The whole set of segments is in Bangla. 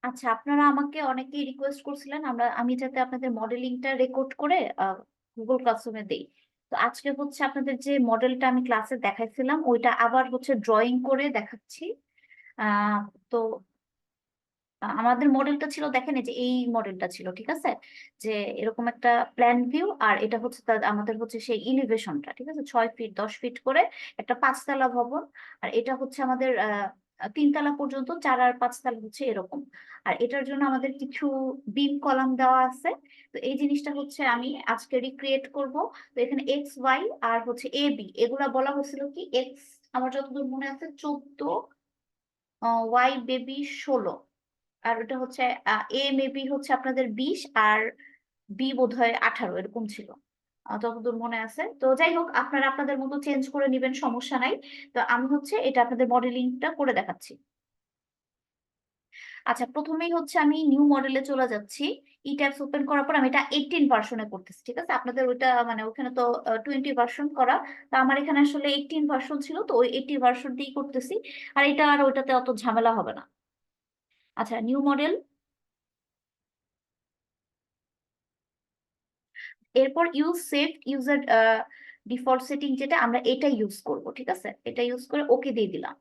আচ্ছা, আপনারা আমাকে অনেকেই রিকোয়েস্ট করছিলেন আমি যাতে আপনাদের মডেলিংটা রেকর্ড করে গুগল ক্লাসরুমে দেই। তো আজকে হচ্ছে আপনাদের যে মডেলটা আমি ক্লাসে দেখাইছিলাম ওইটা আবার হচ্ছে ড্রয়িং করে দেখাচ্ছি। আহ তো আমাদের মডেলটা ছিল, দেখেন এই যে এই মডেলটা ছিল, ঠিক আছে? যে এরকম একটা প্ল্যান ভিউ, আর এটা হচ্ছে আমাদের হচ্ছে সেই ইলিভেশনটা, ঠিক আছে, 6 ফিট 10 ফিট করে একটা 5 তলা ভবন। আর এটা হচ্ছে আমাদের 3 তলা পর্যন্ত, 4 আর 5 তলা হচ্ছে এরকম। আর এটার জন্য আমাদের কিছু বিম কলাম দেওয়া আছে। তো এই জিনিসটা হচ্ছে আমি আজকে রিক্রিয়েট করব। তো এখানে এক্স ওয়াই আর হচ্ছে এ বি এগুলা বলা হয়েছিল কি, এক্স আমার যতদূর মনে আছে 14, ওয়াই বেবি 16, আর ওটা হচ্ছে এ মেবি হচ্ছে আপনাদের 20, আর বি বোধহয় 18 এরকম ছিল, যতদূর মনে আছে। তো যাই হোক, আপনারা আপনাদের মতো চেঞ্জ করে নেবেন, সমস্যা নাই। তো আমি হচ্ছে এটা আপনাদের মডেলিংটা করে দেখাচ্ছি। আচ্ছা, প্রথমেই হচ্ছে আমি নিউ মডেলে চলে যাচ্ছি। ই ট্যাবস ওপেন করার পর আমি এটা 18 ভার্সনে করতেছি, ঠিক আছে? আপনাদের ওইটা মানে ওখানে তো 20 ভার্সন করা, তো আমার এখানে আসলে 18 ভার্সন ছিল, তো ওই 80 ভার্সন দিয়েই করতেছি। আর এটা আর ওইটাতে অত ঝামেলা হবে না। আচ্ছা, নিউ মডেল। এরপর use save user default setting, যেটা আমরা এটা ইউজ করব, ঠিক আছে? এটা ইউজ করে ওকে দিয়ে দিলাম।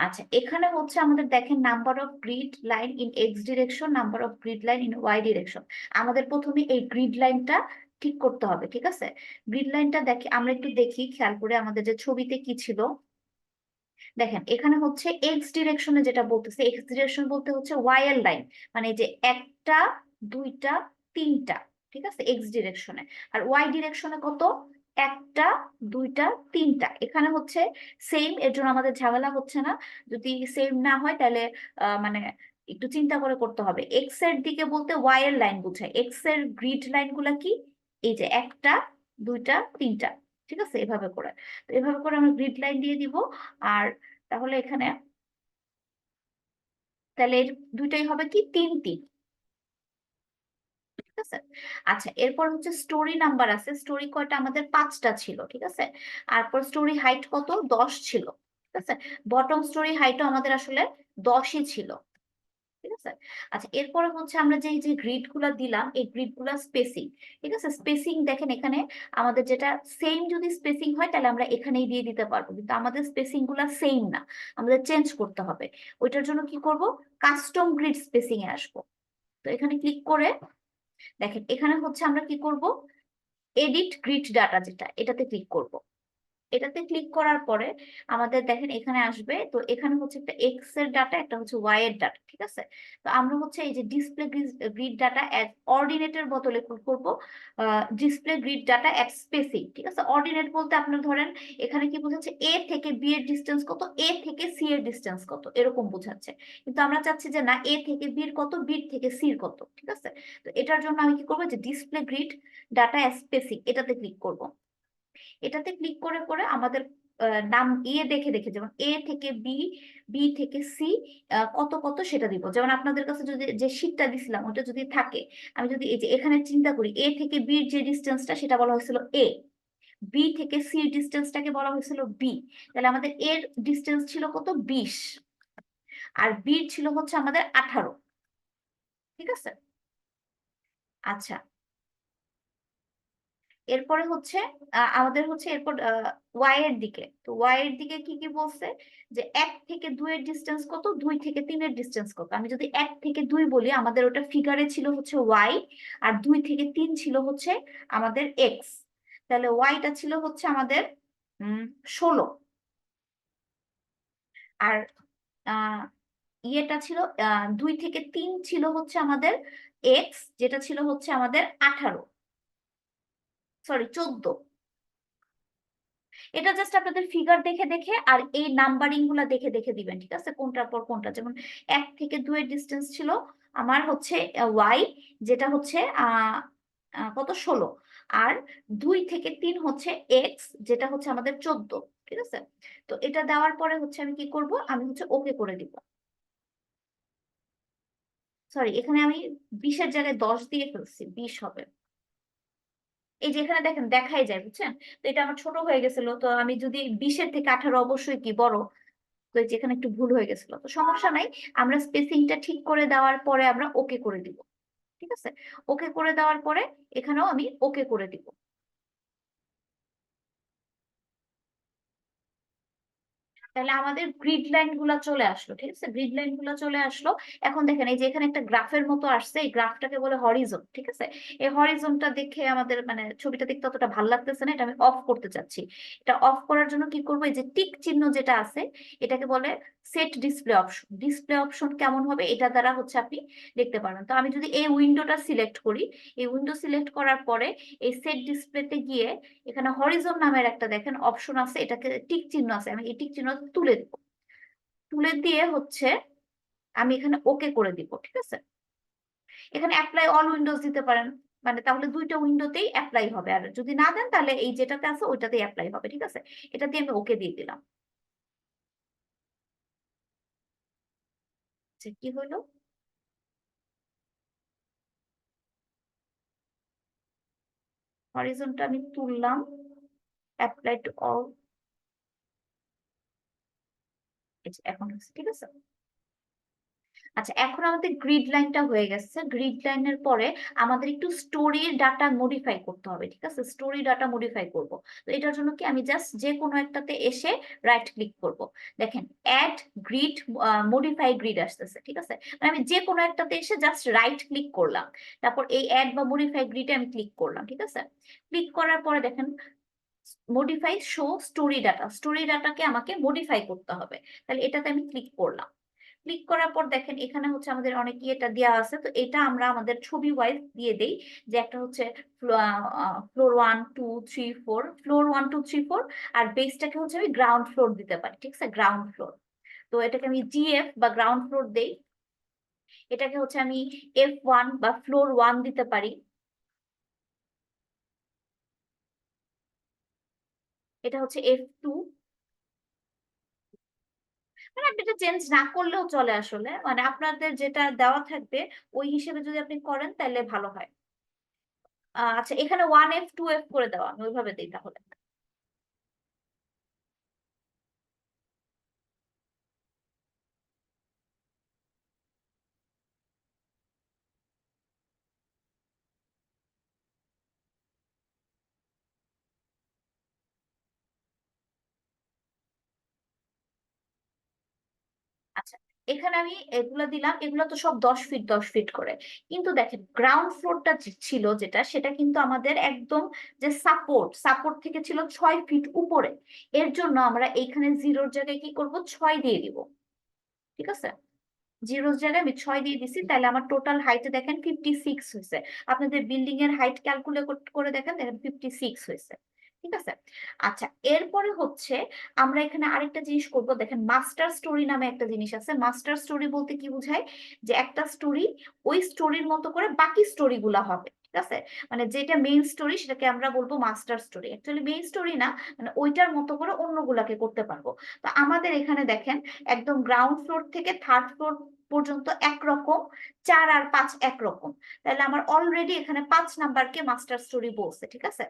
আচ্ছা, এখানে হচ্ছে আমাদের দেখেন number of grid line in X direction, number of grid line in Y direction. আমাদের প্রথমে এই গ্রিড লাইনটা ঠিক করতে হবে, ঠিক আছে? গ্রিড লাইনটা দেখি, আমরা একটু দেখি খেয়াল করে আমাদের যে ছবিতে কি ছিল। দেখেন এখানে হচ্ছে এক্স ডিরেকশনে যেটা বলতেছে, এক্স ডিরেকশন বলতে হচ্ছে ওয়াই এর লাইন, মানে যে একটা, দুইটা, তিনটা, ঠিক আছে, এক্স ডিরেকশনে। আর ওয়াই ডিরেকশনে কত? একটা, দুইটা, তিনটা। এখানে হচ্ছে সেম, এর জন্য আমাদের ঝামেলা হচ্ছে না। যদি সেম না হয় তাহলে মানে একটু চিন্তা করে করতে হবে। এক্স এর দিকে বলতে ওয়াই এর লাইন বোঝায়, এক্স এর গ্রিড লাইন গুলা কি, এই যে একটা, দুইটা, তিনটা, ঠিক আছে, এভাবে করে। তো এভাবে করে আমরা গ্রিড লাইন দিয়ে দিব। আর তাহলে এখানে, তাহলে এর দুইটাই হবে কি, 3 3, ঠিক আছে? আচ্ছা, এরপর হচ্ছে স্টোরি নাম্বার আছে, স্টোরি কয়টা আমাদের 5টা ছিল, ঠিক আছে? তারপর স্টোরি হাইট কত, 10 ছিল, ঠিক আছে? বটম স্টোরি হাইটও আমাদের আসলে 10ই ছিল, ঠিক আছে? আচ্ছা, এরপরে হচ্ছে আমরা যে এই যে গ্রিড গুলা দিলাম, এই গ্রিড গুলা স্পেসিং, ঠিক আছে? স্পেসিং দেখেন এখানে আমাদের যেটা সেম যদি স্পেসিং হয় তাহলে আমরা এখানেই দিয়ে দিতে পারবো, কিন্তু আমাদের স্পেসিং গুলা সেম না, আমাদের চেঞ্জ করতে হবে। ওইটার জন্য কি করব, কাস্টম গ্রিড স্পেসিং এ আসবো। তো এখানে ক্লিক করে দেখেন এখানে হচ্ছে আমরা কি করব, এডিট গ্রিড ডাটা, যেটা এটাতে ক্লিক করব। এটাতে ক্লিক করার পরে আমাদের দেখেন এখানে আসবে, তো এখানে হচ্ছে একটা এক্স এর ডাটা, একটা হচ্ছে ওয়াই এর ডাটা, ঠিক আছে? তো আমরা হচ্ছে এই যে ডিসপ্লে গ্রিড ডাটা অ্যাজ অর্ডিনেটের বদলে কি করব, display grid data at spacing, ঠিক আছে? অর্ডিনেট বলতে আপনার ধরেন এখানে কি বোঝাচ্ছে, এ থেকে বি এর ডিস্টেন্স কত, এ থেকে সি এর ডিস্টেন্স কত, এরকম বোঝাচ্ছে। কিন্তু আমরা চাচ্ছি যে না, এ থেকে বি এর কত, বি থেকে সি এর কত, ঠিক আছে? তো এটার জন্য আমি কি করবো, যে display grid data as spacing, এটাতে ক্লিক করব। এটাতে ক্লিক করে করে আমাদের নাম ইয়ে দেখে দেখে, যেমন এ থেকে বি, বি থেকে সি কত কত সেটা দিব। যেমন আপনাদের কাছে যদি যে শীটটা দিছিলাম ওটা যদি থাকে, আমি যদি এই যে এখানে চিন্তা করি, এ থেকে বির যে ডিস্টেন্সটা সেটা বলা হয়েছিল এ, বি থেকে সি ডিস্টেন্সটাকে বলা হয়েছিল বি। তাহলে আমাদের এর ডিস্টেন্স ছিল কত, 20, আর বির ছিল হচ্ছে আমাদের 18, ঠিক আছে? আচ্ছা, এরপরে হচ্ছে আমাদের হচ্ছে এরপর ওয়াই এর দিকে, তো ওয়াই এর দিকে কি কি বলছে, যে 1 থেকে 2 এর ডিস্টেন্স কত, 2 থেকে 3 এর ডিস্টেন্স কত। আমি যদি 1 থেকে 2 বলি, আমাদের ওটা ফিগারে ছিল হচ্ছে ওয়াই, আর 2 থেকে 3 ছিল হচ্ছে আমাদের এক্স। তাহলে ওয়াইটা ছিল হচ্ছে আমাদের 16, আর আহ ইয়েটা ছিল 2 থেকে 3 ছিল হচ্ছে আমাদের এক্স, যেটা ছিল হচ্ছে আমাদের 18, সরি 14। এটা জাস্ট আপনাদের ফিগার দেখে দেখে আর এই নাম্বারিং গুলা দেখে দেখে দিবেন, ঠিক আছে, কোনটার পর কোনটা। যেমন 1 থেকে 2 এর ডিস্টেন্স ছিল আমার হচ্ছে ওয়াই, যেটা হচ্ছে কত, 16, আর 2 থেকে 3 হচ্ছে এক্স, যেটা হচ্ছে আমাদের 14, ঠিক আছে? তো এটা দেওয়ার পরে হচ্ছে আমি কি করব, আমি হচ্ছে ওকে করে দিব। সরি, এখানে আমি 20-এর জায়গায় 10 দিয়ে ফেলছি, 20 হবে। এই যে এখানে দেখেন দেখাই যায়, বুঝছেন? তো এটা আমার ছোট হয়ে গেছিল, তো আমি যদি 20-এর থেকে 18 অবশ্যই কি বড়, তো তো যেখানে একটু ভুল হয়ে গেছিল, তো সমস্যা নাই, আমরা স্পেসিংটা ঠিক করে দেওয়ার পরে আমরা ওকে করে দিব। ঠিক আছে, ওকে করে দেওয়ার পরে এখানেও আমি ওকে করে দিব। তাহলে আমাদের গ্রিড লাইন গুলা চলে আসলো। ঠিক আছে, গ্রিড লাইন গুলা চলে আসলো। এখন দেখেন এই যে এখানে একটা গ্রাফের মতো আসছে, এই গ্রাফটাকে বলে হরিজন। ঠিক আছে, এই হরিজনটা দেখে আমাদের মানে ছবিটা দেখতে অতটা ভালো লাগতেছে না, এটা আমি অফ করতে চাচ্ছি। এটা অফ করার জন্য কি করবো, এই যে টিক চিহ্ন যেটা আছে এটাকে বলে set display option. Display option কেমন হবে, এটা দ্বারা হচ্ছে আপনি দেখতে পারবেন। তো আমি যদি এই উইন্ডোটা সিলেক্ট করি, এই উইন্ডো সিলেক্ট করার পরে এই সেট ডিসপ্লেতে গিয়ে এখানে হরিজন নামের একটা দেখেন অপশন আছে, এটাকে টিক চিহ্ন আছে, আমি এই টিক চিহ্ন তুলে দিব। তুলে দিয়ে হচ্ছে আমি এখানে ওকে করে দিব। ঠিক আছে, এখানে অ্যাপ্লাই অল উইন্ডোজ দিতে পারেন, মানে তাহলে দুইটা উইন্ডোতেই অ্যাপ্লাই হবে। আর যদি না দেন তাহলে এই যেটাতে আছে ওইটাতেই অ্যাপ্লাই হবে। ঠিক আছে, এটা দিয়ে আমি ওকে দিয়ে দিলাম। আচ্ছা, কি হলো, হরিজনটা আমি তুললাম, অ্যাপ্লাই টু অল, এখন হচ্ছে। ঠিক আছে, আচ্ছা এখন আমাদের গ্রিড লাইনটা হয়ে গেছে। গ্রিড লাইনের পরে আমাদের একটু স্টোরির ডাটা মডিফাই করতে হবে। ঠিক আছে, স্টোরি ডাটা মডিফাই করব। তো এটার জন্য কি আমি জাস্ট যে কোনো একটাতে এসে রাইট ক্লিক করব। দেখেন অ্যাড গ্রিড, মডিফাই গ্রিড আসতেছে। ঠিক আছে, মানে আমি যে কোনো একটাতে এসে জাস্ট রাইট ক্লিক করলাম, তারপর এই অ্যাড বা মডিফাই গ্রিডে আমি ক্লিক করলাম। ঠিক আছে, ক্লিক করার পরে দেখেন modify show story data, story ডাটাকে আমাকে মডিফাই করতে হবে। তাহলে এটাতে আমি ক্লিক করলাম। ক্লিক করার পর দেখেন এখানে হচ্ছে আমাদের অনেক এটা দেওয়া আছে, তো এটা আমরা আমাদের ছবি ওয়াইজ দিয়ে দেই। যে একটা হচ্ছে ফ্লোর 1 2 3 4, ফ্লোর 1 2 3 4, আর বেসটাকে হচ্ছে আমি গ্রাউন্ড ফ্লোর দিতে পারি। ঠিক আছে, গ্রাউন্ড ফ্লোর। তো এটাকে আমি জিএফ বা গ্রাউন্ড ফ্লোর দেই। এটাকে হচ্ছে আমি F1 বা ফ্লোর 1 দিতে পারি। এটা হচ্ছে F2। মানে আপনি এটা চেঞ্জ না করলেও চলে আসলে, মানে আপনাদের যেটা দেওয়া থাকবে ওই হিসেবে যদি আপনি করেন তাহলে ভালো হয়। আচ্ছা, এখানে 1F 2F করে দেওয়া, আমি ওইভাবে দিই তাহলে। আচ্ছা, এখানে আমি এগুলা দিলাম, এগুলো তো সব 10 ফিট 10 ফিট করে। কিন্তু দেখেন গ্রাউন্ড ফ্লোরটা ছিল যেটা, সেটা কিন্তু আমাদের একদম যে সাপোর্ট, সাপোর্ট থেকে ছিল 6 ফিট উপরে। এর জন্য আমরা এইখানে জিরোর জায়গায় কি করব, 6 দিয়ে দিব। ঠিক আছে, জিরোর জায়গায় আমি 6 দিয়ে দিছি, তাহলে আমার টোটাল হাইটে দেখেন 56 হয়েছে। আপনাদের বিল্ডিং এর হাইট ক্যালকুলেট করে দেখেন, দেখেন 56 হয়েছে। ঠিক আছে, আচ্ছা এরপরে হচ্ছে আমরা এখানে আরেকটা জিনিস করব। দেখেন মাস্টার স্টোরি নামে একটা জিনিস আছে। মাস্টার স্টোরি বলতে কি বোঝায়, যে একটা স্টোরি ওই স্টোরির মতো করে বাকি স্টোরি গুলা হবে। ঠিক আছে, মানে যেটা মেইন স্টোরি সেটাকে আমরা বলবো master story. Actually main story না, মানে ওইটার মতো করে অন্যগুলাকে করতে পারবো। তো আমাদের এখানে দেখেন একদম গ্রাউন্ড ফ্লোর থেকে থার্ড ফ্লোর পর্যন্ত একরকম, 4 আর 5 একরকম। তাহলে আমার অলরেডি এখানে 5 নাম্বারকে মাস্টার স্টোরি বলছে। ঠিক আছে,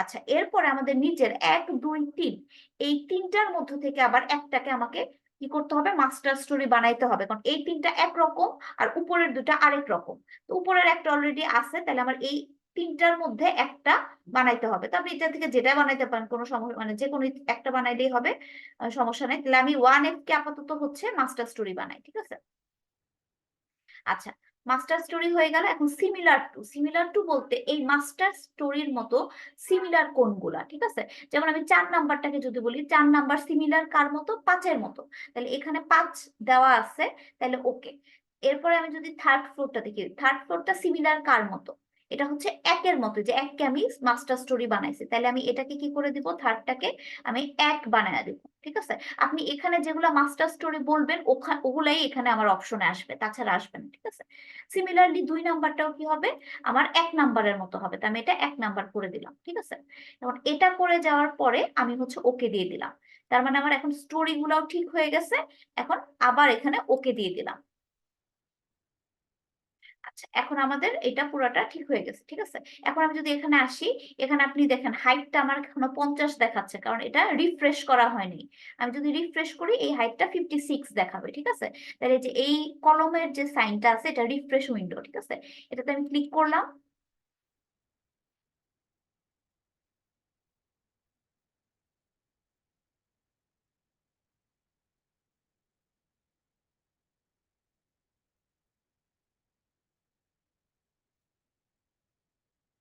আচ্ছা এরপরে আমাদের নিচের 1 2 3, এই তিনটার মধ্য থেকে আবার একটাকে আমাকে কি করতে হবে, মাস্টার স্টোরি বানাইতে হবে। কারণ এই তিনটা একরকম আর উপরের দুটা আরেক রকম। তো উপরের একটা অলরেডি আছে, তাহলে আমার এই তিনটার মধ্যে একটা বানাইতে হবে। তো আপনি এটা থেকে যেটা বানাইতে পারেন, কোনো সমস্যা, মানে যে কোনো একটা বানাইলেই হবে, সমস্যা নেই। তাহলে আমি 1F কে আপাতত হচ্ছে মাস্টার স্টোরি বানাই। ঠিক আছে, আচ্ছা মাস্টার স্টোরি হয়ে গেল। এখন সিমিলার টু, সিমিলার টু বলতে এই মাস্টার স্টোরির মতো সিমিলার কোনগুলা। ঠিক আছে, যেমন আমি 4 নাম্বারটাকে যদি বলি, 4 নাম্বার সিমিলার কার মতো, 5-এর মতো। তাহলে এখানে 5 দেওয়া আছে, তাহলে ওকে। এরপরে আমি যদি থার্ড ফ্লোরটা দেখি, থার্ড ফ্লোরটা সিমিলার কার মতো, এটা হচ্ছে 1-এর মতো, যে 1কে আমি মাস্টার স্টোরি বানাইছি, তাহলে আমি এটাকে কি করে দিব, থার্ডটাকে আমি 1 বানায় দিব। ঠিক আছে, আপনি এখানে যেগুলা মাস্টার স্টোরি বলবেন ওগুলাই এখানে আমার অপশনে আসবে, তাছাড়া আসবে না। ঠিক আছে, সিমিলারলি 2 নাম্বারটাও কি হবে, আমার 1 নাম্বারের মতো হবে, তো আমি এটা 1 নাম্বার করে দিলাম। ঠিক আছে, এখন এটা করে যাওয়ার পরে আমি হচ্ছে ওকে দিয়ে দিলাম। তার মানে আমার এখন স্টোরি গুলাও ঠিক হয়ে গেছে। এখন আবার এখানে ওকে দিয়ে দিলাম। আচ্ছা, এখন আমাদের এটা পুরোটা ঠিক হয়ে গেছে, ঠিক আছে। এখন আমি যদি এখানে আসি, এখানে আপনি দেখেন হাইটটা আমার এখনো 50 দেখাচ্ছে, কারণ এটা রিফ্রেশ করা হয়নি। আমি যদি রিফ্রেশ করি এই হাইটটা 56 দেখাবে, ঠিক আছে। তাহলে যে এই কলমের যে সাইনটা আছে এটা রিফ্রেশ উইন্ডো, ঠিক আছে। এটাতে আমি ক্লিক করলাম।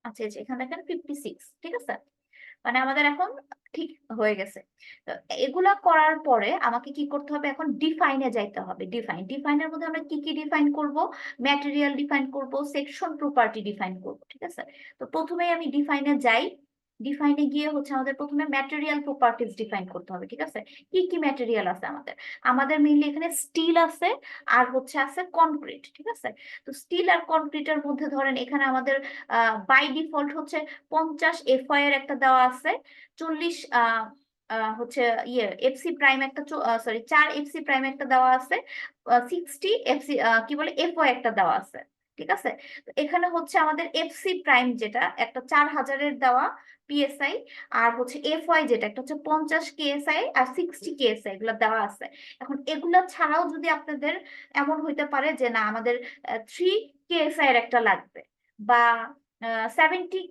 আচ্ছা, এই যে এখানে দেখেন 56, ঠিক আছে। মানে আমাদের এখন ঠিক হয়ে গেছে। তো এগুলা করার পরে আমাকে কি করতে হবে, এখন ডিফাইনে যাইতে হবে। ডিফাইনের মধ্যে আমরা কি কি ডিফাইন করব? ম্যাটেরিয়াল ডিফাইন করব, সেকশন প্রপার্টি ডিফাইন করব, ঠিক আছে। তো প্রথমেই আমি ডিফাইনে যাই। ডিফাইনে গিয়ে হচ্ছে আমাদের প্রথমে ম্যাটেরিয়াল প্রপার্টিজ ডিফাইন করতে হবে, ঠিক আছে। কি কি ম্যাটেরিয়াল আছে আমাদের? আমাদের মেইনলি এখানে স্টিল আছে, আর হচ্ছে আছে কনক্রিট, ঠিক আছে। তো স্টিল আর কনক্রিটের মধ্যে ধরেন এখানে আমাদের বাই ডিফল্ট হচ্ছে 50 এফআই এর একটা দেওয়া আছে, 40 হচ্ছে ইয়ে এফসি প্রাইম একটা, সরি 4 এফসি প্রাইম একটা দেওয়া আছে, 60 এফসি কি বলে এফওয়াই একটা দেওয়া আছে, ঠিক আছে। তো এখানে হচ্ছে আমাদের এফসি প্রাইম যেটা একটা 4000-এর দেওয়া পিএসআই, আর হচ্ছে এফওয়াই যেটা একটা হচ্ছে 50 কেএসআই আর 60 কেএসআই, এগুলো দেওয়া আছে। এখন এগুলা ছাড়াও যদি আপনাদের এমন হইতে পারে যে না আমাদের 3 কেএসআই এর একটা লাগবে, বা 70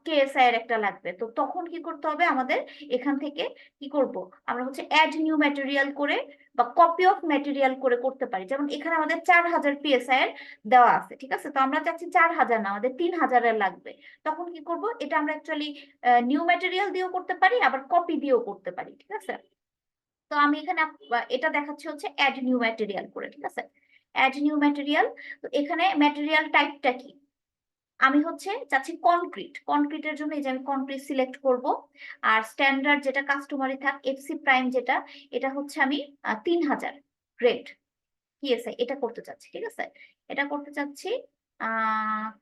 কেএসআই এর একটা লাগবে, তো তখন কি করতে হবে আমাদের? এখান থেকে কি করব, আমরা হচ্ছে অ্যাড নিউ ম্যাটেরিয়াল করে বা কপি অফ ম্যাটেরিয়াল করে করতে পারি। যেমন এখানে আমাদের 4000 পিএসআই এর দেওয়া আছে, ঠিক আছে। তো আমরা চাচ্ছি 4000 না, আমাদের 3000 এর লাগবে। তখন কি করব, এটা আমরা অ্যাকচুয়ালি নিউ ম্যাটেরিয়াল দিয়েও করতে পারি, আবার কপি দিয়েও করতে পারি, ঠিক আছে। তো আমি এখানে এটা দেখাচ্ছি হচ্ছে অ্যাড নিউ ম্যাটেরিয়াল করে, ঠিক আছে। Add new material. তো এখানে ম্যাটেরিয়াল টাইপটা কি? আমি হচ্ছে চাচ্ছি কনক্রিট। কনক্রিটের জন্য এই যে আমি কনক্রিট সিলেক্ট করব। আর স্ট্যান্ডার্ড যেটা কাস্টমারি থাক এফসি প্রাইম যেটা, এটা হচ্ছে আমি 3000 গ্রেড পিএসআই এটা করতে চাচ্ছি, ঠিক আছে। এটা করতে চাচ্ছি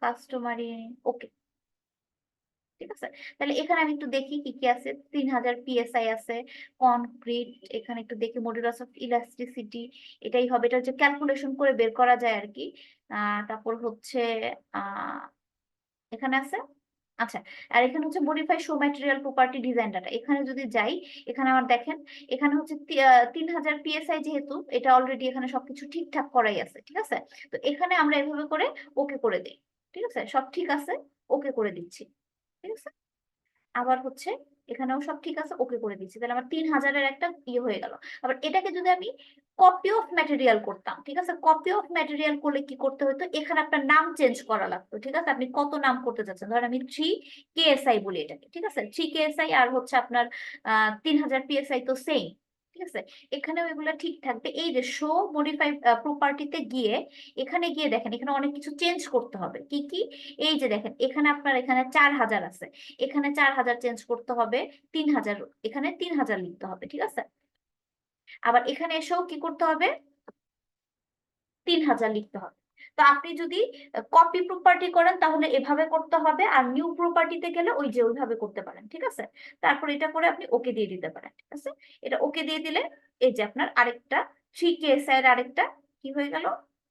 কাস্টমারি। ওকে, ঠিক আছে। তাহলে এখানে আমি একটু দেখি কি কি আছে। 3000 পিএসআই আছে কনক্রিট। এখানে একটু দেখি মডুলাস অফ ইলাস্টিসিটি, এটাই হবে, এটা হচ্ছে ক্যালকুলেশন করে বের করা যায় আর কি। তারপর হচ্ছে আহ এখানে আছে। আচ্ছা, আর এখানে হচ্ছে modify show material property design data, এখানে যদি যাই, এখানে আমার দেখেন এখানে হচ্ছে 3000 পিএসআই, যেহেতু এটা অলরেডি এখানে সবকিছু ঠিকঠাক করাই আছে, ঠিক আছে। তো এখানে আমরা এভাবে করে ওকে করে দিই, ঠিক আছে, সব ঠিক আছে, ওকে করে দিচ্ছি, ঠিক আছে। আবার হচ্ছে এখানেও সব ঠিক আছে, ওকে করে দিচ্ছি, তাহলে আমার 3000-এর একটা ইয়ে হয়ে গেল। আবার এটাকে যদি আমি কপি অফ ম্যাটেরিয়াল করতাম, ঠিক আছে, কপি অফ ম্যাটেরিয়াল করলে কি করতে হতো, এখানে আপনার নাম চেঞ্জ করা লাগতো, ঠিক আছে। আপনি কত নাম করতে চাচ্ছেন, ধরেন আমি 3 কেএসআই বলি এটাকে, ঠিক আছে। 3 কেএসআই আর হচ্ছে আপনার 3000 পিএসআই তো সেম, ঠিক আছে। এখানেও এগুলো ঠিক থাকবে। এই যে শো মডিফাই প্রপার্টিতে গিয়ে, এখানে গিয়ে দেখেন এখানে অনেক কিছু চেঞ্জ করতে হবে। কি কি? এই যে দেখেন এখানে আপনার এখানে 4000 আছে, এখানে 4000 চেঞ্জ করতে হবে, 3000, এখানে 3000 লিখতে হবে, ঠিক আছে। আবার এখানে এসেও কি করতে হবে, 3000 লিখতে হবে। তো আপনি যদি কপি প্রপার্টি করেন তাহলে এভাবে করতে হবে, আর নিউ প্রপার্টিতে গেলে ওই যে ওইভাবে করতে পারেন, ঠিক আছে। তারপর এটা করে আপনি ওকে দিয়ে দিতে পারেন, ঠিক আছে। এটা ওকে দিয়ে দিলে এই যে আপনার আরেকটা 3 কেএসআই এর আরেকটা কি হয়ে গেল,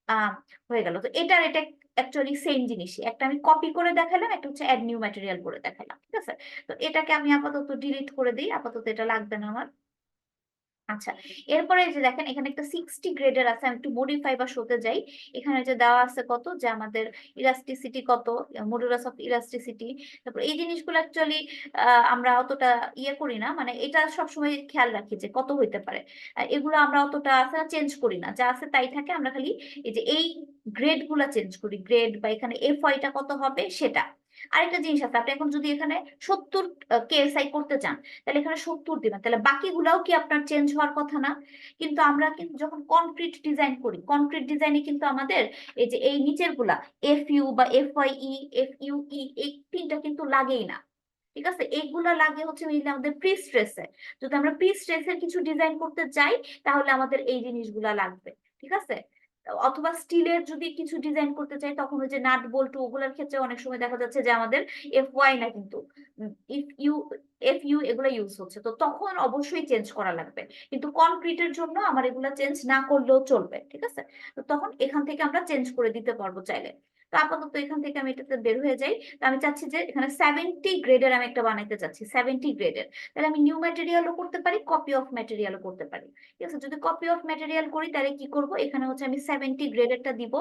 আহ হয়ে গেল। তো এটার এটা অ্যাকচুয়ালি সেম জিনিসই, একটা আমি কপি করে দেখালাম, একটা হচ্ছে অ্যাড নিউ ম্যাটেরিয়াল করে দেখালাম, ঠিক আছে। তো এটাকে আমি আপাতত ডিলিট করে দিই, আপাতত এটা লাগবে না আমার। আচ্ছা, এরপরে এই যে দেখেন এখানে একটা 60 গ্রেডের আছে, আমি একটু মডিফাই বা শোতে যাই। এখানে যে দেওয়া আছে কত, যে আমাদের ইলাস্টিসিটি কত, মডুলাস অফ ইলাস্টিসিটি। তারপর এই জিনিসগুলো অ্যাকচুয়ালি আমরা অতটা ইয়ে করি না, মানে এটা সবসময় খেয়াল রাখি যে কত হইতে পারে। এগুলো আমরা অতটা আছে চেঞ্জ করি না, যা আছে তাই থাকে। আমরা খালি এই যে এই গ্রেড গুলা চেঞ্জ করি, গ্রেড বা এখানে এফওয়াইটা কত হবে সেটা। আরেকটা জিনিস আছে, আপনি এখন যদি এখানে 70 কেএসআই করতে চান, তাহলে এখানে 70 দিবেন, তাহলে বাকিগুলাও কি আপনার চেঞ্জ হওয়ার কথা না? কিন্তু আমরা কিন্তু যখন কনক্রিট ডিজাইন করি, কনক্রিট ডিজাইনে কিন্তু আমাদের এই যে এই নিচের গুলা এফইউ বা এফওয়াইই, এফইউই, এই তিনটা কিন্তু লাগেই না, ঠিক আছে। এইগুলা লাগে হচ্ছে আমাদের প্রি স্ট্রেসে। যদি আমরা প্রি স্ট্রেসের কিছু ডিজাইন করতে চাই তাহলে আমাদের এই জিনিসগুলা লাগবে, ঠিক আছে। অথবা স্টিলের যদি কিছু ডিজাইন করতে চাই তখন ওই যে নাট বল্টু ওগুলোর ক্ষেত্রে অনেক সময় দেখা যাচ্ছে যে আমাদের এফওয়াই না, কিন্তু ইফ ইউ এফইউ এগুলো ইউজ হচ্ছে, তো তখন অবশ্যই চেঞ্জ করা লাগবে। কিন্তু কনক্রিটের জন্য আমার এগুলা চেঞ্জ না করলেও চলবে, ঠিক আছে। তো তখন এখান থেকে আমরা চেঞ্জ করে দিতে পারবো চাইলে। তো আপাতত এখান থেকে আমি এটাতে বের হয়ে যাই। তো আমি চাচ্ছি যে এখানে 70 গ্রেডের আমি একটা বানাইতে চাচ্ছি, 70 গ্রেডের। তাহলে আমি নিউ ম্যাটেরিয়ালও করতে পারি, কপি অফ ম্যাটেরিয়ালও করতে পারি। ঠিক আছে, যদি কপি অফ ম্যাটেরিয়াল করি তাহলে কি করব, এখানে হচ্ছে আমি 70 গ্রেডেরটা দিব,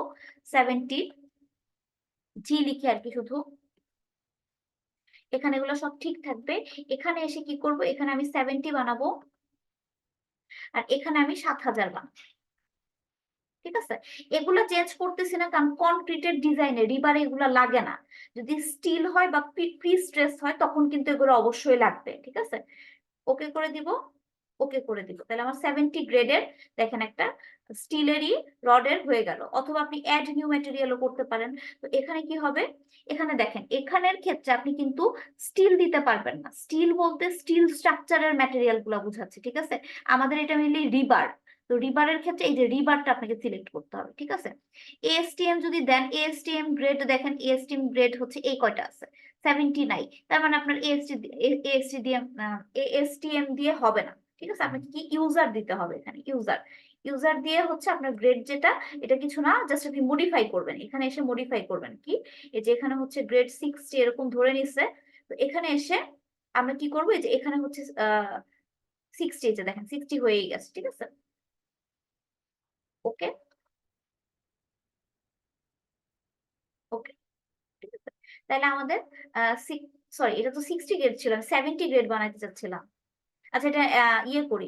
70 জি লিখি আর কি শুধু। এখানে এগুলো সব ঠিক থাকবে। এখানে এসে কি করব, এখানে আমি 70 বানাবো, আর এখানে আমি 7000 বানাবো। ঠিক আছে, এগুলা চেঞ্জ করতেছি না কারণ কনক্রিটের ডিজাইনে রিবারে এগুলা লাগে না। যদি স্টিল হয় বা প্রি স্ট্রেস হয় তখন কিন্তু এগুলো অবশ্যই লাগবে। ঠিক আছে, ওকে করে দিব, ওকে করে দিব। তাহলে আমার 70 গ্রেডের দেখেন একটা স্টিলেরই রডের হয়ে গেল। অথবা আপনি অ্যাড নিউ ম্যাটেরিয়ালও করতে পারেন। তো এখানে কি হবে, এখানে দেখেন এখানের ক্ষেত্রে আপনি কিন্তু স্টিল দিতে পারবেন না। স্টিল বলতে স্টিল স্ট্রাকচারের ম্যাটেরিয়াল গুলো বুঝাচ্ছে। ঠিক আছে, আমাদের এটা মেনলি রিবার। তো রিবারের ক্ষেত্রে এই যে রিবারটা আপনাকে সিলেক্ট করতে হবে। ঠিক আছে, এএসটিএম যদি দেন, এএসটিএম গ্রেড দেখেন, এএসটিএম গ্রেড হচ্ছে এই কয়টা আছে, 79। তার মানে আপনার এএসটিএম দিয়ে হবে না। ঠিক আছে, আপনাকে কি ইউজার দিতে হবে, এখানে ইউজার, ইউজার দিয়ে হচ্ছে আপনার গ্রেড যেটা, এটা কিছু না, জাস্ট আপনি মডিফাই করবেন। এখানে এসে মডিফাই করবেন কি, এই যে এখানে হচ্ছে গ্রেড 60 এরকম ধরে নিচ্ছে। তো এখানে এসে আমরা কি করবো, এই যে এখানে হচ্ছে 60, এই যে দেখেন 60 হয়েই গেছে। ঠিক আছে, ওকে ওকে। ঠিক আছে, তাহলে আমাদের সরি, এটা তো 60 গ্রেড ছিল, আমি 70 গ্রেড বানাইতে চাচ্ছিলাম। আচ্ছা, এটা ইয়ে করি,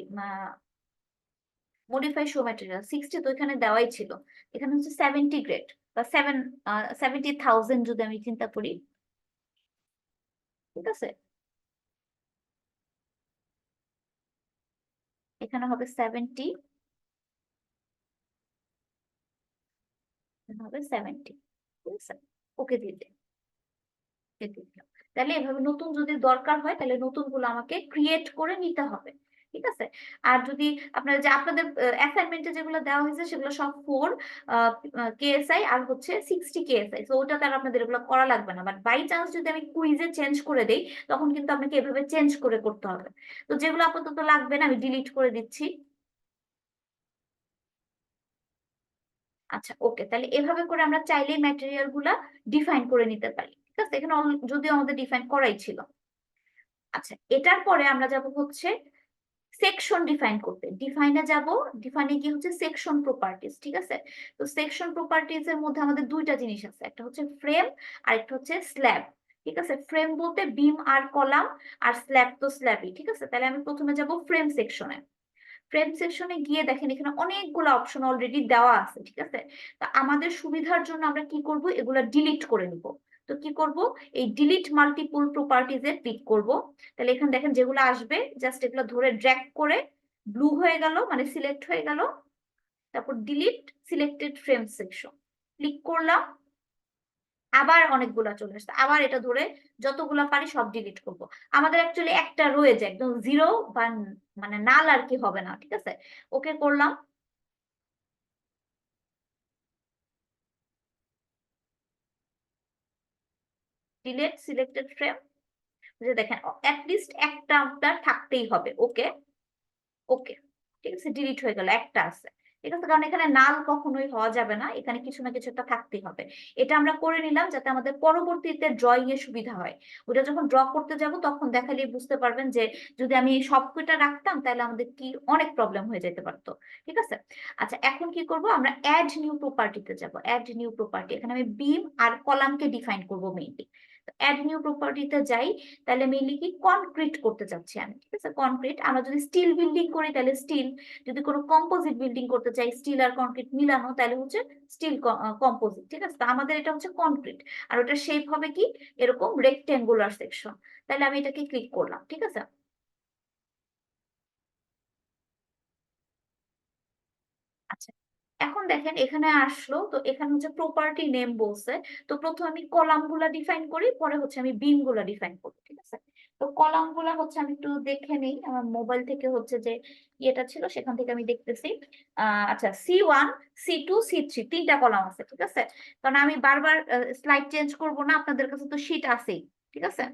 মডিফাই শো ম্যাটেরিয়াল 60 তো এখানে দেওয়াই ছিল। এখানে হচ্ছে 70 গ্রেড বা 70,000 যদি আমি চিন্তা করি। ঠিক আছে, এখানে হবে 70, এখানে হবে 70। ঠিক আছে, ওকে দিতে, তাহলে এভাবে নতুন যদি দরকার হয় তাহলে নতুন গুলো আমাকে ক্রিয়েট করে নিতে হবে। ঠিক আছে, আর যদি আপনার যে আপনাদের অ্যাসাইনমেন্টে যেগুলো দেওয়া হয়েছে সেগুলো সব 4 কেএসআই আর হচ্ছে 60 কেএসআই, তো ওটা তার আপনাদের এগুলো করা লাগবে না। বাট বাই চান্স যদি আমি কুইজে চেঞ্জ করে দেই তখন কিন্তু আপনাকে এভাবে চেঞ্জ করে করতে হবে। তো যেগুলো আপাতত লাগবে না আমি ডিলিট করে দিচ্ছি। আচ্ছা, ওকে, তাহলে এভাবে করে আমরা চাইলেই ম্যাটেরিয়াল গুলা ডিফাইন করে নিতে পারি। ঠিক আছে, এখানে যদিও আমাদের ডিফাইন করাই ছিল। আচ্ছা, এটার পরে আমরা যাব হচ্ছে সেকশন ডিফাইন করতে। ডিফাইনে যাব, ডিফাইনে কি হচ্ছে সেকশন প্রপার্টিজ। ঠিক আছে, তো সেকশন প্রপার্টিজ এর মধ্যে আমাদের দুইটা জিনিস আছে, একটা হচ্ছে ফ্রেম আর একটা হচ্ছে স্ল্যাব। ঠিক আছে, ফ্রেম বলতে বিম আর কলাম, আর স্ল্যাব তো স্ল্যাবই। ঠিক আছে, তাহলে আমি প্রথমে যাব ফ্রেম সেকশনে। ফ্রেম সেকশনে গিয়ে দেখেন এখানে অনেকগুলো অপশন অলরেডি দেওয়া আছে। ঠিক আছে, তা আমাদের সুবিধার জন্য আমরা কি করব, এগুলা ডিলিট করে নিব। তো কি করব, এই ডিলিট মাল্টিপল প্রপার্টিজ এ ক্লিক করব। তাহলে এখানে দেখেন যেগুলো আসবে জাস্ট এগুলো ধরে ড্র্যাগ করে ব্লু হয়ে গেল, মানে সিলেক্ট হয়ে গেল। তারপর delete selected frame section click করলাম, আবার অনেকগুলা চলে আসছে। আবার এটা ধরে যতগুলা পারি সব ডিলিট করব। আমাদের অ্যাকচুয়ালি একটা রয়েছে একদম জিরো বা মানে নাল আর কি হবে না। ঠিক আছে, ওকে করলাম, ডিলিট সিলেক্টেড ফ্রেম। যে দেখেন লিস্ট একটা আপনার থাকতেই হবে। ওকে ওকে, ঠিক আছে, ডিলিট হয়ে গেল, একটা আছে। ঠিক আছে, কারণ এখানে নাল কখনোই হওয়া যাবে না, এখানে কিছু না কিছু একটা থাকতেই হবে। এটা আমরা করে নিলাম যাতে আমাদের পরবর্তীতে ড্রয়িং এর সুবিধা হয়। ওটা যখন ড্র করতে যাব তখন দেখালেই বুঝতে পারবেন যে যদি আমি সবকটা রাখতাম তাহলে আমাদের কি অনেক প্রবলেম হয়ে যেতে পারতো। ঠিক আছে, আচ্ছা, এখন কি করব, আমরা অ্যাড নিউ প্রপার্টিতে যাব। অ্যাড নিউ প্রপার্টি, এখানে আমি বিম আর কলামকে ডিফাইন করব মেইনলি। অ্যাড নিউ প্রপার্টিতে যাই, তাহলে মেইনলি কি কনক্রিট করতে চাচ্ছি আমি। ঠিক আছে, কনক্রিট। আমরা যদি স্টিল বিল্ডিং করি তাহলে স্টিল, যদি কোনো কম্পোজিট বিল্ডিং করতে চাই স্টিল আর কনক্রিট মিলানো তাহলে হচ্ছে স্টিল কম্পোজিট। ঠিক আছে, তো আমাদের এটা হচ্ছে কনক্রিট, আর ওটার শেপ হবে কি এরকম রেক্টেঙ্গুলার সেকশন। তাহলে আমি এটাকে ক্লিক করলাম। ঠিক আছে, আচ্ছা, এখন দেখেন এখানে আসলো, তো এখানে হচ্ছে প্রপার্টি নেম বলছে। তো প্রথমে আমি কলাম গুলা ডিফাইন করি, পরে হচ্ছে আমি বিম গুলা ডিফাইন করি। ঠিক আছে, তো কলাম গুলা হচ্ছে আমি একটু দেখে নিই, আমার মোবাইল থেকে হচ্ছে যে ইয়েটা ছিল সেখান থেকে আমি দেখতেছি। আচ্ছা, C1, C2, C3 তিনটা কলাম আছে। ঠিক আছে, কারণ আমি বারবার স্লাইড চেঞ্জ করব না, আপনাদের কাছে তো শীট আছেই। ঠিক আছে,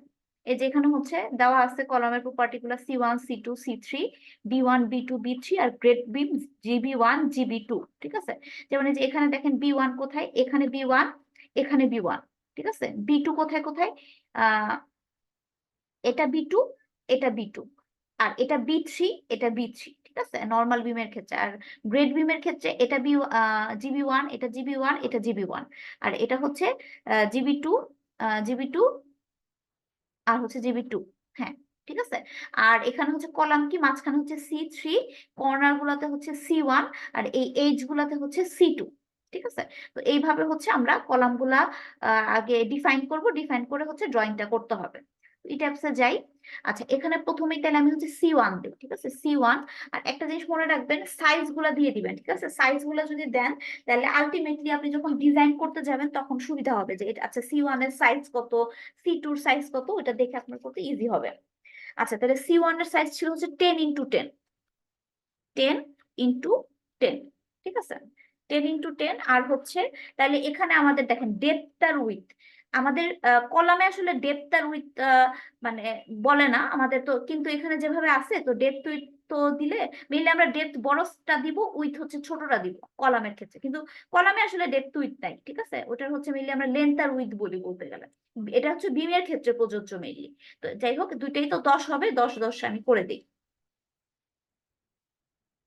এই যে এখানে হচ্ছে দেওয়া আছে কলামের প্রপার্টিগুলো C1, C2, C3, B1, B2, B3 আর গ্রেড বিম GB1, GB2। ঠিক আছে, যেমন এই যে এখানে দেখেন B1 কোথায়, এখানে B1, এখানে B1, ঠিক আছে। B2 কোথায় কোথায়, এটা B2, এটা B2, আর এটা B3, এটা B3, ঠিক আছে, নর্মাল বিমের ক্ষেত্রে। আর গ্রেড বিমের ক্ষেত্রে এটা GB1, এটা GB1, এটা GB1, আর এটা হচ্ছে GB2, GB2, আর হচ্ছে GB2। হ্যাঁ, ঠিক আছে। আর এখানে হচ্ছে কলাম কি, মাঝখানে হচ্ছে C3, কর্নার গুলাতে হচ্ছে C1, আর এই এজ গুলাতে হচ্ছে C2, ঠিক আছে। তো এইভাবে হচ্ছে আমরা কলাম গুলা আগে ডিফাইন করব, ডিফাইন করে হচ্ছে ড্রয়িংটা করতে হবে। এই টাইপসে যাই। আচ্ছা, এখানে প্রথমেই তাহলে আমি হচ্ছে C1 দেব, ঠিক আছে, C1। আর একটা জিনিস মনে রাখবেন, সাইজ গুলা দিয়ে দিবেন, ঠিক আছে। সাইজ গুলা যদি দেন তাহলে আলটিমেটলি আপনি যখন ডিজাইন করতে যাবেন তখন সুবিধা হবে যে এটা আচ্ছা C1 এর সাইজ কত, C2 এর সাইজ কত, ওটা দেখে আপনার করতে ইজি হবে। আচ্ছা, তাহলে C1 এর সাইজ ছিল হচ্ছে 10x10, 10x10, ঠিক আছে, 10x10। আর হচ্ছে তাহলে এখানে আমাদের দেখেন ডেপথ আর উইথ, আমাদের কলামে আসলে ডেপথ আর উইথ মানে বলে না আমাদের তো, কিন্তু এখানে যেভাবে আছে তো ডেপথ উইথ তো দিলে মেইনলি আমরা ডেপথ বড়টা দিব, উইথ হচ্ছে ছোটটা দিব কলামের ক্ষেত্রে, কিন্তু কলামে আসলে ডেপথ উইথ নাই, ঠিক আছে। ওটার হচ্ছে মেইনলি আমরা লেন্থ আর উইথ বলি বলতে গেলে। এটা হচ্ছে বিমের ক্ষেত্রে প্রযোজ্য মেইনলি। তো যাই হোক, দুইটাই তো 10 হবে, 10 10 আমি করে দিই।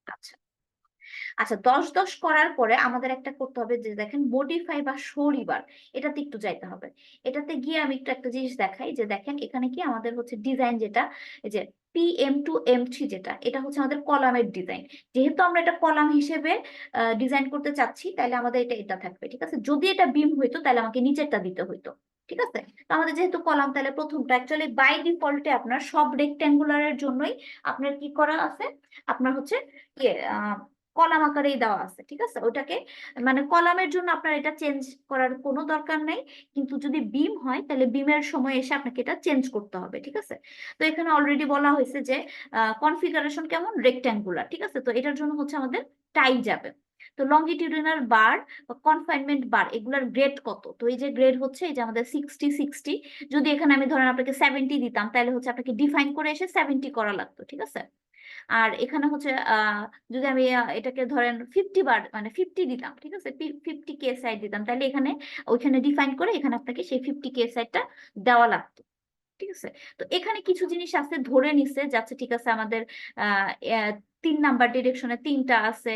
আচ্ছা, আচ্ছা, 10 10 করার পরে আমাদের একটা করতে হবে যে দেখেন মডিফাই বা শো রিবার, এটাতে একটু যাইতে হবে। এটাতে গিয়ে আমি একটু একটা জিনিস দেখাই যে দেখেন এখানে কি আমাদের হচ্ছে ডিজাইন যেটা, এই যে PM2M3, যেটা এটা হচ্ছে আমাদের কলামের ডিজাইন। যেহেতু আমরা এটা কলাম হিসেবে ডিজাইন করতে চাচ্ছি, তাহলে আমাদের এটা এটা থাকবে, ঠিক আছে। যদি এটা বিম হইতো তাহলে আমাকে নিচেরটা দিতে হইতো, ঠিক আছে। তো আমাদের যেহেতু কলাম, তাহলে প্রথমটা অ্যাকচুয়ালি বাই ডিফল্টে আপনার সব রেক্ট্যাঙ্গুলারের জন্যই আপনার কি করা আছে, আপনার হচ্ছে ইয়ে কলাম আকারেই দেওয়া আছে, ঠিক আছে। ওটাকে মানে কলামের জন্য আপনার এটা চেঞ্জ করার কোনো দরকার নেই, কিন্তু যদি বিম হয় তাহলে বিমের সময় এসে আপনাকে এটা চেঞ্জ করতে হবে, ঠিক আছে। তো এখানে অলরেডি বলা হয়েছে যে কনফিগারেশন কেমন, রেক্ট্যাঙ্গুলার, ঠিক আছে। তো এটার জন্য হচ্ছে আমাদের টাই যাবে। তো লংগিটিউডিনাল বার বা কনফাইনমেন্ট বার, এগুলার গ্রেড কত, তো এই যে গ্রেড হচ্ছে এই যে আমাদের 60 60। যদি এখানে আমি ধরেন আপনাকে 70 দিতাম, তাহলে হচ্ছে আপনাকে ডিফাইন করে এসে 70 করা লাগতো, ঠিক আছে। আর এখানে হচ্ছে যদি আমি এটাকে ধরেন 50 বার মানে 50 দিতাম, ঠিক আছে, 50K সাইড দিতাম, তাহলে এখানে ওইখানে ডিফাইন করে এখানে আপনাকে সেই 50K সাইডটা দেওয়া লাগতো, ঠিক আছে। তো এখানে কিছু জিনিস আছে ধরে নিছে যাচ্ছে, ঠিক আছে। আমাদের আহ 3 নাম্বার ডিরেকশনে 3টা আছে,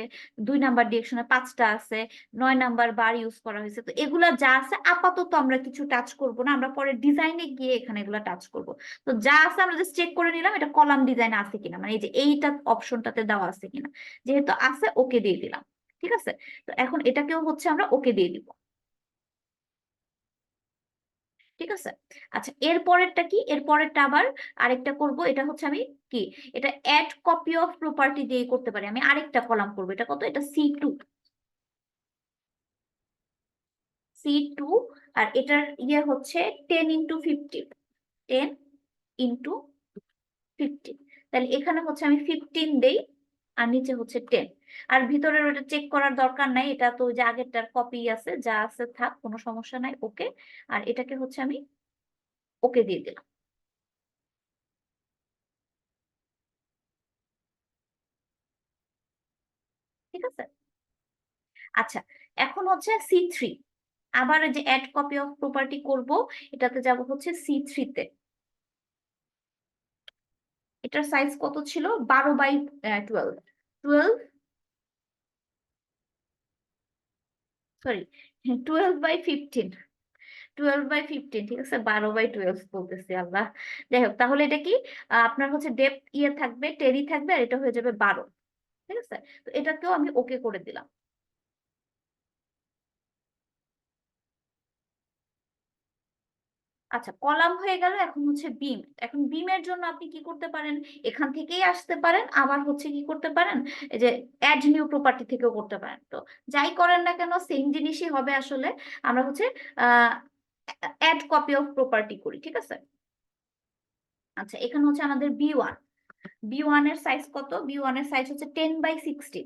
2 নাম্বার ডিরেকশনে 5টা আছে, 9 নাম্বার বার ইউজ করা হয়েছে। তো এগুলা যা আছে আপাতত আমরা কিছু টাচ করব না, আমরা পরে ডিজাইনে গিয়ে এখানে এগুলা টাচ করব। তো যা আছে আমরা জাস্ট চেক করে নিলাম এটা কলাম ডিজাইন আছে কিনা, মানে এই যে এইটা অপশনটাতে দেওয়া আছে কিনা, যেহেতু আছে ওকে দিয়ে দিলাম, ঠিক আছে। তো এখন এটাকেও হচ্ছে আমরা ওকে দিয়ে দিব, ঠিক আছে। আচ্ছা, এর পরেরটা কি, এর পরেরটা আবার আরেকটা করব, এটা হচ্ছে আমি কি, এটা অ্যাড কপি অফ প্রপার্টি দিয়ে করতে পারি। আমি আরেকটা কলাম করব, এটা কত, এটা C2, C2। আর এটার ইয়ে হচ্ছে 10x50, 10x50। তাহলে এখানে হচ্ছে আমি 15 দেই, আর নিচে হচ্ছে 10। আর ভিতরের ওটা চেক করার দরকার নাই, এটা তো ওই যে আগেরটার কপি আছে, যা আছে থাক, কোনো সমস্যা নাই, ওকে। আর এটাকে হচ্ছে আমি ওকে দিয়ে দিলাম, ঠিক আছে। আচ্ছা, এখন হচ্ছে C3, আবার এই যে অ্যাড কপি অফ প্রপার্টি করব, এটাতে যাব হচ্ছে C3 তে। এটার সাইজ কত ছিল, 12x12, সরি, 12x15, 12x15, ঠিক আছে, 12x12 বলতেছি, আল্লাহ। যাই হোক, তাহলে এটা কি আপনার হচ্ছে ডেপথ ইয়ে থাকবে, টেরি থাকবে, আর এটা হয়ে যাবে 12, ঠিক আছে। তো এটাকেও আমি ওকে করে দিলাম। আচ্ছা, কলাম হয়ে গেল, এখন হচ্ছে বিম। এখন বিমের জন্য আপনি কি করতে পারেন, এখান থেকেই আসতে পারেন, আবার হচ্ছে কি করতে পারেন, এই যে অ্যাড নিউ প্রপার্টি থেকেও করতে পারেন। তো যাই করেন না কেন সেম জিনিসই হবে আসলে। আমরা হচ্ছে আহ অ্যাড কপি অফ প্রপার্টি করি, ঠিক আছে। আচ্ছা, এখানে হচ্ছে আমাদের B1, B1 এর সাইজ কত, B1 এর সাইজ হচ্ছে 10x60,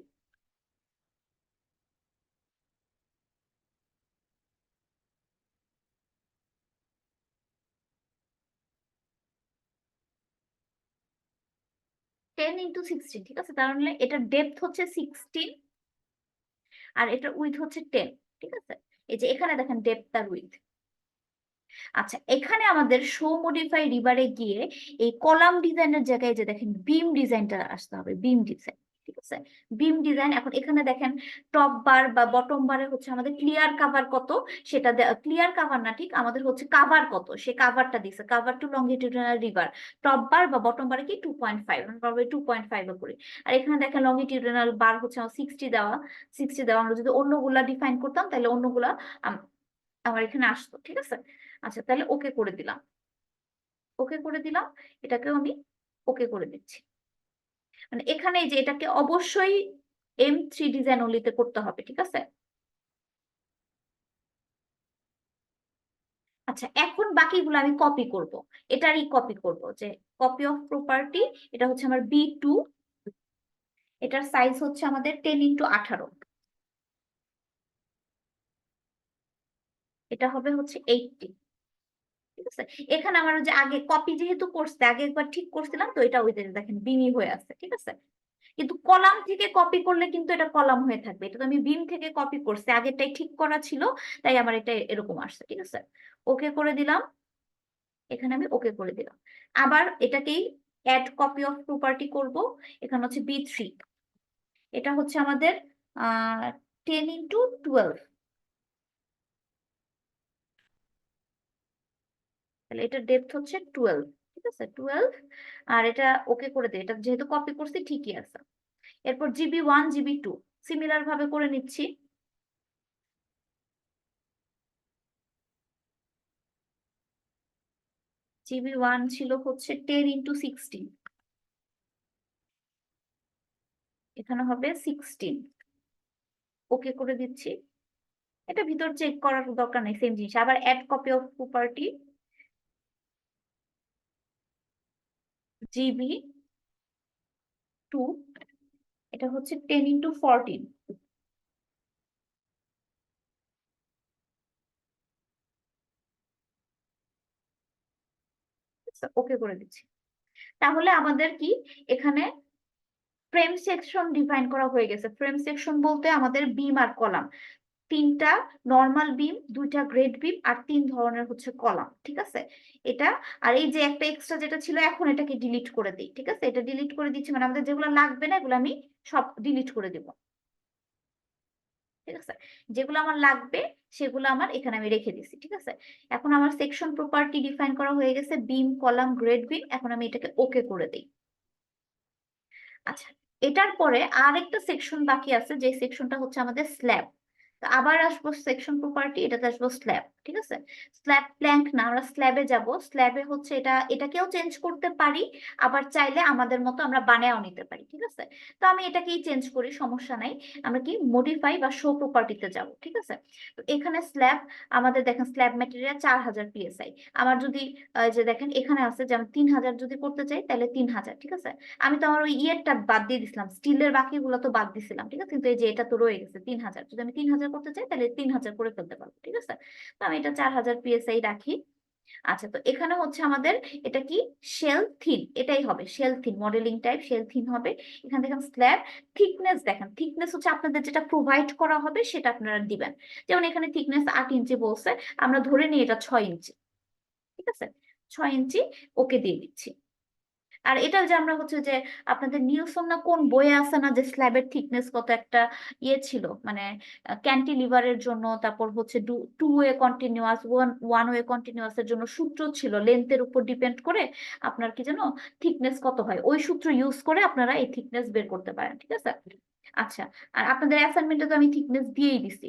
10x16, ঠিক আছে। তার মানে এটার ডেপথ হচ্ছে 16, আর এটার উইথ হচ্ছে 10, ঠিক আছে। এই যে এখানে দেখেন ডেপথ আর উইডথ। আচ্ছা, এখানে আমাদের শো মডিফাই রিবারে গিয়ে এই কলাম ডিজাইনের জায়গায় যে দেখেন বিম ডিজাইনটা আসতে হবে, বিম ডিজাইন। ঠিক আছে, বিম ডিজাইন। এখন এখানে দেখেন টপ বার বা বটম বারে হচ্ছে আমাদের ক্লিয়ার কাভার কত, সেটা ক্লিয়ার কাভার না, ঠিক আমাদের হচ্ছে কাভার কত, সে কাভারটা দিছে, কাভার টু লংগিটিউডিনাল রিভার। টপ বার বা বটম বারে কি 2.5, আমরা 2.5 করি। আর এখানে দেখেন লংগিটিউডিনাল বার হচ্ছে আমার 60 দেওয়া, 60 দেওয়া। আমরা যদি অন্যগুলা ডিফাইন করতাম তাহলে অন্যগুলা আমার এখানে আসতো। ঠিক আছে, আচ্ছা তাহলে ওকে করে দিলাম, ওকে করে দিলাম। এটাকেও আমি ওকে করে দিচ্ছি। মানে এখানে যে এটাকে অবশ্যই M3 ডিজাইন ওনলিতে করতে হবে। ঠিক আছে, আচ্ছা এখন বাকিগুলো আমি কপি করব, এটারই কপি করব, যে কপি অফ প্রপার্টি। এটা হচ্ছে আমার B2, এটার সাইজ হচ্ছে আমাদের 10x18, এটা হবে হচ্ছে 80। ঠিক আছে, এখানে আমার যে আগে কপি যেহেতু করছে, আগে একবার ঠিক করছিলাম তো এটা ওই যে দেখেন বিমি হয়ে আছে। ঠিক আছে, কিন্তু কলাম থেকে কপি করলে কিন্তু এটা কলাম হয়ে থাকবে, এটা তো আমি বিম থেকে কপি করছি, আগেরটাই ঠিক করা ছিল, তাই আমার এটা এরকম আসছে। ঠিক আছে, ওকে করে দিলাম, এখানে আমি ওকে করে দিলাম। আবার এটাকেই অ্যাড কপি অফ প্রপার্টি করব। এখানে হচ্ছে B3, এটা হচ্ছে আমাদের 10x12, তাহলে এটার ডেপথ হচ্ছে 12। ঠিক আছে, 12। আর এটা ওকে করে দিই, এটা যেহেতু কপি করছি ঠিকই আছে। এরপর GB1 GB2 সিমিলার ভাবে করে নিচ্ছি। GB1 ছিল হচ্ছে 10x16, এখানে হবে 16, ওকে করে দিচ্ছি। এটা ভিতর চেক করার দরকার নেই, সেম জিনিস। আবার ad copy of property GB2, এটা হচ্ছে 10x14, ওকে করে দিচ্ছি। তাহলে আমাদের কি এখানে ফ্রেম সেকশন ডিফাইন করা হয়ে গেছে। ফ্রেম সেকশন বলতে আমাদের বিম আর কলাম, তিনটা নর্মাল বিম, দুইটা গ্রেড বিম, আর তিন ধরনের হচ্ছে কলাম। ঠিক আছে, এটা। আর এই যে একটা এক্সট্রা যেটা ছিল, এখন এটাকে ডিলিট করে দিই। ঠিক আছে, এটা ডিলিট করে দিচ্ছি, মানে আমাদের যেগুলো লাগবে না এগুলো আমি সব ডিলিট করে দেবো। ঠিক আছে, যেগুলো আমার লাগবে সেগুলো আমার এখানে আমি রেখে দিচ্ছি। ঠিক আছে, এখন আমার সেকশন প্রপার্টি ডিফাইন করা হয়ে গেছে, বিম কলাম গ্রেড বিম। এখন আমি এটাকে ওকে করে দিই। আচ্ছা, এটার পরে আরেকটা সেকশন বাকি আছে, যে সেকশনটা হচ্ছে আমাদের স্ল্যাব। আবার আসবো সেকশন প্রপার্টি, এটাতে আসবো স্ল্যাব। ঠিক আছে, স্ল্যাব প্ল্যাঙ্ক না, আমরা স্ল্যাবে যাব। স্ল্যাবে হচ্ছে এটা, এটাকেও চেঞ্জ করতে পারি, আবার চাইলে আমাদের মতো আমরা বানায়ও নিতে পারি। ঠিক আছে, তো আমি এটাকেই চেঞ্জ করি, সমস্যা নাই। আমরা কি মডিফাই বা শো প্রপার্টিতে যাব। ঠিক আছে, তো এখানে স্ল্যাব, আমাদের দেখেন স্ল্যাব ম্যাটেরিয়াল 4000 PSI। আমার যদি যে দেখেন এখানে আছে যে আমি 3000 যদি করতে চাই তাহলে 3000। ঠিক আছে, আমি তো আমার ওই ইয়েরটা বাদ দিয়ে দিছিলাম, স্টিলের বাকিগুলো তো বাদ দিছিলাম। ঠিক আছে, কিন্তু এই যে এটা তো রয়ে গেছে 3000, যদি আমি 3000 করতে চাই তাহলে 3000 করে ফেলতে পারবো। ঠিক আছে, তো আমি এটা 4000 PSI রাখি। আচ্ছা, তো এখানে হচ্ছে আমাদের এটা কি শেল থিন, এটাই হবে shell thin, modelling type shell thin হবে। এখান দেখেন স্ল্যাব থিকনেস, দেখেন থিকনেস হচ্ছে আপনাদের যেটা প্রোভাইড করা হবে সেটা আপনারা দিবেন। যেমন এখানে থিকনেস 8 ইঞ্চি বলছে, আমরা ধরে নিই এটা 6 ইঞ্চি। ঠিক আছে, 6 ইঞ্চি, ওকে দিয়ে দিচ্ছি। আর এটা যে আমরা হচ্ছে যে আপনাদের নিলসন না কোন বইয়ে আছে না, যে স্ল্যাবের থিকনেস কত একটা ইয়ে ছিল, মানে ক্যান্টিলিভারের জন্য, তারপর হচ্ছে 2 way continuous, one way continuous এর জন্য সূত্র ছিল, লেন্থের উপর ডিপেন্ড করে আপনার কি যেন থিকনেস কত হয়, ওই সূত্র ইউজ করে আপনারা এই থিকনেস বের করতে পারেন। ঠিক আছে, আচ্ছা। আর আপনাদের অ্যাসাইনমেন্টে তো আমি থিকনেস দিয়েই দিছি,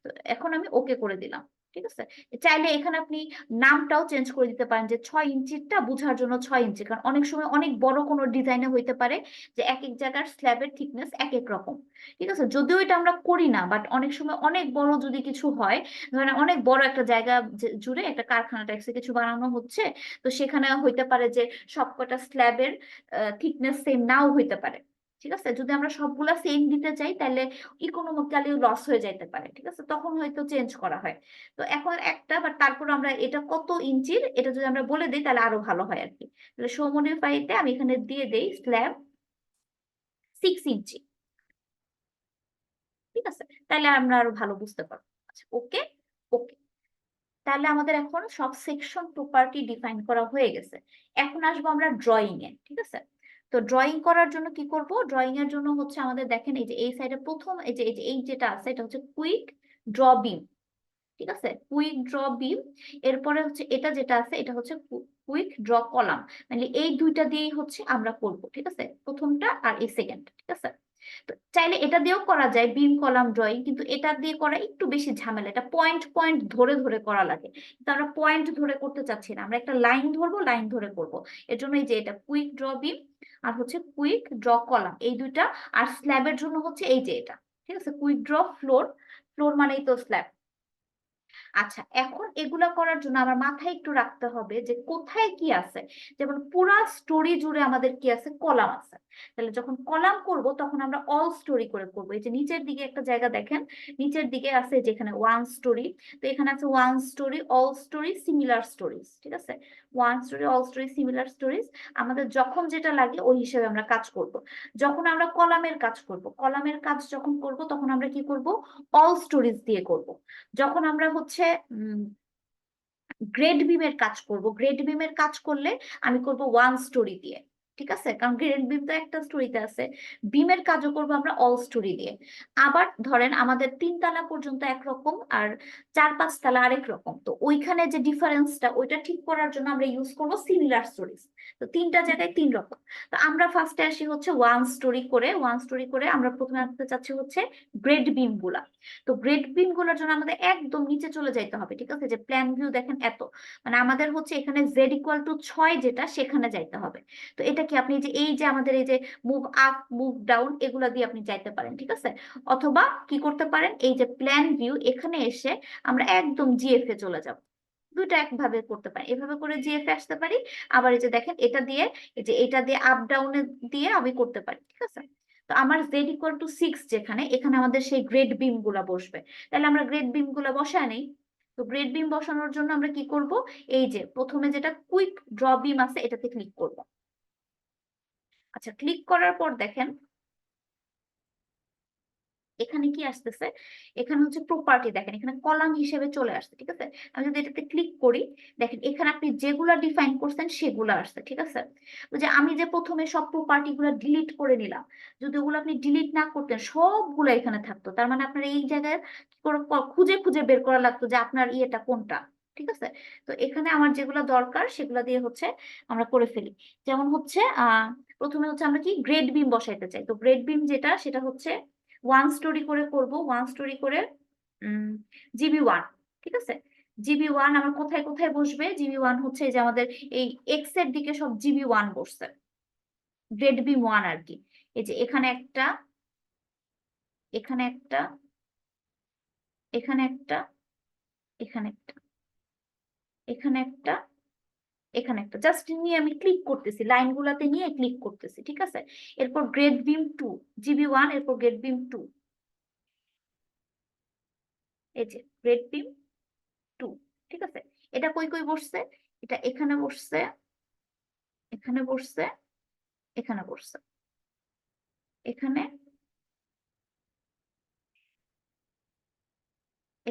তো এখন আমি ওকে করে দিলাম। ঠিক আছে, চাইলে এখানে আপনি নামটাও চেঞ্জ করে দিতে পারেন, যে 6 ইঞ্চিটা বোঝার জন্য 6 ইঞ্চি, কারণ অনেক সময় অনেক বড় কোনো ডিজাইনে হইতে পারে যে এক এক জায়গার স্ল্যাবের থিকনেস এক এক রকম। ঠিক আছে, যদিও এটা আমরা করি না, বাট অনেক সময় অনেক বড় যদি কিছু হয়, ধরেন অনেক বড় একটা জায়গা জুড়ে একটা কারখানা টাইপসে কিছু বানানো হচ্ছে, তো সেখানে হইতে পারে যে সবকটা স্ল্যাবের থিকনেস সেম নাও হইতে পারে। ঠিক আছে, যদি আমরা সবগুলা সেম দিতে চাই তাহলে ইকোনমিক্যালি লস হয়ে যাইতে পারে। ঠিক আছে, তখন হয়তো চেঞ্জ করা হয়। তো এখন একটা, বাট তারপর আমরা এটা কত ইঞ্চির এটা যদি আমরা বলে দিই তাহলে আরো ভালো হয় আর কি। তাহলে শো মডিফাইতে আমি এখানে দিয়ে দেই স্ল্যাব 6 ইঞ্চি। ঠিক আছে, তাহলে আমরা আরো ভালো বুঝতে পারবো। আচ্ছা, ওকে। ওকে, তাহলে আমাদের এখন সব সেকশন প্রপার্টি ডিফাইন করা হয়ে গেছে। এখন আসবো আমরা ড্রয়িং এ, ঠিক আছে? তো ড্রয়িং করার জন্য কি করব? ড্রয়িং এর জন্য হচ্ছে আমাদের দেখেন এই যে এই সাইডে প্রথম এই যেটা আছে এটা হচ্ছে কুইক ড্র বিম, ঠিক আছে? কুইক ড্র বিম, এরপরে হচ্ছে এটা যেটা আছে এটা হচ্ছে কুইক ড্র কলাম, মানে এই দুইটা দিয়েই হচ্ছে আমরা করব, ঠিক আছে? প্রথমটা আর এই সেকেন্ড, ঠিক আছে? তো চাইলে এটা দিয়েও করা যায় বিম কলাম ড্রয়িং, কিন্তু এটা দিয়ে করা একটু বেশি ঝামেলা, এটা পয়েন্ট পয়েন্ট ধরে ধরে করা লাগে, কিন্তু আমরা পয়েন্ট ধরে করতে চাচ্ছি না, আমরা একটা লাইন ধরবো, লাইন ধরে করব। এর জন্য এই যে এটা কুইক ড্র বিম আর হচ্ছে কুইক ড্র কলাম, এই দুইটা। আর স্ল্যাবের জন্য হচ্ছে এই যে এটা, ঠিক আছে? কুইক ড্র ফ্লোর, ফ্লোর মানেই তো স্ল্যাব। আচ্ছা, এখন এগুলা করার জন্য আমার মাথায় একটু রাখতে হবে যে কোথায় কি আছে। যেমন পুরা স্টোরি জুড়ে আমাদের কি আছে? কলাম আছে। তাহলে যখন কলাম করব তখন আমরা অল স্টোরি করে করব। এই যে নিচের দিকে একটা জায়গা দেখেন, নিচের দিকে আছে যেখানে ওয়ান স্টোরি, তো এখানে আছে one story, all story, similar stories, ঠিক আছে? One story, all story, similar stories. আমাদের যখন যেটা লাগে ওই হিসেবে আমরা কাজ করব। যখন আমরা কলামের কাজ করব, কলামের কাজ যখন করব তখন আমরা কি করব? অল স্টোরিজ দিয়ে করব। যখন আমরা হচ্ছে গ্রেড বিমের কাজ করব, গ্রেড বিমের কাজ করলে আমি করব ওয়ান স্টোরি দিয়ে, ঠিক আছে? কারণ গ্রেড বিম তো একটা স্টোরিতে আছে। বিমের কাজও করব আমরা অল স্টোরি দিয়ে। আবার ধরেন আমাদের 3 তলা পর্যন্ত একরকম আর 4-5 তলা আরেক রকম, তো ওইখানে যে ডিফারেন্সটা ওইটা ঠিক করার জন্য আমরা ইউজ করব সিমিলার স্টোরিজ। তো 3টা জায়গায় 3 রকম। তো আমরা ফার্স্টে আসি হচ্ছে ওয়ান স্টোরি করে, ওয়ান স্টোরি করে আমরা প্রথমে আসতে চাচ্ছি হচ্ছে গ্রেড বিম গুলা। তো গ্রেড বিম গুলোর জন্য আমাদের একদম নিচে চলে যাইতে হবে, ঠিক আছে? যে প্ল্যান ভিউ দেখেন এত, মানে আমাদের হচ্ছে এখানে z=6 যেটা সেখানে যাইতে হবে। তো এটা কি আপনি যে এই যে আমাদের এই যে মুভ আপ মুভ ডাউন এগুলা দিয়ে আপনি যাইতে পারেন, ঠিক আছে? অথবা কি করতে পারেন, এই যে প্ল্যান ভিউ এখানে এসে আমরা একদম জিএফ এ চলে যাব। দুইটা একভাবে করতে পারি, এভাবে করে জিএফ এ আসতে পারি। আবার এই যে দেখেন এটা দিয়ে, এই যে এটা দিয়ে আপ ডাউনে দিয়ে আমি করতে পারি, ঠিক আছে? তো আমার z=6 যেখানে, এখানে আমাদের সেই গ্রেড বিম গুলা বসবে। তাহলে আমরা গ্রেড বিম গুলা বসায় নেই। তো গ্রেড বিম বসানোর জন্য আমরা কি করব? এই যে প্রথমে যেটা কুইক ড্র বিম আছে এটাতে ক্লিক করব। আচ্ছা, ক্লিক করার পর দেখেন এখানে কি আসতেছে, এখানে হচ্ছে প্রপার্টি, দেখেন এখানে কলাম হিসেবে চলে আসছে, ঠিক আছে? আমি যদি এটাতে ক্লিক করি, দেখেন এখানে আপনি যেগুলা ডিফাইন করছেন সেগুলো আসছে, ঠিক আছে? তো যে আমি যে প্রথমে সব প্রপার্টি গুলো ডিলিট করে নিলাম, যদি ওগুলো আপনি ডিলিট না করতেন সবগুলো এখানে থাকতো, তার মানে আপনার এই জায়গায় কি করে খুঁজে খুঁজে বের করা লাগতো যে আপনার ইয়েটা কোনটা, ঠিক আছে? তো এখানে আমার যেগুলো দরকার সেগুলো দিয়ে হচ্ছে আমরা করে ফেলি। যেমন হচ্ছে প্রথমে হচ্ছে আমরা কি গ্রেড বিম বসাইতে চাই, তো গ্রেড বিম যেটা সেটা হচ্ছে ওয়ান স্টোরি করে করব, ওয়ান স্টোরি করে জিবি 1, ঠিক আছে? জিবি 1 আমার কোথায় কোথায় বসবে? জিবি 1 হচ্ছে এই যে আমাদের এই এক্স এর দিকে সব জিবি 1 বসছে, গ্রেড বি 1 আর কি। এই যে এখানে একটা, এখানে একটা, এখানে একটা, এখানে একটা, এখানে একটা, এখানে একটা, জাস্ট নিয়ে আমি ক্লিক করতেছি, লাইন গুলাতে নিয়ে ক্লিক করতেছি, ঠিক আছে? এরপর গ্রেড বিম 2, জিবি 1, এরপর গ্রেড বিম 2, এই যে গ্রেড বিম 2, ঠিক আছে? এটা কই কই বসছে? এটা এখানে বসছে, এখানে বসছে, এখানে বসছে, এখানে,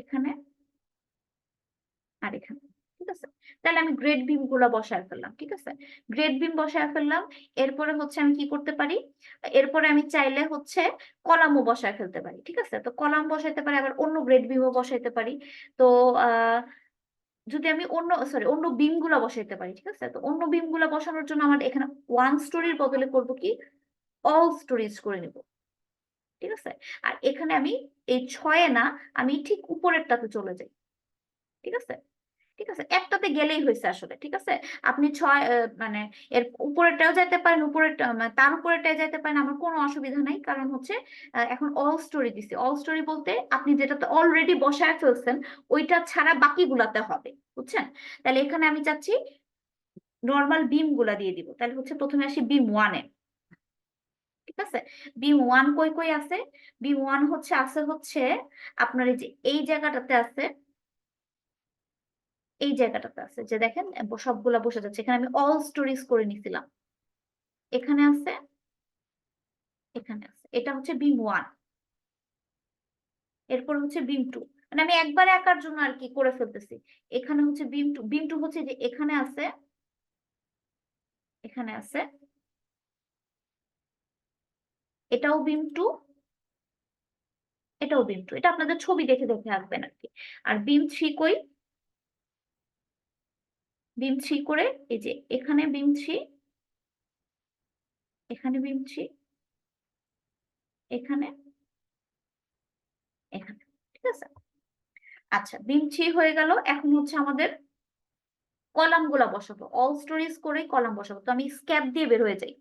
এখানে আর এখানে, ঠিক আছে? তাহলে আমি গ্রেড বিম গুলা বসায় ফেললাম, ঠিক আছে? গ্রেড বিম বসায় ফেললাম। এরপরে হচ্ছে আমি কি করতে পারি? এরপরে আমি চাইলে হচ্ছে কলামও বসায় ফেলতে পারি, ঠিক আছে? তো কলাম বসাইতে পারি, আবার অন্য গ্রেড বিমও বসাইতে পারি। তো যদি আমি অন্য অন্য বিম গুলা বসাইতে পারি, ঠিক আছে? তো অন্য বিম গুলা বসানোর জন্য আমার এখানে ওয়ান স্টোরির বদলে করব কি, অল স্টোরিজ করে নিব, ঠিক আছে? আর এখানে আমি এই 6-এ না, আমি ঠিক উপরেরটাতে চলে যাই, ঠিক আছে? ঠিক আছে, একটাতে গেলেই হয়েছে আসলে, ঠিক আছে? আপনি 6 মানে এর উপরেরটাও যেতে পারেন, উপরেরটা মানে তার উপরেরটাই যেতে পারেন, আমার কোনো অসুবিধা নাই। কারণ হচ্ছে এখন অল স্টোরি দিছি, অল স্টোরি বলতে আপনি যেটাতে অলরেডি বসায় ফেলছেন ওইটা ছাড়া বাকিগুলাতে হবে, বুঝছেন? তাহলে এখানে আমি চাচ্ছি নর্মাল বিম গুলা দিয়ে দিব। তাহলে হচ্ছে প্রথমে আসি বিম 1-এ, ঠিক আছে? বিম 1 কই কই আছে? বিম 1 হচ্ছে আছে হচ্ছে আপনার এই যে এই জায়গাটাতে আছে, এই জায়গাটাতে আছে, যে দেখেন সবগুলা বসে যাচ্ছে, এখানে আমি অল স্টোরিজ করে নিছিলাম, এখানে আছে, এখানে আছে, এটা হচ্ছে বিম 1। এরপর হচ্ছে বিম 2, মানে আমি একবারে আঁকার জন্য আর কি করে ফেলতেছি। এখানে হচ্ছে বিম টু হচ্ছে যে এখানে আছে, এখানে আছে, এটাও বিম টু, এটাও বিম টু। এটা আপনাদের ছবি দেখে দেখে আঁকবেন আর কি। আর বিম থ্রি কই, বিম থ্রি করে এই যে এখানে বিম থ্রি, এখানে বিম থ্রি, এখানে, এখানে, ঠিক আছে। আচ্ছা বিম থ্রি হয়ে গেল, এখন হচ্ছে আমাদের কলাম গুলা বসাবো, অল স্টোরিজ করে কলাম বসাবো। তো আমি স্ক্যাপ দিয়ে বের হয়ে যাই,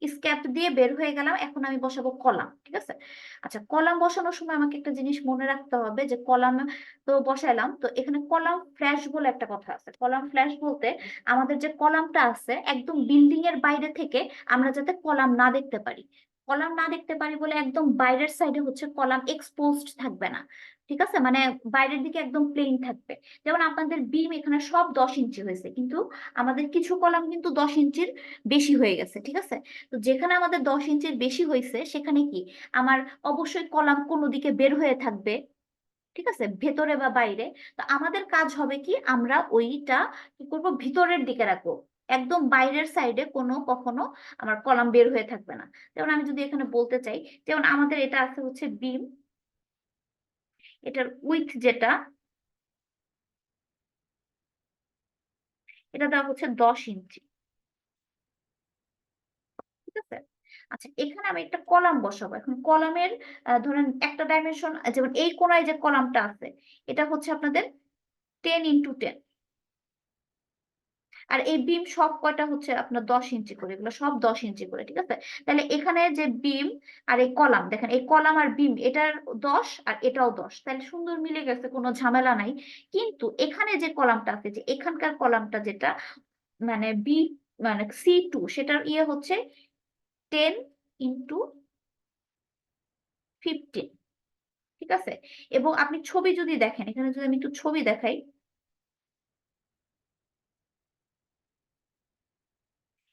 স্ক্যাপ দিয়ে বের হয়ে গেলাম, এখন আমি বসাবো কলাম, ঠিক আছে। আচ্ছা কলাম বসানোর সময় আমাকে একটা জিনিস মনে রাখতে হবে যে কলাম তো বসাইলাম, তো এখানে কলাম ফ্ল্যাশ বলে একটা কথা আছে। কলাম ফ্ল্যাশ বলতে আমাদের যে কলামটা আছে একদম বিল্ডিং এর বাইরে থেকে আমরা যাতে কলাম না দেখতে পারি, কলাম না দেখতে পারি বলে একদম বাইরের সাইডে হচ্ছে কলাম এক্সপোজড থাকবে না, ঠিক আছে, মানে বাইরের দিকে একদম প্লেন থাকবে। যেমন আপনাদের বিম এখানে সব 10 ইঞ্চি হয়েছে, কিন্তু আমাদের কিছু কলাম কিন্তু 10 ইঞ্চির বেশি হয়ে গেছে, ঠিক আছে। তো যেখানে আমাদের 10 ইঞ্চির বেশি হয়েছে সেখানে কি আমার অবশ্যই কলাম কোনো দিকে বের হয়ে থাকবে, ঠিক আছে, ভেতরে বা বাইরে। তো আমাদের কাজ হবে কি আমরা ওইটা কি করবো, ভিতরের দিকে রাখবো, একদম বাইরের সাইডে কোনো কখনো আমার কলাম বের হয়ে থাকবে না। যেমন আমি যদি এখানে বলতে চাই, যেমন আমাদের এটা আছে হচ্ছে বিম, এটার উইথ যেটা, এটা দেওয়া হচ্ছে 10 ইঞ্চি, ঠিক আছে। আচ্ছা এখানে আমি একটা কলাম বসাবো, এখন কলামের ধরেন একটা ডাইমেনশন, যেমন এই কোণায় যে কলামটা আছে এটা হচ্ছে আপনাদের 10 × 10, আর এই বিম সব কয়টা হচ্ছে আপনার 10 ইঞ্চি করে, এগুলো সব 10 ইঞ্চি করে, ঠিক আছে। তাহলে এখানে যে বিম আর এই কলাম, দেখেন এই কলাম আর বিম এটার 10 আর এটাও 10, তাহলে সুন্দর মিলে গেছে, কোনো ঝামেলা নাই। কিন্তু এখানে যে কলামটা আছে, যে এখানকার কলামটা যেটা মানে বি মানে C2, সেটার ইয়ে হচ্ছে 10 × 15, ঠিক আছে। এবং আপনি ছবি যদি দেখেন, এখানে যদি আমি একটু ছবি দেখাই,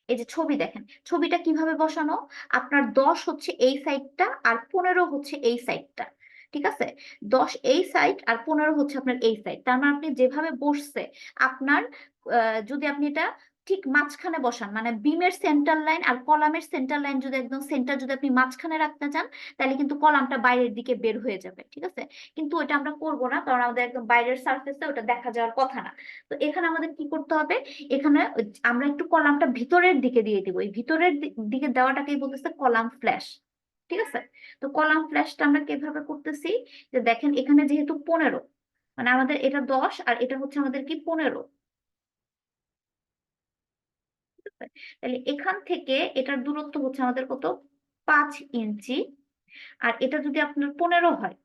এই যে ছবি দেখেন, ছবিটা কিভাবে বসানো, আপনার 10 হচ্ছে এই সাইডটা আর 15 হচ্ছে এই সাইডটা, ঠিক আছে। 10 এই সাইড আর 15 হচ্ছে আপনার এই সাইড, তার মানে আপনি যেভাবে বসছে আপনার যদি আপনি এটা ঠিক মাঝখানে বসান, মানে বিমের সেন্টার লাইন আর কলামের সেন্টার লাইন যদি একদম সেন্টার যদি আপনি মাঝখানে রাখতে চান, তাহলে কিন্তু কলামটা বাইরের দিকে বের হয়ে যাবে, ঠিক আছে। কিন্তু এটা আমরা করবো না, কারণ আমাদের একদম বাইরের সার্ফেসে ওটা দেখা যাওয়ার কথা না। তো এখানে আমাদের কি করতে হবে, এখানে আমরা একটু কলামটা ভিতরের দিকে দিয়ে দিব, এই ভিতরের দিকে দেওয়াটাকেই বলতেছে কলাম ফ্ল্যাশ, ঠিক আছে। তো কলাম ফ্ল্যাশটা আমরা কিভাবে করতেছি, যে দেখেন এখানে যেহেতু 15, মানে আমাদের এটা 10 আর এটা হচ্ছে আমাদের কি 15, ঠিক আছে। তাহলে এখান থেকে এটার দূরত্ব হচ্ছে আমাদের কত, 5 ইঞ্চি, আর এটা যদি আপনার 15 হয়,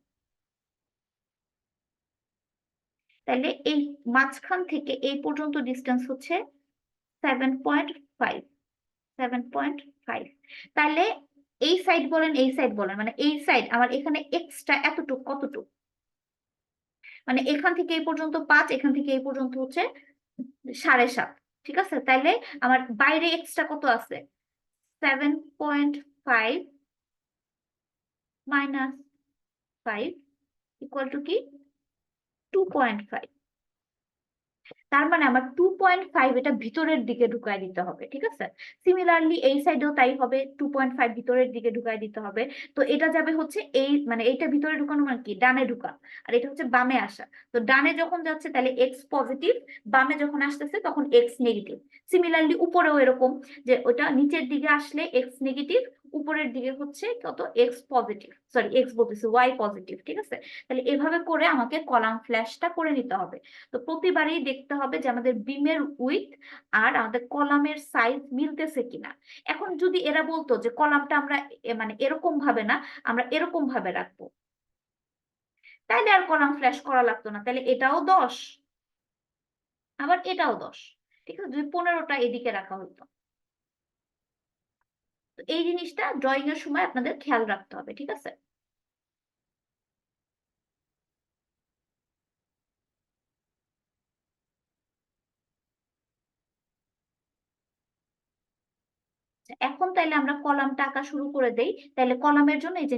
তাহলে এই মাঝখান থেকে এই পর্যন্ত ডিস্টেন্স হচ্ছে 7.5, 7.5। তাহলে এই সাইড বলেন এই সাইড বলেন, মানে এই সাইড আমার এখানে এক্সট্রা এতটুক কতটুক, মানে এখান থেকে এই পর্যন্ত 5, এখান থেকে এই পর্যন্ত হচ্ছে 7.5, ঠিক আছে। তাইলে আমার বাইরে এক্সট্রা কত আছে, 7.5 মাইনাস 5 ইকুয়াল টু কি, 2.5। তার মানে আমার 2.5 এটা ভিতরের দিকে ঢুকায় দিতে হবে, ঠিক আছে। সিমিলারলি এই সাইডেও তাই হবে, 2.5 ভিতরের দিকে ঢুকায় দিতে হবে। তো এটা যাবে হচ্ছে এই মানে এইটা ভিতরে ঢুকানো মানে কি, ডানে ঢুকা, আর এটা হচ্ছে বামে আসা। তো ডানে যখন যাচ্ছে তাহলে এক্স পজিটিভ, বামে যখন আসতেছে তখন এক্স নেগেটিভ। সিমিলারলি উপরেও এরকম, যে ওটা নিচের দিকে আসলে এক্স নেগেটিভ, উপরের দিকে হচ্ছে কত, এক্স পজিটিভ, সরি এক্স বলতেছে ওয়াই পজিটিভ, ঠিক আছে। তাহলে এভাবে করে আমাকে কলাম ফ্ল্যাশটা করে নিতে হবে। তো প্রতিবারই দেখতে হবে যে আমাদের বিমের উইথ আর আমাদের কলামের সাইজ মিলতেছে কিনা। এখন যদি এরা বলতো যে কলামটা আমরা মানে এরকম ভাবে না, আমরা এরকম ভাবে রাখবো, তাইলে আর কলাম ফ্ল্যাশ করা লাগতো না, তাহলে এটাও 10 আবার এটাও 10, ঠিক আছে, যদি 15টা এদিকে রাখা হতো। তো এই জিনিসটা ড্রয়িং এর সময় আপনাদের খেয়াল রাখতে হবে, ঠিক আছে। এখন তাইলে আমরা কলামটা আঁকা শুরু করে দেই। তাহলে কলামের জন্য এই যে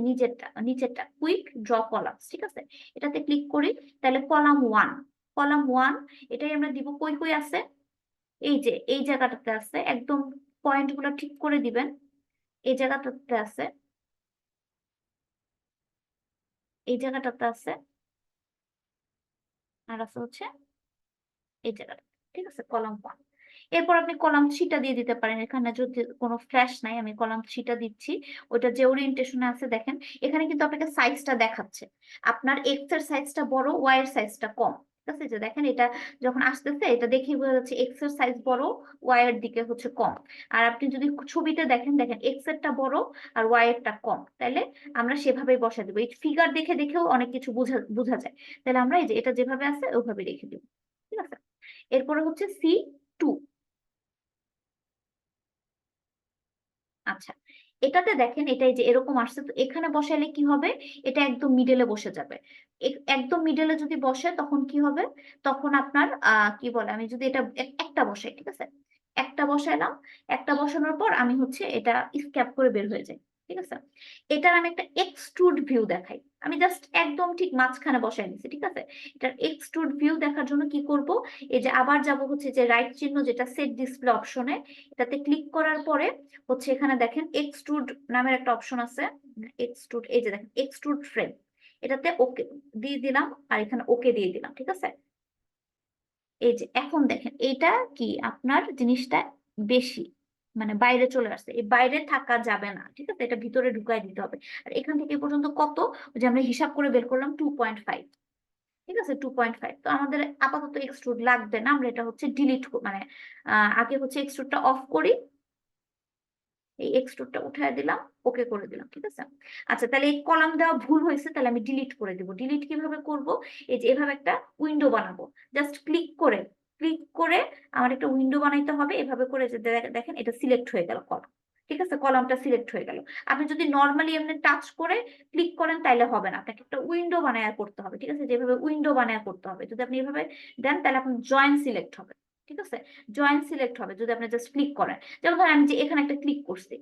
নিচেরটা কুইক ড্র কলামস, ঠিক আছে, এটাতে ক্লিক করি। তাহলে কলাম 1 এটাই আমরা দিব। কই কই আছে? এই যে এই জায়গাটাতে আছে, একদম পয়েন্ট গুলো ঠিক করে দিবেন। এই জায়গাটাতে আছে, এই জায়গাটাতে আছে, আর আছে হচ্ছে এই জায়গাটা, ঠিক আছে, কলাম 1। এরপর আপনি কলাম 3টা দিয়ে দিতে পারেন। এখানে যদি কোনো ফ্ল্যাশ নাই, আমি কলাম 3টা দিচ্ছি। ওটা যে ওরিয়েন্টেশনে আছে দেখেন, এখানে কিন্তু আপনাকে সাইজটা দেখাচ্ছে। আপনার এক্স এর সাইজটা বড়, ওয়াই এর সাইজটা কম, ঠিক আছে। যে দেখেন এটা যখন আসতেছে, এটা দেখে বোঝা যাচ্ছে এক্স এর সাইজ বড়, ওয়াই এর দিকে হচ্ছে কম। আর আপনি যদি ছবিতে দেখেন, দেখেন এক্স এরটা বড় আর ওয়াই এরটা কম, তাহলে আমরা সেভাবেই বসা দেবো। এই ফিগার দেখে দেখেও অনেক কিছু বোঝা যায়। তাহলে আমরা এই যে এটা যেভাবে আছে ওইভাবে রেখে দিব, ঠিক আছে। এরপরে হচ্ছে C2। আচ্ছা, এটাতে দেখেন এটাই যে এরকম আসছে, তো এখানে বসাইলে কি হবে? এটা একদম মিডলে বসে যাবে। একদম মিডলে যদি বসে তখন কি হবে? তখন আপনার কি বলে, আমি যদি এটা একটা বসাই, ঠিক আছে, একটা বসাইলাম। একটা বসানোর পর আমি হচ্ছে এটা স্ক্যাপ করে বের হয়ে যাই, ঠিক আছে। এটার আমি একটা এক্সট্রুড ভিউ দেখাই। আমি জাস্ট একদম ঠিক মাঝখানে বসাই নিচ্ছি, ঠিক আছে। এটার এক্সট্রুড ভিউ দেখার জন্য কি করব? এই যে আবার যাব হচ্ছে যে রাইট চিহ্ন যেটা সেট ডিসপ্লে অপশনে, এটাতে ক্লিক করার পরে হচ্ছে এখানে দেখেন এক্সট্রুড নামের একটা অপশন আছে। এক্সট্রুড, এই যে দেখেন এক্সট্রুড ফ্রেম, এটাতে ওকে দিয়ে দিলাম, আর এখানে ওকে দিয়ে দিলাম, ঠিক আছে। এই যে এখন দেখেন এইটা কি আপনার জিনিসটা বেশি মানে বাইরে চলে আসছে, এই বাইরে থাকা যাবে না, ঠিক আছে, এটা ভিতরে ঢুকাই দিতে হবে। আর এখান থেকে এই পর্যন্ত কত, ওই যে আমরা হিসাব করে বের করলাম 2.5, ঠিক আছে, 2.5। তো আমাদের আপাতত এক্সট্রুড লাগবে না, আমরা এটা হচ্ছে ডিলিট মানে আগে হচ্ছে এক্সট্রুডটা অফ করি, এই এক্সট্রুডটা উঠায় দিলাম, ওকে করে দিলাম, ঠিক আছে। আচ্ছা, তাহলে এই কলাম দেওয়া ভুল হয়েছে, তাহলে আমি ডিলিট করে দিব। ডিলিট কিভাবে করব? এই যে এভাবে একটা উইন্ডো বানাবো, জাস্ট ক্লিক করে আমার একটা উইন্ডো বানাইতে হবে। এভাবে করে যে দেখেন এটা সিলেক্ট হয়ে গেল কলাম, ঠিক আছে, কলামটা সিলেক্ট হয়ে গেল। আপনি যদি নর্মালি এমনি টাচ করে ক্লিক করেন তাইলে হবে না, আপনাকে একটা উইন্ডো বানায় করতে হবে, ঠিক আছে, যেভাবে উইন্ডো বানায় করতে হবে। যদি আপনি এভাবে দেন তাহলে আপনার জয়েন সিলেক্ট হবে, ঠিক আছে, জয়েন সিলেক্ট হবে যদি আপনি জাস্ট ক্লিক করেন। যেমন ধরেন আমি যে এখানে একটা ক্লিক করছি,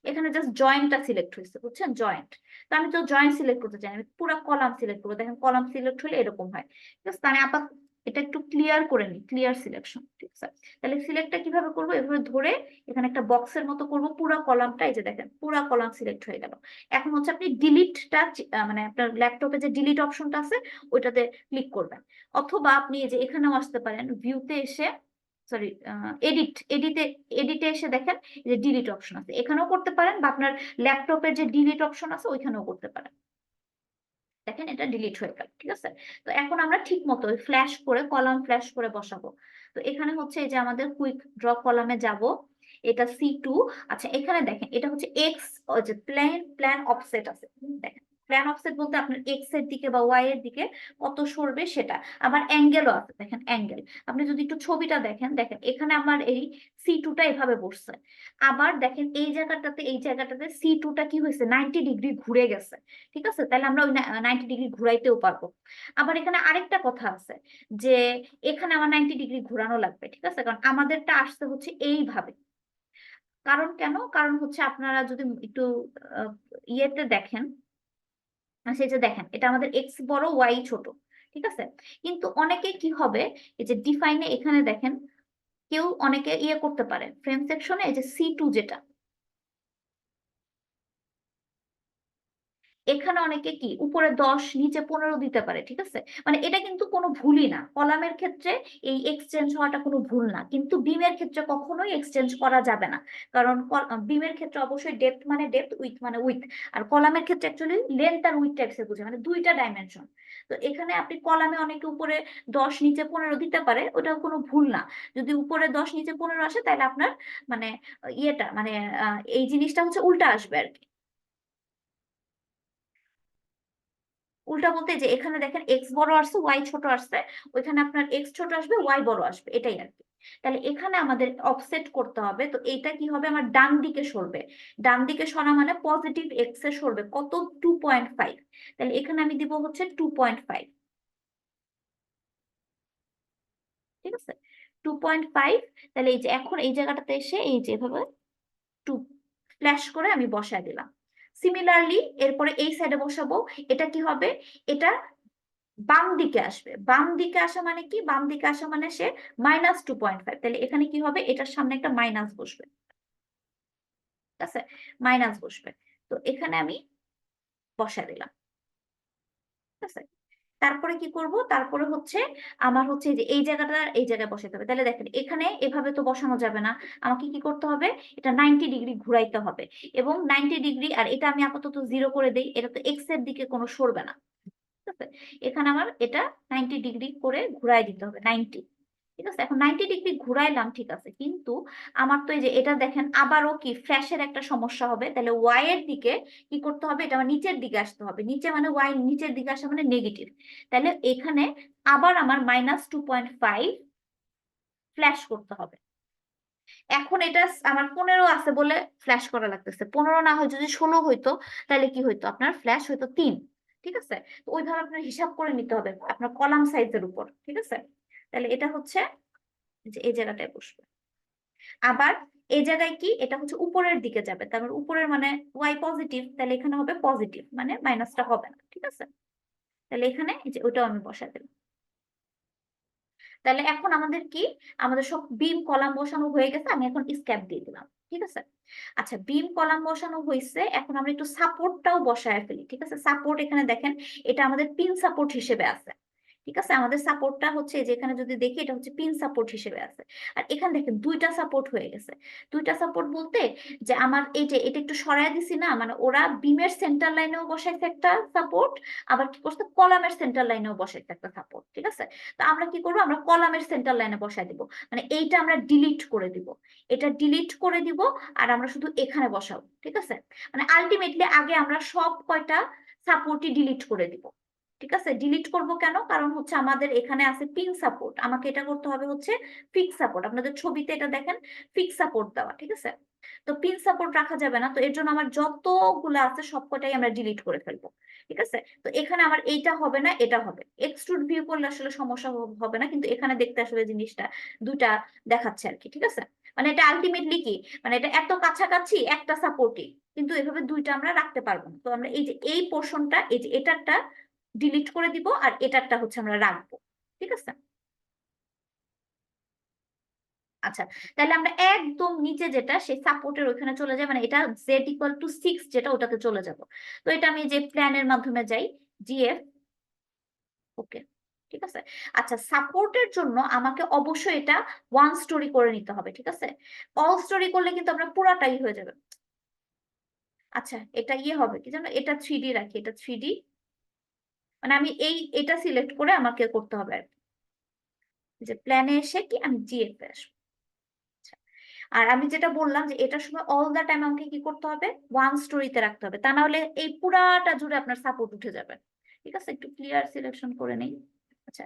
এখানে জাস্ট জয়েন্টটা সিলেক্ট হয়েছে, বুঝছেন, জয়েন্ট। তো আমি তো জয়েন্ট সিলেক্ট করতে চাই, আমি পুরো কলাম সিলেক্ট করবো। দেখেন কলাম সিলেক্ট হলে এরকম হয়, ঠিক আছে। আমি আপাতত এটা একটু ক্লিয়ার করে নিই, ক্লিয়ার সিলেকশন, ঠিক আছে। তাহলে সিলেক্টটা কিভাবে করবো? এভাবে ধরে এখানে একটা বক্সের মতো করবো, পুরো কলামটা, এই যে দেখেন পুরো কলাম সিলেক্ট হয়ে গেল। এখন হচ্ছে আপনি ডিলিটটা মানে আপনার ল্যাপটপে যে ডিলিট অপশনটা আছে ওইটাতে ক্লিক করবেন। অথবা আপনি এই যে এখানেও আসতে পারেন, ভিউতে এসে, সরি, এডিটে এসে দেখেন যে ডিলিট অপশন আছে, এখানেও করতে পারেন, বা আপনার ল্যাপটপের যে ডিলিট অপশন আছে ওইখানেও করতে পারেন। দেখেন এটা ডিলিট হয়ে গেল, ঠিক আছে। তো এখন আমরা ঠিক মতো ফ্ল্যাশ করে কলাম ফ্ল্যাশ করে বসাবো। তো এখানে হচ্ছে এই যে আমাদের কুইক ড্র কলামে যাব, এটা C2। আচ্ছা, এখানে দেখেন এটা হচ্ছে এক্স, যে প্ল্যান অফসেট আছে, দেখেন প্ল্যান অফসেট বলতে আপনার এক্স এর দিকে বা ওয়াই এর দিকে কত সরবে সেটা। আবার অ্যাঙ্গেলও আছে, দেখেন অ্যাঙ্গেল। আপনি যদি একটু ছবিটা দেখেন, দেখেন এখানে আমার এই C2টা এভাবে বসছে। আবার দেখেন এই জায়গাটাতে C2টা কি হয়েছে, 90 ডিগ্রি ঘুরে গেছে, ঠিক আছে। তাহলে আমরা ওই 90 ডিগ্রি ঘুরাইতেও পারবো। আবার এখানে আরেকটা কথা আছে যে এখানে আমার 90 ডিগ্রি ঘোরানো লাগবে, ঠিক আছে, কারণ আমাদেরটা আসতে হচ্ছে এইভাবে। কারণ কেন? কারণ হচ্ছে আপনারা যদি একটু আহ, ইয়েতে দেখেন, সেই যে দেখেন এটা আমাদের এক্স বড় ওয়াই ছোট, ঠিক আছে। কিন্তু অনেকে কি হবে, এই যে ডিফাইনে এখানে দেখেন, কেউ অনেকে ইয়ে করতে পারে ফ্রেম সেকশনে, এই যে C2 যেটা, এখানে অনেকে কি উপরে 10 নিচে 15 দিতে পারে, ঠিক আছে। মানে এটা কিন্তু কোনো ভুলই না, কলামের ক্ষেত্রে এই এক্সচেঞ্জ হওয়াটা কোনো ভুল না, কিন্তু বিমের ক্ষেত্রে কখনোই এক্সচেঞ্জ করা যাবে না। কারণ বিমের ক্ষেত্রে অবশ্যই ডেপথ মানে ডেপথ, উইথ মানে উইথ। আর কলামের ক্ষেত্রে অ্যাকচুয়ালি লেন্থ আর উইথ টাইপস এর বুঝে, মানে দুইটা ডাইমেনশন। তো এখানে আপনি কলামে অনেকে উপরে 10 নিচে 15 দিতে পারে, ওটা কোনো ভুল না। যদি উপরে 10 নিচে 15 আসে তাহলে আপনার মানে ইয়েটা মানে এই জিনিসটা হচ্ছে উল্টা আসবে আর কি। উল্টা বলতে যে এখানে দেখেন এক্স বড় আসছে ওয়াই ছোট আসছে, ওইখানে আপনার এক্স ছোট আসবে ওয়াই বড় আসবে, এটাই আর কি। তাহলে এখানে আমাদের অফসেট করতে হবে, তো এটা কি হবে, আমার ডান দিকে সরবে। ডান দিকে সরা মানে পজিটিভ এক্স এ সরবে কত, 2.5। তাহলে এখানে আমি দিব হচ্ছে 2.5, ঠিক আছে, 2.5। তাহলে এই যে এখন এই জায়গাটাতে এসে এই যে এভাবে ফ্ল্যাশ করে আমি বসায় দিলাম। সিমিলারলি এরপরে এই সাইডে বসাবো, এটা কি হবে, এটা বাম দিকে আসবে। বাম দিকে আসা মানে কি, বাম দিকে আসা মানে সে -2.5, তাহলে এখানে কি হবে, এটার সামনে একটা মাইনাস বসবে, ঠিক আছে, মাইনাস বসবে। তো এখানে আমি বসায় দিলাম, ঠিক আছে। তারপরে কি করব, তারপরে হচ্ছে আমার হচ্ছে যে এই জায়গাটা এই জায়গায় বসাতে হবে। তাহলে দেখেন এখানে এভাবে তো বসানো যাবে না, আমাকে কি করতে হবে, এটা 90 ডিগ্রি ঘুরাইতে হবে। এবং 90 ডিগ্রি, আর এটা আমি আপাতত 0 করে দেই, এটা তো এক্স এর দিকে কোনো সরবে না, ঠিক আছে। এখানে আমার এটা 90 ডিগ্রি করে ঘুরাই দিতে হবে, 90, ঠিক আছে। এখন 90 ডিগ্রি ঘুরাইলাম, ঠিক আছে, কিন্তু আমার তো এই যে এটা দেখেন আবারও কি ফ্ল্যাশের একটা সমস্যা হবে। তাহলে ওয়াই এর দিকে কি করতে হবে, এটা আমার নিচের দিকে আসতে হবে, নিচে মানে ওয়াই নিচের দিকে আসা মানে নেগেটিভ। তাহলে এখানে আবার আমার -2.5 ফ্ল্যাশ করতে হবে। এখন এটা আমার 15 আছে বলে ফ্ল্যাশ করা লাগতেছে, 15 না হয় যদি 16 হইতো তাহলে কি হইতো, আপনার ফ্ল্যাশ হইতো 3, ঠিক আছে। তো ওইভাবে আপনার হিসাব করে নিতে হবে আপনার কলাম সাইজের উপর, ঠিক আছে। তাহলে এটা হচ্ছে যে এই জায়গাটায় বসবে। আবার এই জায়গায় কি, এটা হচ্ছে উপরের দিকে যাবে, তার মানে উপরের মানে ওয়াই পজিটিভ, তাহলে এখানে হবে পজিটিভ, মানে মাইনাসটা হবে না, ঠিক আছে। তাহলে এখানে এই যে ওইটাও আমি বসাই দিলাম। তাহলে এখন আমাদের কি, আমাদের সব বিম কলাম বসানো হয়ে গেছে, আমি এখন স্ক্যাপ দিয়ে দিলাম, ঠিক আছে। আচ্ছা, বিম কলাম বসানো হয়েছে, এখন আমরা একটু সাপোর্টটাও বসায় ফেলি, ঠিক আছে। সাপোর্ট এখানে দেখেন এটা আমাদের পিন সাপোর্ট হিসেবে আছে, ঠিক আছে। আমাদের সাপোর্টটা হচ্ছে যে এখানে যদি দেখি এটা হচ্ছে পিন সাপোর্ট হিসেবে আছে। আর এখানে দেখেন দুইটা সাপোর্ট হয়ে গেছে। দুইটা সাপোর্ট বলতে যে আমার এই যে এটা একটু সরাই দিছি না, মানে ওরা বিমের সেন্টার লাইনেও বসাইছে একটা সাপোর্ট, আবার কি করছে কলামের সেন্টার লাইনেও বসাইছে একটা সাপোর্ট, ঠিক আছে। তো আমরা কি করবো, আমরা কলামের সেন্টার লাইনে বসাই দিব, মানে এইটা আমরা ডিলিট করে দিব, এটা ডিলিট করে দিব, আর আমরা শুধু এখানে বসাবো, ঠিক আছে। মানে আলটিমেটলি আগে আমরা সব কয়টা সাপোর্টই ডিলিট করে দিব, ঠিক আছে। ডিলিট করব কেন, কারণ হচ্ছে আমাদের এখানে আছে পিন সাপোর্ট, আমাকে এটা করতে হবে হচ্ছে ফিক্স সাপোর্ট। আপনাদের ছবিতে এটা দেখেন ফিক্স সাপোর্ট দেওয়া, ঠিক আছে। তো পিন সাপোর্ট রাখা যাবে না, তো এর জন্য আমার যতগুলো আছে সবকটাই আমরা ডিলিট করে ফেলবো, ঠিক আছে। তো এখানে আমার এইটা হবে না, এটা হবে। এক্সট্রুড ভিউ করলে আসলে সমস্যা হবে না, কিন্তু এখানে দেখতে আসলে জিনিসটা দুটা দেখাচ্ছে আর কি, ঠিক আছে। মানে এটা আলটিমেটলি কি, মানে এটা এত কাছাকাছি একটা সাপোর্টই, কিন্তু এভাবে দুইটা আমরা রাখতে পারবো না। তো আমরা এই যে এই পোর্শনটা, এই যে এটারটা ডিলিট করে দিব, আর এটারটা হচ্ছে আমরা রাখবো, ঠিক আছে। আচ্ছা, তাহলে আমরা একদম নিচে যেটা সেই সাপোর্টের ওখানে চলে যাই, মানে এটা z = 6 যেটা, ওটাতে চলে যাব। তো এটা আমি যে প্ল্যানের মাধ্যমে যাই, জিএফ, ওকে, ঠিক আছে। আচ্ছা, সাপোর্টের জন্য আমাকে অবশ্যই এটা 1 স্টোরি করে নিতে হবে, ঠিক আছে। অল স্টোরি করলে কিন্তু আমরা পুরাটাই হয়ে যাবে। আচ্ছা, এটা ইয়ে হবে কি জানো, এটা 3D রাখি, এটা 3D, মানে আমি এটা সিলেক্ট করে আমাকে করতে হবে আর কি, যে প্ল্যানে এসে কি আমি জিএফ এ আসবো। আচ্ছা, আর আমি যেটা বললাম যে এটার সময় অল দা টাইম আমাকে কি করতে হবে, 1 স্টোরিতে রাখতে হবে, তা না হলে এই পুরাটা জুড়ে আপনার সাপোর্ট উঠে যাবে, ঠিক আছে। একটু ক্লিয়ার সিলেকশন করে নেই। আচ্ছা,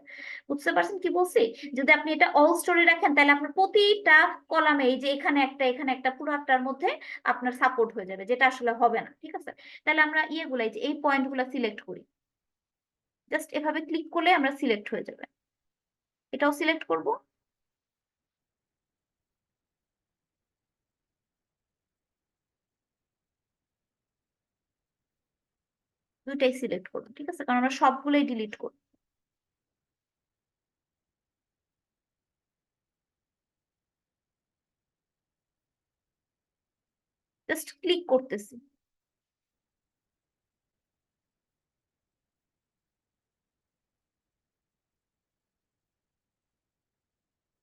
বুঝতে পারছেন কি বলছি, যদি আপনি এটা অল স্টোরি রাখেন তাহলে আপনার প্রতিটা কলামে এই যে এখানে একটা এখানে একটা পুরাটার মধ্যে আপনার সাপোর্ট হয়ে যাবে, যেটা আসলে হবে না, ঠিক আছে। তাহলে আমরা ইয়েগুলাই যে এই পয়েন্ট গুলা সিলেক্ট করি, জাস্ট এভাবে ক্লিক করলে আমরা সিলেক্ট হয়ে যাবে। এটাও সিলেক্ট করব, দুইটাই সিলেক্ট করব, ঠিক আছে, কারণ আমরা সবগুলোই ডিলিট করব। জাস্ট ক্লিক করতেছি।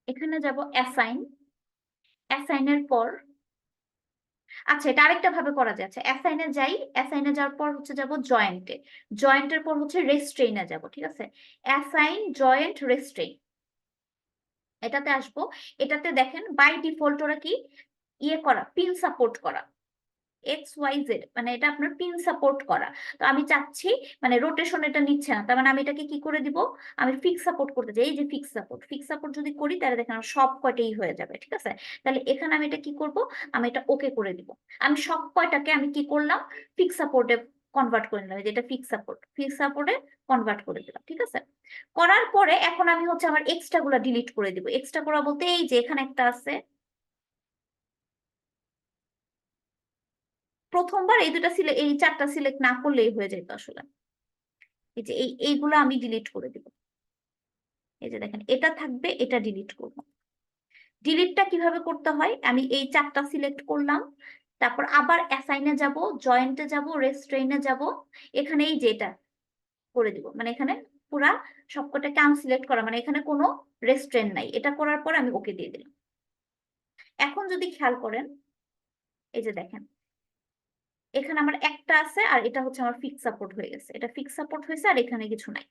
এখানে যাব অ্যাসাইন, অ্যাসাইনের পর, আচ্ছা এটা আরেকটা ভাবে করা যাচ্ছে, অ্যাসাইনে যাই, অ্যাসাইনে যাওয়ার পর হচ্ছে যাব জয়েন্টে, জয়েন্টের পর হচ্ছে রেস্ট্রেইনে যাব, ঠিক আছে। অ্যাসাইন জয়েন্ট রেস্ট্রেইন, এটাতে আসবো। এটাতে দেখেন বাই ডিফল্ট ওরা কি ইয়ে করা, পিন সাপোর্ট করা, XYZ, মানে এটা আপনার পিন সাপোর্ট করা। তো আমি চাচ্ছি মানে রোটেশন এটা নিচ্ছে না, তার মানে আমি এটাকে কি করে দিব, আমি ফিক্স সাপোর্ট করতে চাই, এই যে ফিক্স সাপোর্ট, ফিক্স সাপোর্ট যদি করি তাহলে দেখেন আমার সব কয়টাই হয়ে যাবে, ঠিক আছে। তাহলে এখানে আমি এটা কি করব, আমি এটা ওকে করে দিব। আমি সব কয়টাকে আমি কি করলাম, ফিক্স সাপোর্টে কনভার্ট করে নিলাম, যেটা ফিক্স সাপোর্ট, ফিক্স সাপোর্টে কনভার্ট করে দিলাম, ঠিক আছে। করার পরে এখন আমি হচ্ছে আমার এক্সট্রা গুলা ডিলিট করে দিব। এক্সট্রা করা বলতে এই যে এখানে একটা আছে, প্রথমবার এই দুটা সিলেক্ট, এই চারটা সিলেক্ট না করলেই হয়ে যেত আসলে। এই যে এইগুলো আমি ডিলিট করে দিব। এই যে দেখেন এটা থাকবে, এটা ডিলিট করব। ডিলিটটা কিভাবে করতে হয়, আমি এই চারটা সিলেক্ট করলাম, তারপর আবার অ্যাসাইনে যাব, জয়েন্টে যাব, রেস্ট্রেইনে যাব, এখানে এই যে এটা করে দিব, মানে এখানে পুরা সবকটাকে আনসিলেক্ট করা, মানে এখানে কোনো রেস্ট্রেন নাই। এটা করার পর আমি ওকে দিয়ে দিলাম। এখন যদি খেয়াল করেন, এই যে দেখেন এখানে আমার একটা আছে, আর এটা হচ্ছে আমার ফিক্স সাপোর্ট হয়ে গেছে, এটা ফিক্স সাপোর্ট হয়েছে, আর এখানে কিছু নাই।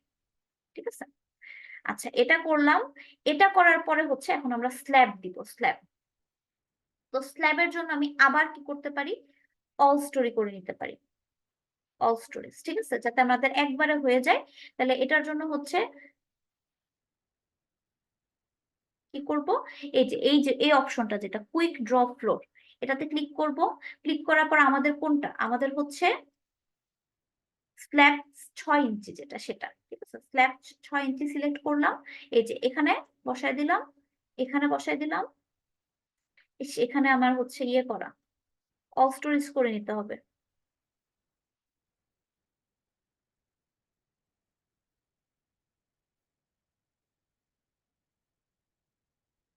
ঠিক আছে, আচ্ছা এটা করলাম। এটা করার পরে হচ্ছে এখন আমরা স্ল্যাব দিব, স্ল্যাব। তো স্ল্যাবের জন্য আমি আবার কি করতে পারি, অল স্টোরি করে নিতে পারি, অল স্টোরেজ। ঠিক আছে, যাতে আমাদের একবারে হয়ে যায়। তাহলে এটার জন্য হচ্ছে কি করব, এই যে এই অপশনটা যেটা কুইক ড্র ফ্লোর, এটাতে ক্লিক করব। ক্লিক করার পর আমাদের কোনটা, আমাদের হচ্ছে স্ল্যাব 6 ইঞ্চি যেটা, সেটা। ঠিক আছে, স্ল্যাব 6 ইঞ্চি সিলেক্ট করলাম। এই যে এখানে বসায় দিলাম, এখানে বসায় দিলাম। এখানে আমার হচ্ছে ইয়ে করা, অল স্টোরেজ করে নিতে হবে।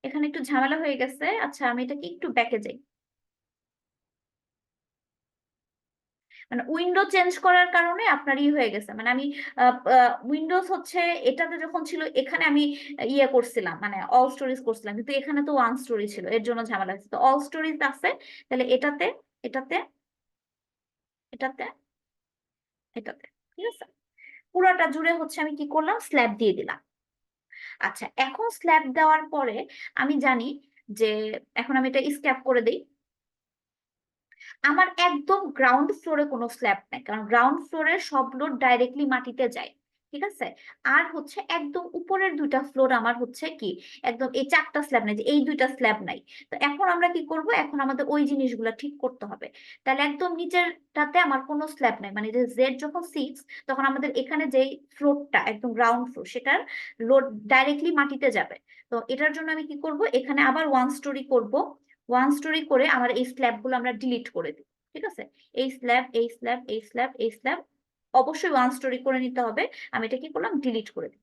এখানে একটু ঝামেলা হয়ে গেছে। আচ্ছা আমি এটাকে একটু ব্যাকে যাই। মানে উইন্ডো চেঞ্জ করার কারণে আপনার ই হয়ে গেছে, মানে আমি উইন্ডোজ হচ্ছে এটাতে যখন ছিল, এখানে আমি ইয়ে করছিলাম, মানে অল স্টোরেজ করছিলাম, কিন্তু এখানে তো ওয়ান স্টোরি ছিল, এর জন্য ঝামেলা হয়েছে। তো অল স্টোরেজ আছে, তাহলে এটাতে, এটাতে, এটাতে, এটাতে। ঠিক আছে, পুরাটা জুড়ে হচ্ছে আমি কি করলাম, স্ল্যাব দিয়ে দিলাম। আচ্ছা এখন স্ল্যাব দেওয়ার পরে আমি জানি যে, এখন আমি এটা স্ক্যাপ করে দিই। আমার একদম গ্রাউন্ড ফ্লোরে কোনো স্ল্যাব নাই, কারণ গ্রাউন্ড ফ্লোরের সব লোড ডাইরেক্টলি মাটিতে যায়। ঠিক আছে, আর হচ্ছে একদম উপরের দুইটা ফ্লোর আমার হচ্ছে কি, একদম এই চারটা স্ল্যাব নাই, যে এই দুইটা স্ল্যাব নাই। তো এখন আমরা কি করব, এখন আমাদের ওই জিনিসগুলো ঠিক করতে হবে। তাহলে একদম নিচেরটাতে আমার কোনো স্ল্যাব নাই, মানে যে জেড যখন 6, তখন আমাদের এখানে যে ফ্লোরটা একদম গ্রাউন্ড ফ্লোর, সেটার লোড ডাইরেক্টলি মাটিতে যাবে। তো এটার জন্য আমি কি করব, এখানে আবার ওয়ান স্টোরি করব। ওয়ান স্টোরি করে আমার এই স্ল্যাব গুলো আমরা ডিলিট করে দিই। ঠিক আছে, এই স্ল্যাব, এই স্ল্যাব, এই স্ল্যাব, এই স্ল্যাব অবশ্যই ওয়ান স্টোরি করে নিতে হবে। আমি এটা কি করলাম, ডিলিট করে দিই।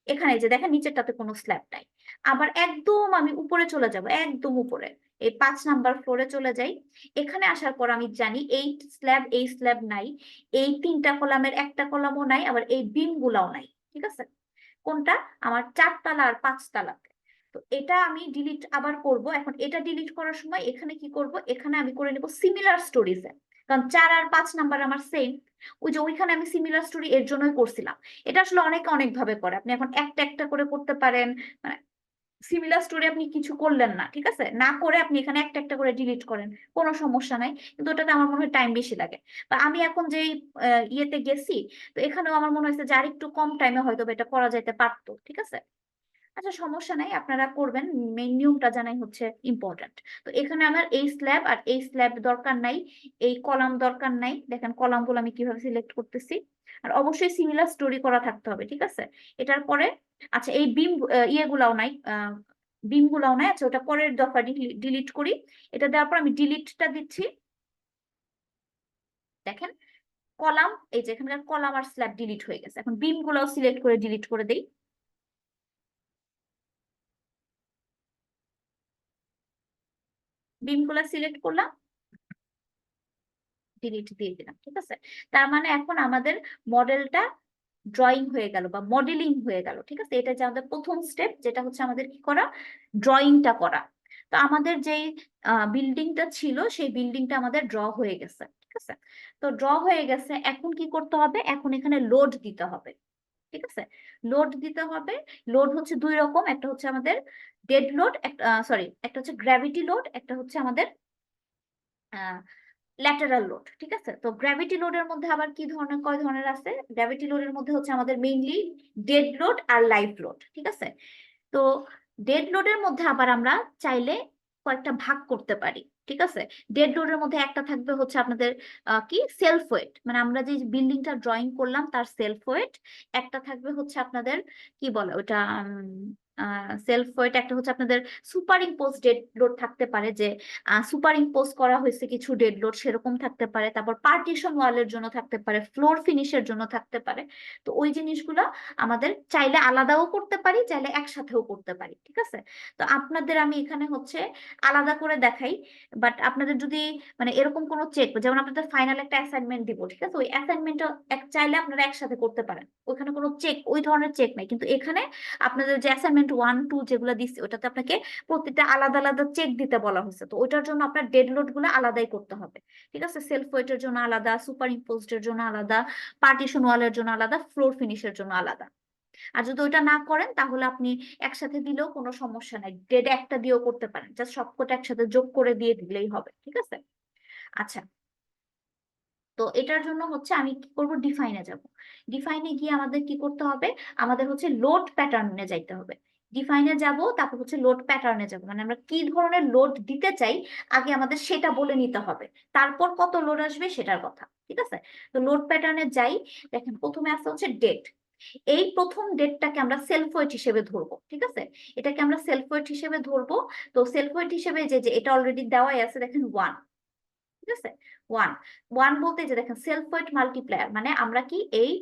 এখানে যে দেখেন নিচেরটাতে কোনো স্ল্যাব নাই। আবার একদম আমি উপরে চলে যাব, একদম উপরে এই 5 নাম্বার ফ্লোরে চলে যাই। এখানে আসার পর আমি জানি এই স্ল্যাব, এই স্ল্যাব নাই, এই 3টা কলামের একটা কলামও নাই, আবার এই বিম গুলাও নাই। ঠিক আছে, কোনটা, আমার 4 তলা আর 5 তলাতে। তো এটা আমি ডিলিট আবার করব। এখন এটা ডিলিট করার সময় এখানে কি করব, এখানে আমি করে নেব সিমিলার স্টোরিজ, কারণ 4 আর 5 নাম্বার আমার সেম। ওই যে ওইখানে আমি সিমিলার স্টোরি এর জন্যই করছিলাম। এটা আসলে অনেকে অনেক ভাবে করে, আপনি এখন একটা একটা করে করতে পারেন। মানে সিমিলার স্টোরি আপনি কিছু করলেন না, ঠিক আছে, না করে আপনি এখানে একটা একটা করে ডিলিট করেন, কোনো সমস্যা নাই, কিন্তু ওটাতে আমার মনে হয় টাইম বেশি লাগে। বা আমি এখন যেই ইয়েতে গেছি, তো এখানেও আমার মনে হয়েছে যে আর একটু কম টাইমে হয়তো এটা করা যাইতে পারতো। ঠিক আছে, আচ্ছা সমস্যা নাই, আপনারা করবেন, মেইন নিয়মটা জানাই হচ্ছে ইম্পর্টেন্ট। তো এখানে আমার এই স্ল্যাব আর এই স্ল্যাব দরকার নাই, এই কলাম দরকার নাই। দেখেন কলামগুলো আমি কিভাবে সিলেক্ট করতেছি। আর অবশ্যই সিমিলার স্টোরি করা থাকতে হবে। ঠিক আছে, এটার পরে আচ্ছা এই বিম ইয়েগুলাও নাই, বিম গুলাও নাই। আচ্ছা ওটা পরের দফা ডিলিট করি। এটা দেওয়ার পর আমি ডিলিটটা দিচ্ছি। দেখেন কলাম, এই যে এখানকার কলাম আর স্ল্যাব ডিলিট হয়ে গেছে। এখন বিম গুলাও সিলেক্ট করে ডিলিট করে দেই। বিম গুলা সিলেক্ট করলাম, ডিলিট দিয়ে দিলাম। ঠিক আছে, তার মানে এখন আমাদের মডেলটা ড্রয়িং হয়ে গেল বা মডেলিং হয়ে গেল। ঠিক আছে, এটা যে আমাদের প্রথম স্টেপ, যেটা হচ্ছে আমাদের কি করা, ড্রয়িংটা করা। তো আমাদের যেই বিল্ডিংটা ছিল, সেই বিল্ডিংটা আমাদের ড্র হয়ে গেছে। ঠিক আছে, তো ড্র হয়ে গেছে, এখন কি করতে হবে, এখন এখানে লোড দিতে হবে। ঠিক আছে, লোড দিতে হবে। লোড হচ্ছে দুই রকম, একটা হচ্ছে আমাদের ডেড লোড, একটা সরি, একটা হচ্ছে গ্র্যাভিটি লোড, একটা হচ্ছে আমাদের ল্যাটারাল লোড। ঠিক আছে, তো গ্র্যাভিটি লোডের মধ্যে আবার কি ধরনের, কয় ধরনের আছে, গ্র্যাভিটি লোডের মধ্যে হচ্ছে আমাদের মেইনলি ডেড লোড আর লাইভ লোড। ঠিক আছে, তো ডেড লোডের মধ্যে আবার আমরা চাইলে কয়েকটা ভাগ করতে পারি। ঠিক আছে, ডেড লোডের মধ্যে একটা থাকবে হচ্ছে আপনাদের কি সেলফ ওয়েট, মানে আমরা যে বিল্ডিংটা ড্রয়িং করলাম তার সেলফ ওয়েট। একটা থাকবে হচ্ছে আপনাদের কি বলে ওটা, সেলফ ওয়েট, একটা হচ্ছে আপনাদের সুপার ইম্পোজ ডেড লোড থাকতে পারে, যে সুপার ইম্পোজ করা হয়েছে কিছু ডেড লোড, সেরকম থাকতে পারে। তারপর পার্টিশন ওয়ালের জন্য থাকতে পারে, ফ্লোর ফিনিশের জন্য থাকতে পারে। তো ওই জিনিসগুলো আমাদের চাইলে আলাদাও করতে পারি, চাইলে একসাথেও করতে পারি, ঠিক আছে। তো আপনাদের আমি এখানে হচ্ছে আলাদা করে দেখাই। বাট আপনাদের যদি মানে এরকম কোনো চেক, যেমন আপনাদের ফাইনাল একটা অ্যাসাইনমেন্ট দিব, ঠিক আছে, ওই অ্যাসাইনমেন্টটা চাইলে আপনারা একসাথে করতে পারেন, ওইখানে কোনো চেক, ওই ধরনের চেক নাই। কিন্তু এখানে আপনাদের যে অ্যাসাইনমেন্ট 1 2 যেগুলো দিচ্ছি, ওটাতে আপনাকে প্রত্যেকটা আলাদা আলাদা চেক দিতে বলা হয়েছে। তো ওইটার জন্য আপনার ডেড লোড গুলো আলাদাই করতে হবে, ঠিক আছে। সেলফ ওয়েটের জন্য আলাদা, সুপার ইম্পোজড এর জন্য আলাদা, পার্টিশন ওয়ালের জন্য আলাদা, ফ্লোর ফিনিশের জন্য আলাদা। আর যদি ওইটা না করেন তাহলে আপনি একসাথে দিলেও কোনো সমস্যা নাই, ডেড একটা দিয়েও করতে পারেন, জাস্ট সবকটা একসাথে যোগ করে দিয়ে দিলেই হবে, ঠিক আছে। আচ্ছা, তো এটার জন্য হচ্ছে আমি কি করব, ডিফাইনে যাব। ডিফাইনে গিয়ে আমাদের কি করতে হবে, আমাদের হচ্ছে লোড প্যাটার্নে যাইতে হবে। ডিফাইনে যাব, তারপর হচ্ছে লোড প্যাটার্নে যাব, মানে আমরা কি ধরনের লোড দিতে চাই আগে আমাদের সেটা বলে নিতে হবে, তারপর কত লোড আসবে সেটার কথা, ঠিক আছে। তো লোড প্যাটার্নে যাই। দেখেন প্রথমে আসতে হচ্ছে ডেট। এই প্রথম ডেটটাকে আমরা সেলফ ওয়েট হিসেবে ধরবো, ঠিক আছে। এটাকে আমরা সেলফ ওয়েট হিসেবে ধরবো। তো সেলফ ওয়েট হিসেবে যে যে এটা অলরেডি দেওয়াই আছে, দেখেন 1, ঠিক আছে। 1, 1 বলতে যে দেখেন সেলফ ওয়েট মাল্টিপ্লায়ার, মানে আমরা কি এই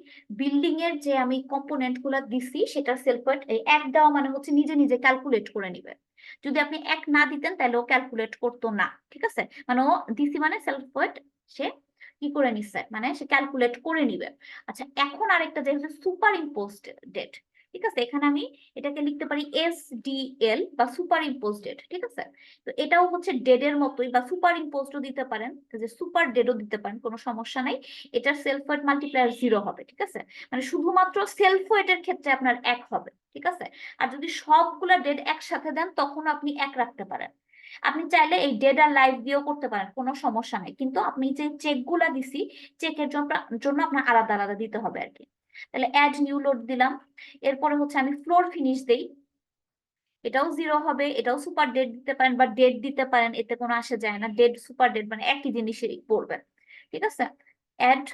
বিল্ডিং এর যে আমি কম্পোনেন্ট গুলা দিছি সেটার সেলফ ওয়েট, এই এক দেওয়া মানে হচ্ছে নিজে নিজে ক্যালকুলেট করে নিবে। যদি আপনি এক না দিতেন তাহলে ও ক্যালকুলেট করতো না, ঠিক আছে। মানে ও দিছি মানে সেলফ ওয়েট সে কি করে নিচ্ছে, মানে সে ক্যালকুলেট করে নিবে। আচ্ছা, এখন আরেকটা যে হচ্ছে সুপার ইম্পোজড ডেট, ঠিক আছে। এখানে আমি এটাকে লিখতে পারি SDL বা সুপার ইম্পোজড ডেট, ঠিক আছে। তো এটাও হচ্ছে ডেড এর মতোই, বা সুপার ইম্পোজডও দিতে পারেন, যে সুপার ডেডও দিতে পারেন, কোনো সমস্যা নাই। এটার সেলফ ওয়েট মাল্টিপ্লায়ার 0 হবে, ঠিক আছে। মানে শুধুমাত্র সেলফ ওয়েটের ক্ষেত্রে আপনার 1 হবে, ঠিক আছে। আর যদি সবগুলা ডেড একসাথে দেন তখন আপনি 1 রাখতে পারেন। আপনি চাইলে এই ডেড আর লাইভ দিয়েও করতে পারেন, কোনো সমস্যা নাই। কিন্তু আপনি যে চেক গুলা দিছি, চেকের জন্য আপনার আলাদা আলাদা দিতে হবে আর কি। তাহলে অ্যাড নিউ লোড দিলাম। এরপরে হচ্ছে আমি ফ্লোর ফিনিশ দেই, এটাও 0 হবে। এটাও সুপার ডেট দিতে পারেন বা ডেট দিতে পারেন, এতে কোনো আসে যায় না, ডেট সুপার ডেট মানে একই জিনিসই পড়বেন, ঠিক আছে। অ্যাড,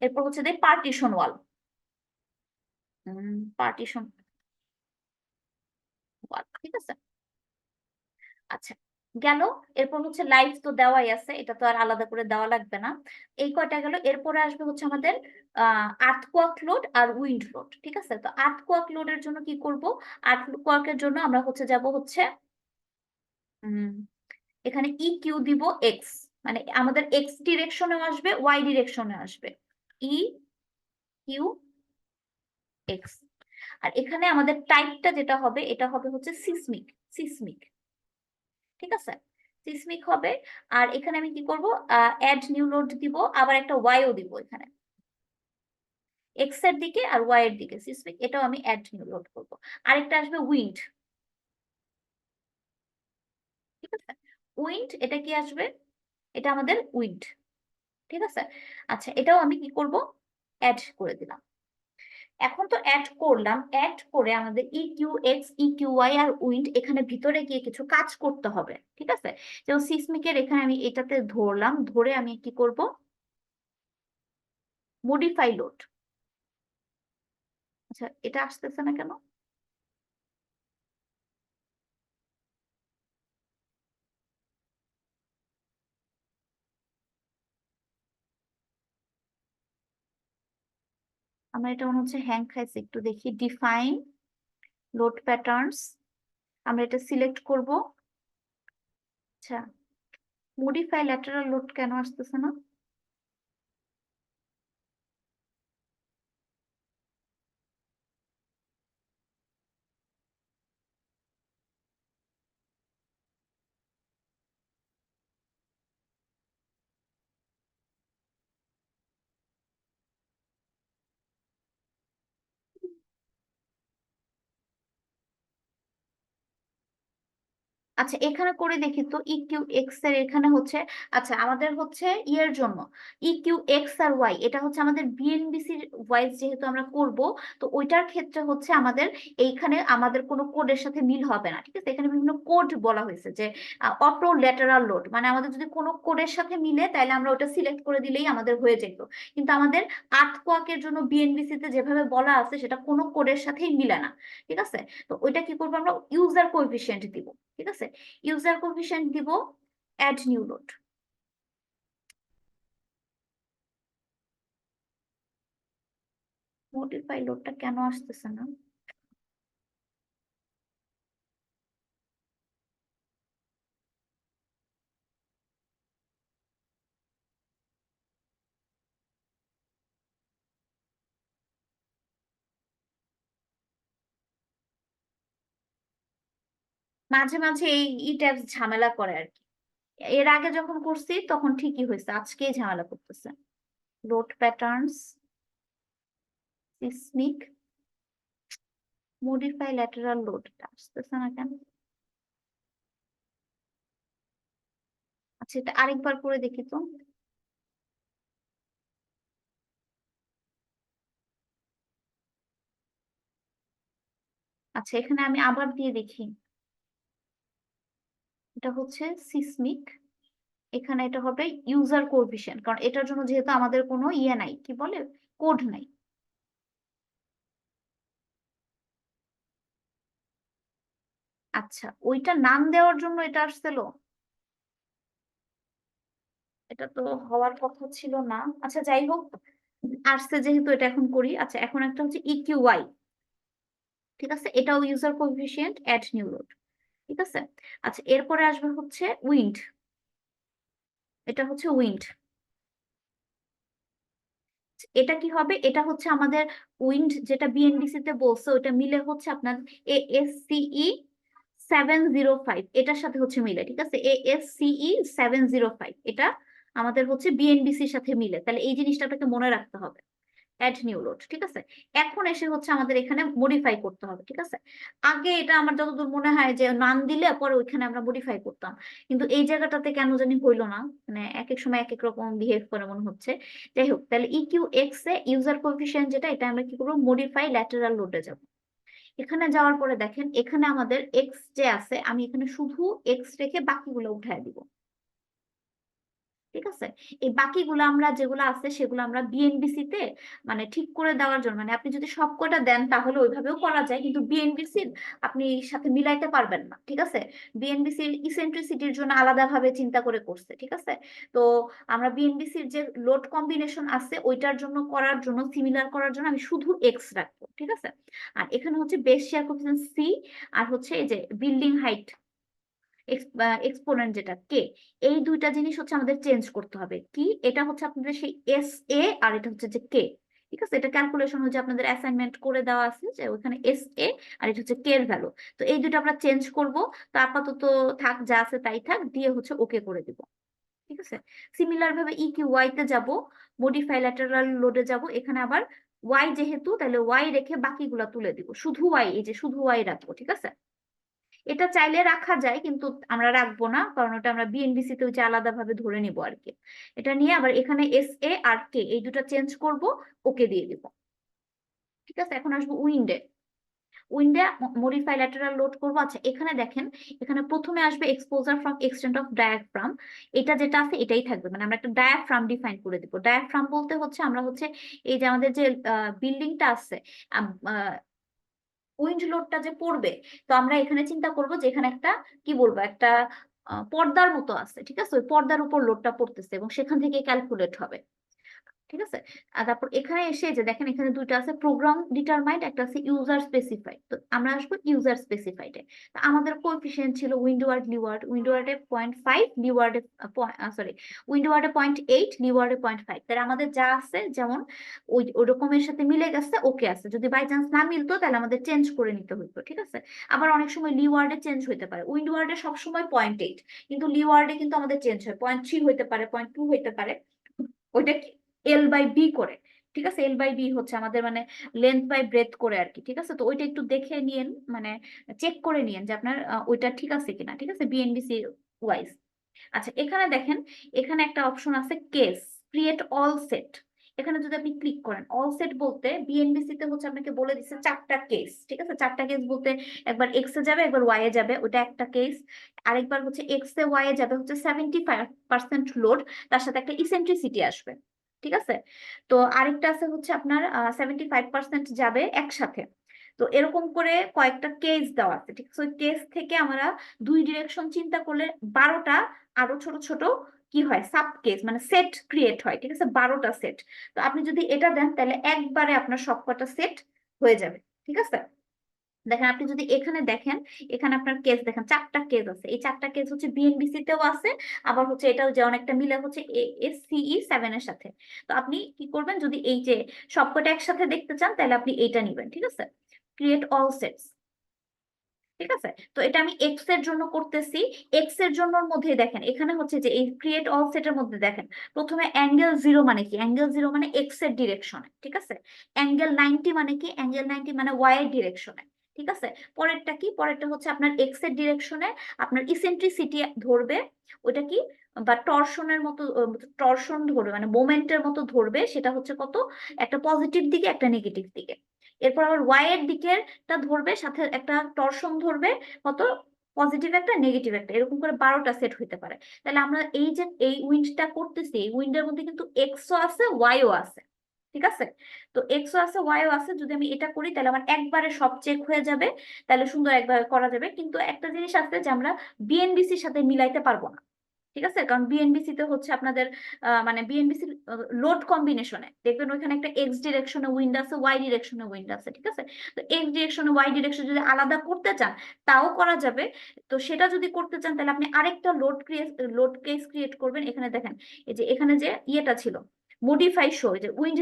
এরপর হচ্ছে দেয় পার্টিশন ওয়াল। পার্টিশন ওয়াল, ঠিক আছে। আচ্ছা, গেল। এরপর হচ্ছে লাইভ তো দেওয়াই আছে, এটা তো আর আলাদা করে দেওয়া লাগবে না। এই কয়টা গেল। এরপরে আসবে হচ্ছে আমাদের আর্থকোয়াক লোড আর উইন্ড লোড, ঠিক আছে। তো আর্থকোয়াক লোডের জন্য কি করব, আর্থকোয়াকের জন্য আমরা হচ্ছে যাব হচ্ছে এখানে ই কিউ দিব এক্স, মানে আমাদের এক্স ডিরেকশনে আসবে, ওয়াই ডিরেকশনে আসবে, ই কিউ এক্স। আর এখানে আমাদের টাইপটা যেটা হবে, এটা হবে হচ্ছে সিসমিক, সিসমিক, ঠিক আছে। সিসমিক হবে। আর এখানে আমি কি করব, অ্যাড নিউ লোড দিব, আবার একটা ওয়াইও দিব এখানে, এক্স এর দিকে আর ওয়াই এর দিকে সিসমিক, এটাও আমি অ্যাড নিউ লোড করবো। আরেকটা আসবে উইন্ড, ঠিক আছে। উইন্ড, এটা কি আসবে, এটা আমাদের উইন্ড, ঠিক আছে। আচ্ছা, এটাও আমি কি করব, অ্যাড করে দিলাম। এখন তো অ্যাড করলাম, অ্যাড করে আমাদের E Q X, E Q Y আর উইন্ড এখানে ভিতরে গিয়ে কিছু কাজ করতে হবে, ঠিক আছে। যেমন সিসমিকের এখানে আমি এটাতে ধরলাম, ধরে আমি কি করব, মডিফাই লোড। আচ্ছা, এটা আসতেছে না কেন, আমার এটা মনে হচ্ছে হ্যাং খাইছে, একটু দেখি। ডিফাইন লোড প্যাটার্নস, আমরা এটা সিলেক্ট করব। আচ্ছা, মডিফাই ল্যাটারাল লোড কেন আসতেছে না, আচ্ছা এখানে করে দেখি তো ই কিউ এক্স এর এখানে হচ্ছে, আচ্ছা আমাদের হচ্ছে ইয়ের জন্য ই কিউ এক্স আর ওয়াই, এটা হচ্ছে আমাদের বিএনবিসির ওয়াইজ যেহেতু আমরা করব, তো ওইটার ক্ষেত্রে হচ্ছে আমাদের এইখানে আমাদের কোনো কোডের সাথে মিল হবে না, ঠিক আছে? এখানে বিভিন্ন কোড বলা হয়েছে যে অটো ল্যাটারাল লোড, মানে আমাদের যদি কোনো কোডের সাথে মিলে তাহলে আমরা ওটা সিলেক্ট করে দিলেই আমাদের হয়ে যেত, কিন্তু আমাদের আর্থকোয়াকের জন্য বিএনবিসি তে যেভাবে বলা আছে সেটা কোনো কোডের সাথেই মিলে না, ঠিক আছে? তো ওইটা কি করবো, আমরা ইউজার কোএফিসিয়েন্ট দিব, ঠিক আছে? ইউজার কোএফিসিয়েন্ট দিব অ্যাড নিউ লোড। মডিফাই লোডটা কেন আসতেছে না? মাঝে মাঝে এই ই ট্যাবস ঝামেলা করে আর কি। এর আগে যখন করছি তখন ঠিকই হয়েছে, আজকেই ঝামেলা করতেছে। Load patterns, seismic, modify lateral load আসতেছে না কেন? আচ্ছা এটা আরেকবার করে দেখি তো। আচ্ছা এখানে আমি আবার দিয়ে দেখি। এটা হচ্ছে সিসমিক, এখানে এটা হবে ইউজার কোএফিসিয়েন্ট, কারণ এটার জন্য যেহেতু আমাদের কোনো ইয়ে নাই, কি বলে, কোড নাই। আচ্ছা ওইটা নাম দেওয়ার জন্য এটা আসছিল, এটা তো হওয়ার কথা ছিল না। আচ্ছা যাই হোক, আসছে যেহেতু এটা এখন করি। আচ্ছা এখন একটা হচ্ছে ইকিউআই, ঠিক আছে, এটাও user coefficient add new load, ঠিক আছে? আচ্ছা এরপরে আসবে হচ্ছে উইন্ড, এটা হচ্ছে উইন্ড। এটা কি হবে, এটা হচ্ছে আমাদের উইন্ড যেটা বিএনডিসি তে বলছে ওটা মিলে হচ্ছে আপনার এএসসিই 705, এটার সাথে হচ্ছে মিলে, ঠিক আছে? এএসসিই 705 এটা আমাদের হচ্ছে বিএনবিসির সাথে মিলে, তাহলে এই জিনিসটা আপনাকে মনে রাখতে হবে। অ্যাড নিউ লোড, ঠিক আছে? এখন এসে হচ্ছে আমাদের এখানে মডিফাই করতে হবে, ঠিক আছে? আগে এটা আমার যতদূর মনে হয় যে নাম দিলে পরে ওইখানে আমরা মডিফাই করতাম, কিন্তু এই জায়গাটাতে কেন জানি হইলো না, মানে এক এক সময় এক এক রকম বিহেভ করে মনে হচ্ছে। যাই হোক, তাহলে E Q X A user coefficient যেটা, এটা আমরা কি করবো, মডিফাই ল্যাটারাল লোডে যাব। এখানে যাওয়ার পরে দেখেন এখানে আমাদের এক্স যে আছে, আমি এখানে শুধু এক্স রেখে বাকিগুলো উঠায় দিব, ঠিক আছে? এই বাকিগুলো আমরা যেগুলো আছে সেগুলো আমরা বিএনবিসি তে মানে ঠিক করে দেওয়ার জন্য, মানে আপনি যদি সবকটা দেন তাহলে ওইভাবেও করা যায়, কিন্তু বিএনবিসির আপনি সাথে মিলাইতে পারবেন না, ঠিক আছে? বিএনবিসির ইসেন্ট্রিসিটির জন্য আলাদাভাবে চিন্তা করে করছে, ঠিক আছে? তো আমরা বিএনবিসির যে লোড কম্বিনেশন আছে ওইটার জন্য করার জন্য, সিমিলার করার জন্য আমি শুধু এক্স রাখবো, ঠিক আছে? আর এখানে হচ্ছে বেস শেয়ার কোএফিসিয়েন্ট সি, আর হচ্ছে এই যে বিল্ডিং হাইট এক্সপোনেন্ট যেটা কে, এই দুইটা জিনিস হচ্ছে আমাদের চেঞ্জ করতে হবে। কি, এটা হচ্ছে আপনাদের সেই এস এ, আর এটা হচ্ছে যে কে, ঠিক আছে? এটা ক্যালকুলেশন হচ্ছে আপনাদের অ্যাসাইনমেন্ট করে দেওয়া আছে যে ওখানে এস এ আর এটা হচ্ছে কে এর ভ্যালু। তো এই দুটো আমরা চেঞ্জ করব। তো আপাতত থাক, যা আছে তাই থাক, দিয়ে হচ্ছে ওকে করে দিব, ঠিক আছে? সিমিলার ভাবে ই কিউ ওয়াই তে যাব, মডিফাই ল্যাটারাল লোডে যাব, এখানে আবার ওয়াই যেহেতু, তাহলে ওয়াই রেখে বাকিগুলা তুলে দিব, শুধু ওয়াই, এই যে শুধু ওয়াই রাখবো, ঠিক আছে? এটা চাইলে রাখা যায় কিন্তু আমরা রাখবো না, কারণ ওটা আমরা বিএনবিসি তে আলাদা ভাবে ধরে নিব আর কি। এটা নিয়ে আবার এখানে এস এ আর কে এই দুটো চেঞ্জ করব, ওকে দিয়ে দিব, ঠিক আছে? এখন আসবো উইন্ডে। উইন্ডে মডিফাই ল্যাটারাল লোড করবো। আচ্ছা এখানে দেখেন, এখানে প্রথমে আসবে exposure from extent of diaphragm, এটা যেটা আছে এটাই থাকবে, মানে আমরা একটা ডায়াফ্রাম ডিফাইন করে দিব। ডায়াফ্রাম বলতে হচ্ছে আমরা হচ্ছে এই যে আমাদের যে বিল্ডিংটা আছে, উইন্ড লোডটা যে পড়বে, তো আমরা এখানে চিন্তা করব যে এখানে একটা, কি বলবো, একটা পর্দার মতো আছে, ঠিক আছে? ওই পর্দার উপর লোডটা পড়তেছে এবং সেখান থেকে ক্যালকুলেট হবে, ঠিক আছে? আর তারপর এখানে এসে যে দেখেন এখানে দুইটা আছে, প্রোগ্রাম ডিটারমাইন্ড, একটা আছে ইউজার স্পেসিফাইড। তো আমরা আসবো ইউজার স্পেসিফাইডে। তো আমাদের কোএফিসিয়েন্ট ছিল উইন্ডওয়ার্ড লিওয়ার্ড, উইন্ডওয়ার্ডে 0.5, লিওয়ার্ডে সরি, উইন্ডওয়ার্ডে 0.8, লিওয়ার্ডে 0.5। তাহলে আমাদের যা আছে যেমন ওই ওরকমের সাথে মিলে গেছে, ওকে আছে। যদি বাই চান্স না মিলতো তাহলে আমাদের চেঞ্জ করে নিতে হতো, ঠিক আছে? আবার অনেক সময় লিওয়ার্ডে চেঞ্জ হইতে পারে, উইন্ডওয়ার্ডে সবসময় 0.8, কিন্তু লিওয়ার্ডে কিন্তু আমাদের চেঞ্জ হয়, 0.3 হইতে পারে, 0.2 হইতে পারে, ওইটা এল বাই বি করে। ঠিক আছে, এল বাই বি হচ্ছে আমাদের মানে লেন্থ বাই ব্রেথ করে আর কি। ঠিক আছে, তো ওইটা একটু দেখে নিয়েন, মানে চেক করে নিয়েন যে আপনার ওইটা ঠিক আছে কিনা। ঠিক আছে, বিএনবিসি ওয়াইজ। আচ্ছা, এখানে দেখেন, এখানে একটা অপশন আছে কেস, ক্রিয়েট অল সেট। এখানে যদি আপনি ক্লিক করেন, অল সেট বলতে বিএনবিসি তে হচ্ছে আপনাকে বলে দিচ্ছে 4টা কেস। ঠিক আছে, 4টা কেস বলতে একবার এক্স এ যাবে, একবার ওয়াই এ যাবে, ওটা একটা কেস। আরেকবার হচ্ছে এক্স এ ওয়াই এ যাবে হচ্ছে 75% লোড, তার সাথে একটা ইসেন্ট্রিসিটি আসবে। ঠিক আছে, তো আরেকটা আছে হচ্ছে আপনার 75% যাবে একসাথে। তো এরকম করে কয়েকটা কেস দেওয়া আছে। ঠিক আছে, ওই কেস থেকে আমরা 2 ডিরেকশন চিন্তা করলে 12টা আরো ছোট ছোট কি হয়, সাব কেস মানে সেট ক্রিয়েট হয়। ঠিক আছে, 12টা সেট। তো আপনি যদি এটা দেন তাহলে একবারে আপনার সবকটা সেট হয়ে যাবে। ঠিক আছে, দেখেন আপনি যদি এখানে দেখেন, এখানে আপনার কেস দেখেন 4টা কেস আছে। এই 4টা কেস হচ্ছে বিএনবিসি তেও আছে, আবার হচ্ছে এটাও যে অনেকটা মিলে হচ্ছে এসসিই 7 এর সাথে। তো আপনি কি করবেন, যদি এই যে সবকটা একসাথে দেখতে চান তাহলে আপনি এইটা নিবেন। ঠিক আছে, ক্রিয়েট অল সেটস। ঠিক আছে, তো এটা আমি এক্স এর জন্য করতেছি। এক্স এর জন্য মধ্যে দেখেন এখানে হচ্ছে যে এই ক্রিয়েট অল সেটের মধ্যে দেখেন, প্রথমে অ্যাঙ্গেল 0 মানে কি, অ্যাঙ্গেল 0 মানে এক্স এর ডিরেকশনে। ঠিক আছে, অ্যাঙ্গেল 90 মানে কি, অ্যাঙ্গেল 90 মানে ওয়াই এর ডিরেকশনে। ঠিক আছে, পরেরটা কি, পরেরটা হচ্ছে আপনার এক্স এর ডিরেকশনে আপনার ইসেন্ট্রিসিটি ধরবে, ওটা কি, বা টর্শনের মতো, টর্শন ধরবে মানে মোমেন্টের মতো ধরবে, সেটা হচ্ছে কত, একটা পজিটিভ দিকে একটা নেগেটিভ দিকে। এরপর আবার ওয়াই এর দিকের টা ধরবে, সাথে একটা টর্শন ধরবে, কত, পজিটিভ একটা নেগেটিভ একটা, এরকম করে 12টা সেট হইতে পারে। তাহলে আমরা এই যে এই উইন্ডটা করতেছি, এই উইন্ডের মধ্যে কিন্তু এক্সও আছে ওয়াইও আছে। ঠিক আছে, তো এক্সও আছে ওয়াইও আছে, যদি আমি এটা করি তাহলে আমার একবারে সব চেক হয়ে যাবে, তাহলে সুন্দর একবারে করা যাবে। কিন্তু একটা জিনিস আছে যে আমরা বিএনবিসির সাথে মিলাইতে পারবো না। ঠিক আছে, কারণ বিএনবিসি তে হচ্ছে আপনাদের মানে বিএনবিসি লোড কম্বিনেশনে দেখবেন ওইখানে একটা এক্স ডিরেকশনে উইন্ড আছে, ওয়াই ডিরেকশনে উইন্ড আছে। ঠিক আছে, তো এক্স ডিরেকশনে ওয়াই ডিরেকশন যদি আলাদা করতে চান তাও করা যাবে। তো সেটা যদি করতে চান তাহলে আপনি আরেকটা লোড কেস ক্রিয়েট করবেন। এখানে দেখেন, এই যে এখানে যে ইয়েটা ছিল মডিফাই শো, যে উইন্ড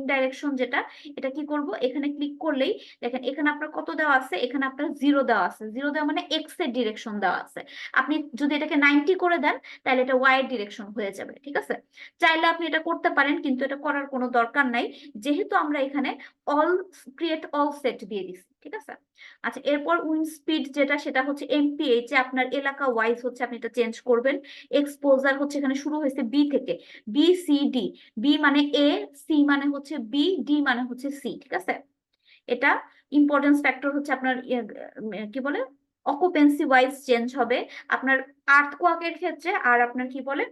ডাইরেকশন যেটা, এটা কি করব, এখানে ক্লিক করলেই দেখেন এখানে আপনার কত দেওয়া আছে, এখানে আপনার 0 দেওয়া আছে। 0 দেওয়া মানে এক্স এর ডিরেকশন দেওয়া আছে। আপনি যদি এটাকে 90 করে দেন তাহলে এটা ওয়াই এর ডিরেকশন হয়ে যাবে। ঠিক আছে, চাইলে আপনি এটা করতে পারেন, কিন্তু এটা করার কোনো দরকার নাই, যেহেতু আমরা এখানে অল ক্রিয়েট অল সেট দিয়ে দিচ্ছি। ঠিক আছে, আচ্ছা, এরপর উইন্ড স্পিড যেটা, সেটা হচ্ছে এমপিএইচ এ আপনার এলাকা ওয়াইজ হচ্ছে আপনি এটা চেঞ্জ করবেন। এক্সপোজার হচ্ছে এখানে শুরু হয়েছে বি থেকে, বি সি ডি, বি মানে এ, সি মানে হচ্ছে বি, ডি মানে হচ্ছে সি। ঠিক আছে, এটা ইম্পর্টেন্স ফ্যাক্টর হচ্ছে আপনার কি বলে, অকুপেন্সি ওয়াইজ চেঞ্জ হবে আপনার আর্থকোয়াকের ক্ষেত্রে, আর আপনার কি বলে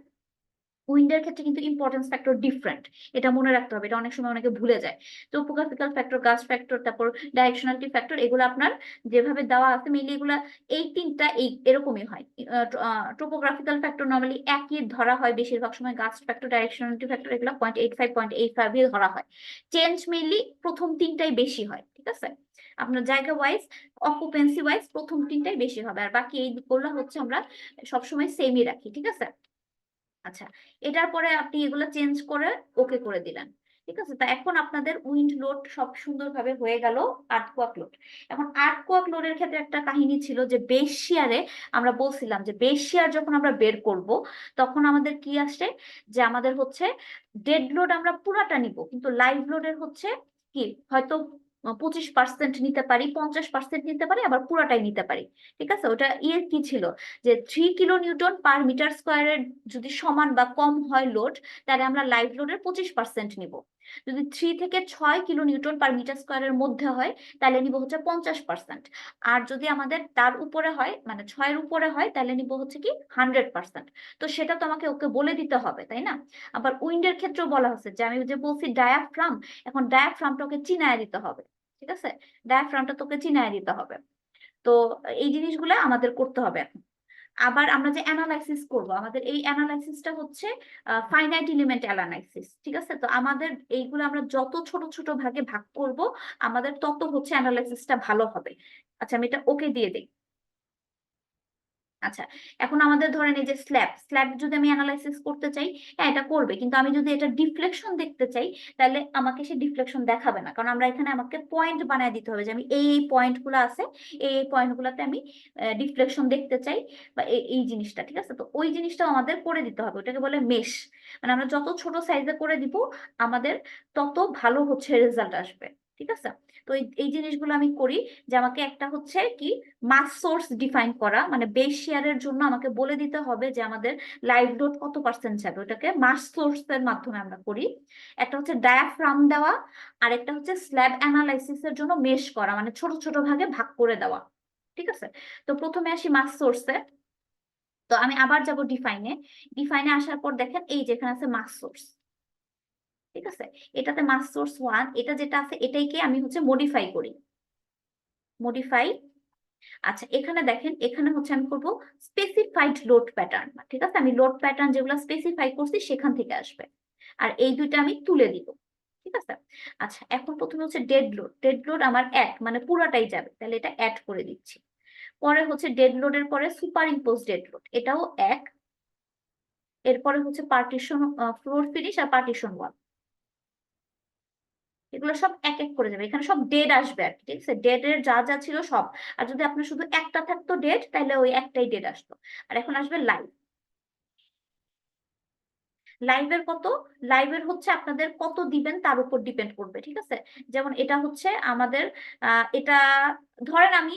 উইন্ডের ক্ষেত্রে কিন্তু ইম্পর্টেন্স ফ্যাক্টর ডিফারেন্ট। এটা মনে রাখতে হবে, এটা অনেক সময় অনেকে ভুলে যায়। টোপোগ্রাফিক্যাল ফ্যাক্টর, গাছ ফ্যাক্টর, তারপর ডাইরেকশনালিটি ফ্যাক্টর, এগুলো আপনার যেভাবে দেওয়া আছে মেইনলি এগুলা এই 3টা এই এরকমই হয়। টোপোগ্রাফিক্যাল ফ্যাক্টর নর্মালি একই ধরা হয় বেশিরভাগ সময়, গাছ ফ্যাক্টর, ডাইরেকশনালিটি ফ্যাক্টর এগুলো 0.85 ধরা হয়। চেঞ্জ মেইনলি প্রথম 3টাই বেশি হয়। ঠিক আছে, আপনার জায়গা ওয়াইজ, অকুপেন্সি ওয়াইজ প্রথম 3টাই বেশি হবে, আর বাকি এইগুলো হচ্ছে আমরা সবসময় সেমই রাখি। ঠিক আছে, আচ্ছা, এটার পরে আপনি এগুলো চেঞ্জ করে ওকে করে দিলেন। ঠিক আছে, তা এখন আপনাদের উইন্ড লোড সব সুন্দরভাবে হয়ে গেল। আর্থকোয়াক লোড, এখন আর্থকোয়াক লোডের ক্ষেত্রে একটা কাহিনী ছিল যে বেস শিয়ারে আমরা বলছিলাম যে বেস শিয়ার যখন আমরা বের করব তখন আমাদের কি আসে, যে আমাদের হচ্ছে ডেড লোড আমরা পুরাটা নিব, কিন্তু লাইভ লোডের হচ্ছে কি, হয়তো 25% নিতে পারি, 50% নিতে পারি, আবার পুরাটাই নিতে পারি। ঠিক আছে, ওটা ইয়ে কি ছিল, যে 3 কিলো নিউটন পার মিটার স্কোয়ারের যদি সমান বা কম হয় লোড, তাহলে আমরা লাইভ লোডের 25% নিব। যদি 3 থেকে 6 কিলো নিউটন পার মিটার স্কোয়ারের মধ্যে হয় তাহলে নিব হচ্ছে 50%। আর যদি আমাদের তার উপরে হয়, মানে 6-এর উপরে হয়, তাহলে নিব হচ্ছে কি 100%। তো সেটা তো আমাকে ওকে বলে দিতে হবে, তাই না? আবার উইন্ডের ক্ষেত্রেও বলা হচ্ছে যে আমি যে বলছি ডায়াফ্রাম, এখন ডায়াফ্রামটা ওকে চিনায় দিতে হবে। ঠিক আছে, ডায়াফ্রামটা তোকে চিনায় দিতে হবে। তো এই জিনিসগুলো আমাদের করতে হবে এখন। আবার আমরা যে অ্যানালাইসিস করব, আমাদের এই অ্যানালাইসিসটা হচ্ছে ফাইনাইট এলিমেন্ট অ্যানালাইসিস। ঠিক আছে, তো আমাদের এইগুলো আমরা যত ছোট ছোট ভাগে ভাগ করব আমাদের তত হচ্ছে অ্যানালাইসিসটা ভালো হবে। আচ্ছা, আমি এটা ওকে দিয়ে দিই। আচ্ছা, এখন আমাদের ধরেন এই যে স্ল্যাব যদি আমি অ্যানালাইসিস করতে চাই, হ্যাঁ এটা করবে, কিন্তু আমি যদি এটা ডিফ্লেকশন দেখতে চাই তাহলে আমাকে সে ডিফ্লেকশন দেখাবে না, কারণ আমরা এখানে আমাকে পয়েন্ট বানায় দিতে হবে যে আমি এই পয়েন্ট গুলো আছে, এই পয়েন্ট গুলাতে আমি ডিফ্লেকশন দেখতে চাই, বা এই জিনিসটা, ঠিক আছে। তো ওই জিনিসটা আমাদের করে দিতে হবে, ওটাকে বলে মেশ। মানে আমরা যত ছোট সাইজে করে দিব আমাদের তত ভালো হচ্ছে রেজাল্ট আসবে, ঠিক আছে। তো এই জিনিসগুলো আমি করি, যে আমাকে একটা হচ্ছে কি মাস সোর্স ডিফাইন করা, মানে বেস শেয়ারের জন্য আমাকে বলে দিতে হবে যে আমাদের লাইভ লোড কত পার্সেন্ট যাবে, ওটাকে মাস সোর্স এর মাধ্যমে আমরা করি। একটা হচ্ছে ডায়াফ্রাম দেওয়া, আর একটা হচ্ছে স্ল্যাব অ্যানালাইসিস এর জন্য মেশ করা, মানে ছোট ছোট ভাগে ভাগ করে দেওয়া, ঠিক আছে। তো প্রথমে আসি মাস সোর্সে। তো আমি আবার যাব ডিফাইনে। ডিফাইনে আসার পর দেখেন এই যেখানে আছে মাস সোর্স, ঠিক আছে। এটাতে মাস সোর্স 1, এটা যেটা আছে এটাইকে আমি হচ্ছে মডিফাই করি, মডিফাই। আচ্ছা, এখানে দেখেন, এখানে হচ্ছে আমি করব স্পেসিফাইড লোড প্যাটার্ন, ঠিক আছে। আমি লোড প্যাটার্ন যেগুলো স্পেসিফাই করছি সেখান থেকে আসবে, আর এই দুইটা আমি তুলে দিব, ঠিক আছে। আচ্ছা, এখন প্রথমে হচ্ছে ডেড লোড আমার এক, মানে পুরাটাই যাবে, তাহলে এটা অ্যাড করে দিচ্ছি। পরে হচ্ছে ডেড লোডের পরে সুপার ইম্পোজ ডেড লোড, এটাও এক। এরপরে হচ্ছে পার্টিশন, ফ্লোর ফিনিশ আর পার্টিশন ওয়াল, এগুলো সব এক এক করে যাবে, এখানে সব ডেড আসবে আর কি, ঠিক আছে। ডেড এর যা যা ছিল সব। আর যদি আপনার শুধু একটা থাকতো ডেড, তাহলে ওই একটাই ডেড আসতো। আর এখন আসবে লাইভ। লাইভের কত, লাইভের হচ্ছে আপনাদের কত দিবেন তার উপর ডিপেন্ড করবে, ঠিক আছে। যেমন এটা হচ্ছে আমাদের এটা ধরেন আমি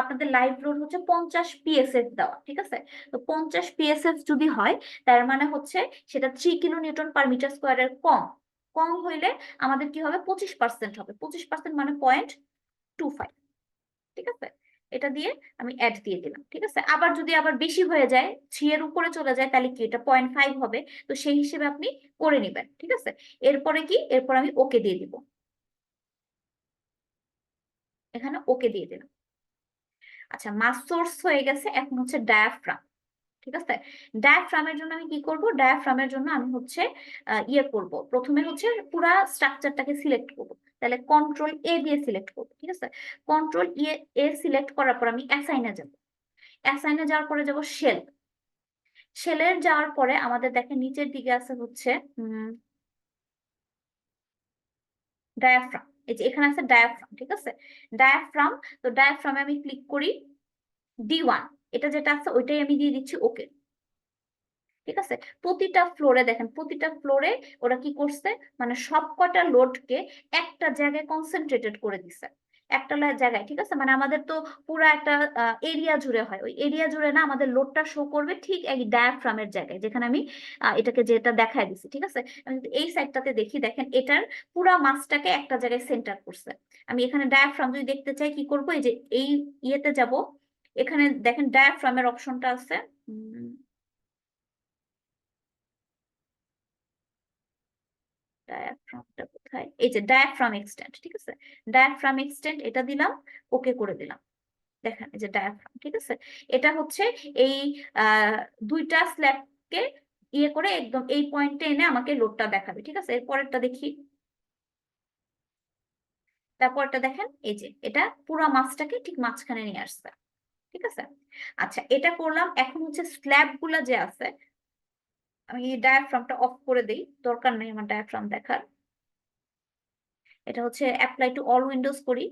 আপনাদের লাইভ লোড হচ্ছে 50 পিএসএফ দেওয়া, ঠিক আছে। তো 50 পিএসএফ যদি হয়, তার মানে হচ্ছে সেটা 3 কিলো নিউটন পার মিটার স্কোয়ারের কম। কম হইলে আমাদের কি হবে, 25% হবে। 25% মানে 0.25, ঠিক আছে। এটা দিয়ে আমি অ্যাড দিয়ে দিলাম, ঠিক আছে। আবার যদি আবার বেশি হয়ে যায়, 3 এর উপরে চলে যায়, তাহলে কি এটা 0.5 হবে। তো সেই হিসেবে আপনি করে নিবেন, ঠিক আছে। এরপরে কি, এরপর আমি ওকে দিয়ে দিব, এখানে ওকে দিয়ে দিলাম। আচ্ছা, মাস সোর্স হয়ে গেছে, এখন হচ্ছে ডায়াফ্রাম, ঠিক আছে। ডায়াফ্রামের জন্য আমি কি করব, ডায়াফ্রামের জন্য আমি হচ্ছে ইয়ে করব, প্রথমে হচ্ছে পুরা স্ট্রাকচারটাকে সিলেক্ট করব। তাহলে কন্ট্রোল এ দিয়ে সিলেক্ট করব, ঠিক আছে। কন্ট্রোল এ সিলেক্ট করার পর আমি অ্যাসাইনে যাব। অ্যাসাইনে যাওয়ার পরে যাব শেল। শেলের যাওয়ার পরে আমাদের দেখেন নিচের দিকে আছে হচ্ছে ডায়াফ্রাম, এই যে এখানে আছে ডায়াফ্রাম, ঠিক আছে। ডায়াফ্রাম, তো ডায়াফ্রামে আমি ক্লিক করি, D1, এটা যেটা আছে ওইটাই আমি দিয়ে দিচ্ছি ওকে, ঠিক আছে। প্রতিটা ফ্লোরে দেখেন, প্রতিটা ফ্লোরে ওরা কি করছে, মানে সব কটা লোডকে একটা জায়গায় কনসেন্ট্রেটেড করে দিছে, একটা জায়গায়, ঠিক আছে। মানে আমাদের তো পুরো একটা এরিয়া জুড়ে হয়, ওই এরিয়া জুড়ে না আমাদের লোডটা শো করবে ঠিক এই ডায়াফ্রামের জায়গায়, যেখানে আমি এটাকে যেটা দেখায় দিছি, ঠিক আছে। আমি যদি এই সাইডটাতে দেখি, দেখেন এটার পুরা মাসটাকে একটা জায়গায় সেন্টার করছে। আমি এখানে ডায়াফ্রাম যদি দেখতে চাই কি করব, এই যে এই ইয়েতে যাব, এখানে দেখেন ডায়াফ্রামের অপশনটা আছে। ডায়াফ্রামটা কোথায়, এই যে ডায়াফ্রাম এক্সটেন্ড, ঠিক আছে। ডায়াফ্রাম এক্সটেন্ড এটা দিলাম, ওকে করে দিলাম। দেখেন এই যে ডায়াফ্রাম, ঠিক আছে। এটা হচ্ছে এই আহ দুইটা স্ল্যাবকে ইয়ে করে একদম এই পয়েন্টে এনে আমাকে লোডটা দেখাবে, ঠিক আছে। এরপরেরটা দেখি, তারপরটা দেখেন এই যে এটা পুরো মাছটাকে ঠিক মাঝখানে নিয়ে আসছে, ঠিক আছে। আচ্ছা, এটা করলাম। এখন হচ্ছে স্ল্যাব গুলা যে আছে, আমি ডায়াফ্রামটা অফ করে দিই, দরকার নেই আমার ডায়াফ্রাম দেখার। এটা হচ্ছে অ্যাপ্লাই টু অল উইন্ডোজ করি।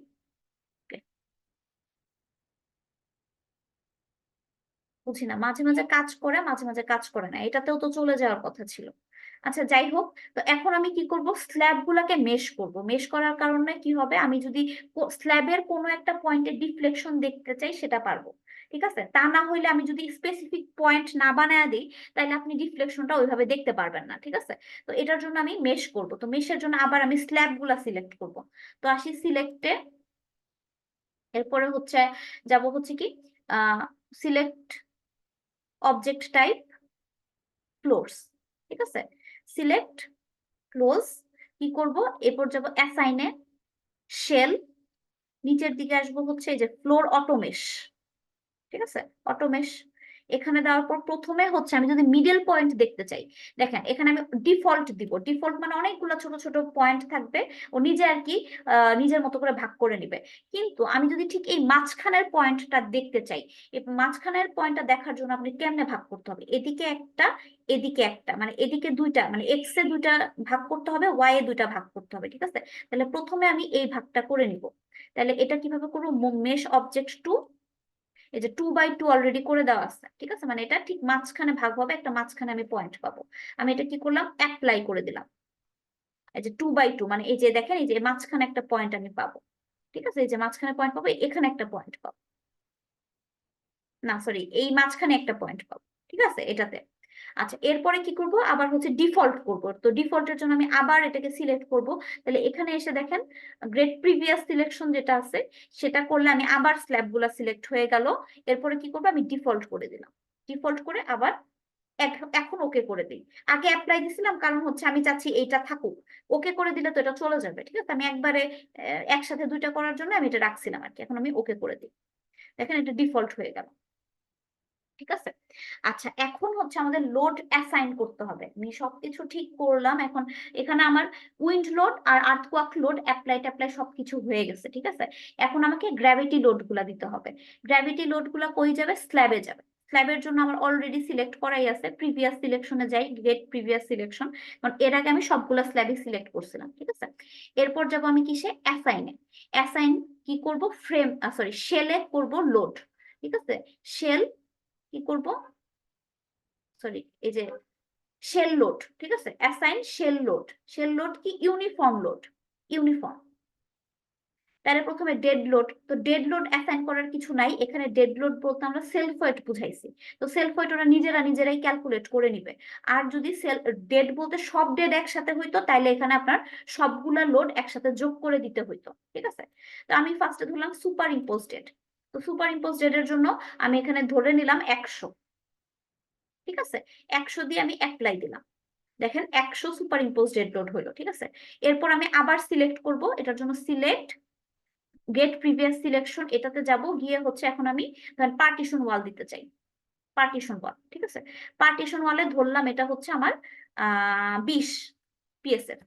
বুঝি না, মাঝে মাঝে কাজ করে, মাঝে মাঝে কাজ করে না, এটাতেও তো চলে যাওয়ার কথা ছিল। আচ্ছা, যাই হোক। তো এখন আমি কি করব, স্ল্যাব গুলাকে মেশ করব। মেশ করার কারণে কি হবে, আমি যদি স্ল্যাবের কোনো একটা পয়েন্টে ডিফ্লেকশন দেখতে চাই সেটা পারবো, ঠিক আছে। তা না হইলে আমি যদি স্পেসিফিক পয়েন্ট না বানায় দিই, তাহলে আপনি ডিফ্লেকশনটা ওইভাবে দেখতে পারবেন না, ঠিক আছে। তো এটার জন্য আমি মেশ করব। তো মেশের জন্য আবার আমি স্ল্যাব গুলা সিলেক্ট করব। তো আসি সিলেক্টে। এরপরে হচ্ছে যাব হচ্ছে কি সিলেক্ট অবজেক্ট টাইপ ফ্লোরস, ঠিক আছে। সিলেক্ট ক্লোজ, কি করব, এরপর যাব অ্যাসাইনে, শেল, নিচের দিকে আসবো হচ্ছে এই যে ফ্লোর অটোমেশ, ঠিক আছে। অটোমেশ, এখানে দেওয়ার পর প্রথমে হচ্ছে আমি যদি মিডল পয়েন্ট দেখতে চাই, দেখেন এখানে আমি ডিফল্ট দিব। ডিফল্ট মানে অনেকগুলো ছোট ছোট পয়েন্ট থাকবে, ও নিজে আর কি নিজের মতো করে ভাগ করে নিবে। কিন্তু আমি যদি ঠিক এই মাঝখানের পয়েন্টটা দেখতে চাই, এই মাঝখানের পয়েন্টটা দেখার জন্য আপনি কেমনে ভাগ করতে হবে, এদিকে একটা এদিকে একটা, মানে এদিকে দুইটা, মানে এক্স এ দুইটা ভাগ করতে হবে, ওয়াই এ দুইটা ভাগ করতে হবে, ঠিক আছে? তাহলে প্রথমে আমি এই ভাগটা করে নিব। তাহলে এটা কিভাবে করবো, মেশ অবজেক্ট টু, এই যে 2/2 অলরেডি করে দেওয়া আছে, ঠিক আছে? মানে এটা ঠিক মাঝখানে ভাগ হবে, একটা মাঝখানে আমি পয়েন্ট পাবো। আমি এটা কি করলাম, অ্যাপ্লাই করে দিলাম। এই যে 2/2 মানে এই যে দেখেন, এই যে মাঝখানে একটা পয়েন্ট আমি পাবো, ঠিক আছে? এই যে মাঝখানে পয়েন্ট পাবো, এখানে একটা পয়েন্ট পাবো, না সরি, এই মাঝখানে একটা পয়েন্ট পাবো, ঠিক আছে এটাতে। আচ্ছা, এরপরে কি করব, আবার হচ্ছে ডিফল্ট করব। তো ডিফল্টের জন্য আমি আবার এটাকে সিলেক্ট করব। তাহলে এখানে এসে দেখেন গ্রেড প্রিভিয়াস সিলেকশন যেটা আছে, সেটা করলে আমি আবার স্ল্যাব গুলা সিলেক্ট হয়ে গেল। এরপরে কি করবো, আমি ডিফল্ট করে দিলাম। ডিফল্ট করে আবার এখন ওকে করে দিই। আগে অ্যাপ্লাই দিছিলাম কারণ হচ্ছে আমি চাচ্ছি এইটা থাকুক, ওকে করে দিলে তো এটা চলে যাবে, ঠিক আছে? আমি একবারে একসাথে দুইটা করার জন্য আমি এটা রাখছিলাম আর কি। এখন আমি ওকে করে দিই, দেখেন এটা ডিফল্ট হয়ে গেল, ঠিক আছে? আচ্ছা, এখন হচ্ছে আমাদের লোড অ্যাসাইন করতে হবে। আমি সবকিছু ঠিক করলাম, এখন এখানে আমার উইন্ড লোড আর আর্থকোয়াক লোড অ্যাপ্লাই ট্যাপ্লাই সবকিছু হয়ে গেছে, ঠিক আছে? এখন আমাকে গ্র্যাভিটি লোড গুলা দিতে হবে। গ্র্যাভিটি লোড গুলা কই যাবে, স্ল্যাবে যাবে। স্ল্যাবের জন্য আমার অলরেডি সিলেক্ট করাই আছে, প্রিভিয়াস সিলেকশনে যাই, গেট প্রিভিয়াস সিলেকশন, কারণ এর আগে আমি সবগুলা স্ল্যাবে সিলেক্ট করছিলাম, ঠিক আছে? এরপর যাব আমি কিসে, অ্যাসাইনে। অ্যাসাইন কি করব, ফ্রেম সরি শেলে করব লোড, ঠিক আছে? শেল কি করব, সরি এই যে শেল লোড, ঠিক আছে? Assign shell load. Shell load কি, ইউনিফর্ম লোড, ইউনিফর্ম। তাহলে প্রথমে ডেড লোড, তো ডেড লোড অ্যাসাইন করার কিছু নাই এখানে। ডেড লোড বলতে আমরা সেলফ ওয়েট বুঝাইছি, তো সেলফ ওয়েট ওরা নিজেরাই ক্যালকুলেট করে নিবে। আর যদি ডেড বলতে সব ডেড একসাথে হইতো, তাইলে এখানে আপনার সবগুলা লোড একসাথে যোগ করে দিতে হইতো, ঠিক আছে? তো আমি ফার্স্টে ধরলাম সুপার ইম্পোজ ডেড। তো সুপার ইম্পোজ ডেড এর জন্য আমি এখানে ধরে নিলাম 100, ঠিক আছে? 100 দিয়ে আমি অ্যাপ্লাই দিলাম, দেখেন 100 সুপার ইম্পোজ ডেড লোড হলো, ঠিক আছে? এরপর আমি আবার সিলেক্ট করব, এটার জন্য সিলেক্ট গেট প্রিভিয়াস সিলেকশন, এটাতে যাব, গিয়ে হচ্ছে এখন আমি ধরেন পার্টিশন ওয়াল দিতে চাই, পার্টিশন ওয়াল, ঠিক আছে? পার্টিশন ওয়ালে ধরলাম এটা হচ্ছে আমার 20 পিএসএফ,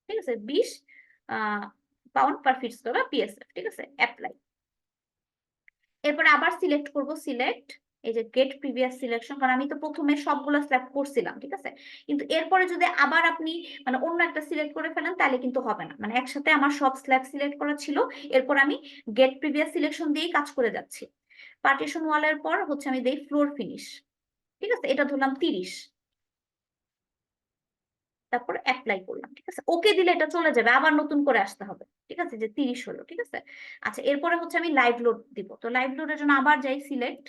ঠিক আছে? 20 পাউন্ড পার ফিট স্কয়ার বা পিএসএফ, ঠিক আছে? অ্যাপ্লাই। এরপরে আবার সিলেক্ট করব, সিলেক্ট এই যে গেট প্রিভিয়াস সিলেকশন, কারণ আমি তো প্রথমে সবগুলো সিলেক্ট করছিলাম, ঠিক আছে? কিন্তু এরপরে যদি আবার আপনি মানে অন্য একটা সিলেক্ট করে ফেলেন, তাহলে কিন্তু হবে না। মানে একসাথে আমার সব স্ল্যাব সিলেক্ট করা ছিল, এরপর আমি গেট প্রিভিয়াস সিলেকশন দিয়েই কাজ করে যাচ্ছি। পার্টিশন ওয়ালের পর হচ্ছে আমি দেই ফ্লোর ফিনিশ, ঠিক আছে? এটা ধরলাম 30, তারপর অ্যাপ্লাই করলাম, ঠিক আছে? ওকে দিলে এটা চলে যাবে, আবার নতুন করে আসতে হবে, ঠিক আছে? যে 30 হলো, ঠিক আছে? আচ্ছা, এরপরে হচ্ছে আমি লাইভ লোড দিব। তো লাইভ লোডের জন্য আবার যাই, সিলেক্ট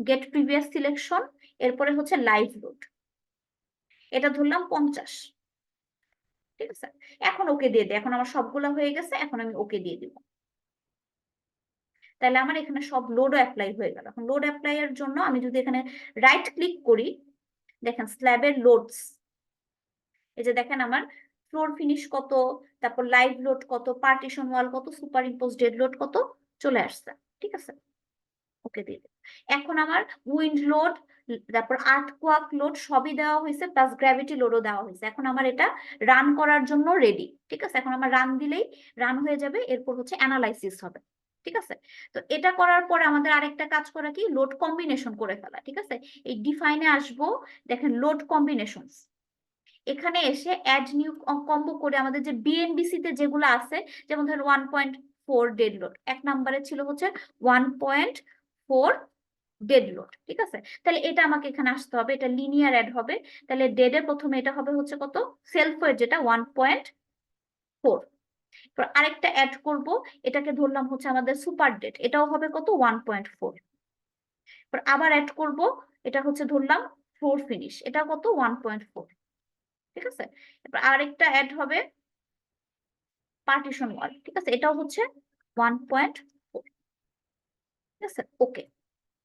গেট প্রিভিয়াস সিলেকশন, এরপরে হচ্ছে লাইভ লোড, এটা ধরলাম 50, ঠিক আছে? এখন ওকে দিয়ে দিই, এখন আমার সবগুলা হয়ে গেছে, এখন আমি ওকে দিয়ে দিব। তাহলে আমার এখানে সব লোডও অ্যাপ্লাই হয়ে গেল। এখন লোড অ্যাপ্লাই এর জন্য আমি যদি এখানে রাইট ক্লিক করি, দেখেন স্ল্যাবের লোডস, এই যে দেখেন আমার ফ্লোর ফিনিশ কত, তারপর লাইভ লোড কত, পার্টিশন ওয়াল কত, সুপার ইম্পোজ ডেড লোড কত চলে আসছে, ঠিক আছে? ওকে দিয়ে দিই। এখন আমার উইন্ড লোড, তারপর আর্থকোয়াক লোড সবই দেওয়া হয়েছে, প্লাস গ্র্যাভিটি লোডও দেওয়া হয়েছে। এখন আমার এটা রান করার জন্য রেডি, ঠিক আছে? এখন আমার রান দিলেই রান হয়ে যাবে, এরপর হচ্ছে অ্যানালাইসিস হবে, ঠিক আছে? তো এটা করার পরে আমাদের আরেকটা কাজ করা কি, লোড কম্বিনেশন করে ফেলা, ঠিক আছে? এই ডিফাইনে আসবো, দেখেন লোড কম্বিনেশনস, এখানে এসে অ্যাড নিউ কম্বো করে আমাদের যে বিএনবিসি তে যেগুলো আছে, যেমন ধরেন 1.4 ডেড লোড, এক নম্বরে ছিল হচ্ছে 1.4 ডেড লোড, ঠিক আছে? তাহলে এটা আমাকে এখানে আসতে হবে, এটা লিনিয়ার অ্যাড হবে। তাহলে ডেডে প্রথমে এটা হবে হচ্ছে কত, সেলফ ওয়েট যেটা 1.4, আরেকটা অ্যাড করব, এটাকে ধরলাম হচ্ছে আমাদের সুপার ডেড, এটাও হবে কত 1.4, আবার অ্যাড করব, এটা হচ্ছে ধরলাম ফ্লোর ফিনিশ, এটা কত 1.4, ঠিক আছে? এবার আরেকটা অ্যাড হবে পার্টিশন ওয়াল, ঠিক আছে? এটাও হচ্ছে 1.4, ঠিক আছে? ওকে,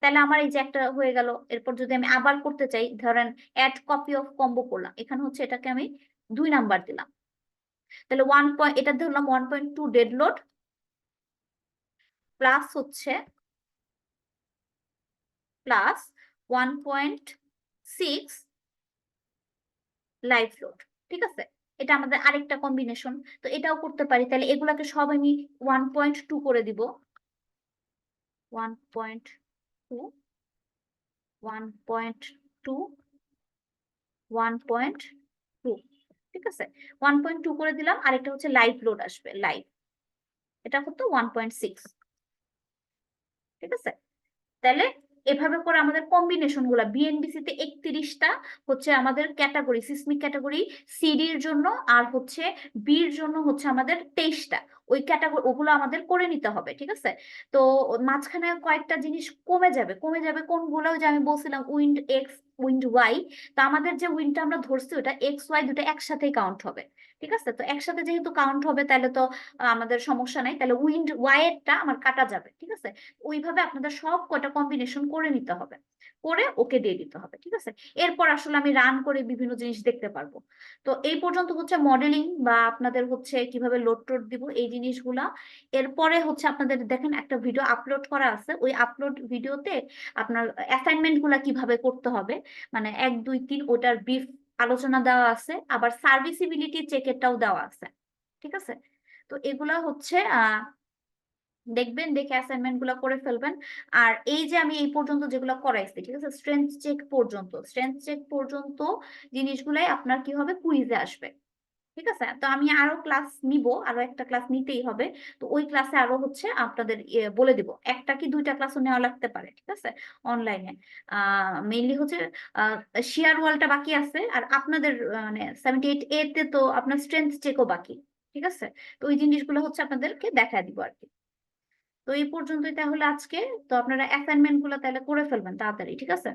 তাহলে আমার এই যে একটা হয়ে গেল। এরপর যদি আমি আবার করতে চাই, ধরেন অ্যাড কপি অফ কম্বো করলাম, এখানে হচ্ছে এটাকে আমি 2 নাম্বার দিলাম, তাহলে এটা ধরলাম 1.2 ডেড লোড, প্লাস হচ্ছে প্লাস 1.6 লাইভ লোড, ঠিক আছে? এটা আমাদের আরেকটা কম্বিনেশন, তো এটাও করতে পারি। তাহলে এগুলাকে সব আমি 1.2 করে দিব, 1.2, 1.2, 1.2, ঠিক আছে? 1.2 করে দিলাম। আরেকটা হচ্ছে লাইভ লোড আসবে, লাইভ, এটা হতো 1.6, ঠিক আছে? তাহলে এভাবে করে আমাদের কম্বিনেশন গুলা বিএনবিসি তে 31টা হচ্ছে আমাদের ক্যাটাগরি, সিসমিক ক্যাটাগরি, সিডির জন্য আর হচ্ছে বির জন্য হচ্ছে আমাদের 23টা। ওই ক্যাটাগরি ওগুলো আমাদের করে নিতে হবে, ঠিক আছে? তো মাঝখানে কয়েকটা জিনিস কমে যাবে, কমে যাবে কোনগুলো, যে আমি বলছিলাম উইন্ড এক্স, উইন্ড ওয়াই। তো আমাদের যে উইন্ডটা আমরা ধরছি ওটা এক্স ওয়াই দুটো একসাথেই কাউন্ট হবে, ঠিক আছে? তো একসাথে যেহেতু কাউন্ট হবে তাহলে তো আমাদের সমস্যা নাই, তাহলে উইন্ড ওয়াই এরটা আমার কাটা যাবে, ঠিক আছে? ওইভাবে আপনাদের সব কটা কম্বিনেশন করে নিতে হবে, করে ওকে দিয়ে দিতে হবে, ঠিক আছে? এরপর আসলে আমি রান করে বিভিন্ন জিনিস দেখতে পারবো। তো এই পর্যন্ত হচ্ছে মডেলিং বা আপনাদের হচ্ছে কিভাবে লোড টোড দিব এই জিনিসগুলা। এরপরে হচ্ছে আপনাদের দেখেন একটা ভিডিও আপলোড করা আছে, ওই আপলোড ভিডিওতে আপনার অ্যাসাইনমেন্ট গুলা কিভাবে করতে হবে, মানে 1 2 3 ওটার ব্রিফ আলোচনা দেওয়া আছে, আবার সার্ভিসিবিলিটি চেকেরটাও দেওয়া আছে, ঠিক আছে? তো এগুলা হচ্ছে দেখবেন, দেখে অ্যাসাইনমেন্ট গুলো করে ফেলবেন। আর এই যে আমি এই পর্যন্ত যেগুলো করাইছি, ঠিক আছে, স্ট্রেংথ চেক পর্যন্ত, স্ট্রেংথ চেক পর্যন্ত জিনিসগুলাই আপনার কি হবে, কুইজে আসবে, ঠিক আছে? তো আমি আরো ক্লাস নিব, আরো একটা ক্লাস নিতেই হবে। তো ওই ক্লাসে আরো হচ্ছে আপনাদের বলে দিব, একটা কি দুইটা ক্লাসও নেওয়া লাগতে পারে, ঠিক আছে, অনলাইনে। মেইনলি হচ্ছে শেয়ার ওয়ালটা বাকি আছে, আর আপনাদের মানে 78A তে তো আপনার স্ট্রেংথ চেকও বাকি, ঠিক আছে? তো ওই জিনিসগুলো হচ্ছে আপনাদেরকে দেখা দিব আর কি। তো এই পর্যন্তই তাহলে আজকে। তো আপনারা অ্যাসাইনমেন্ট গুলো তাহলে করে ফেলবেন তাড়াতাড়ি, ঠিক আছে?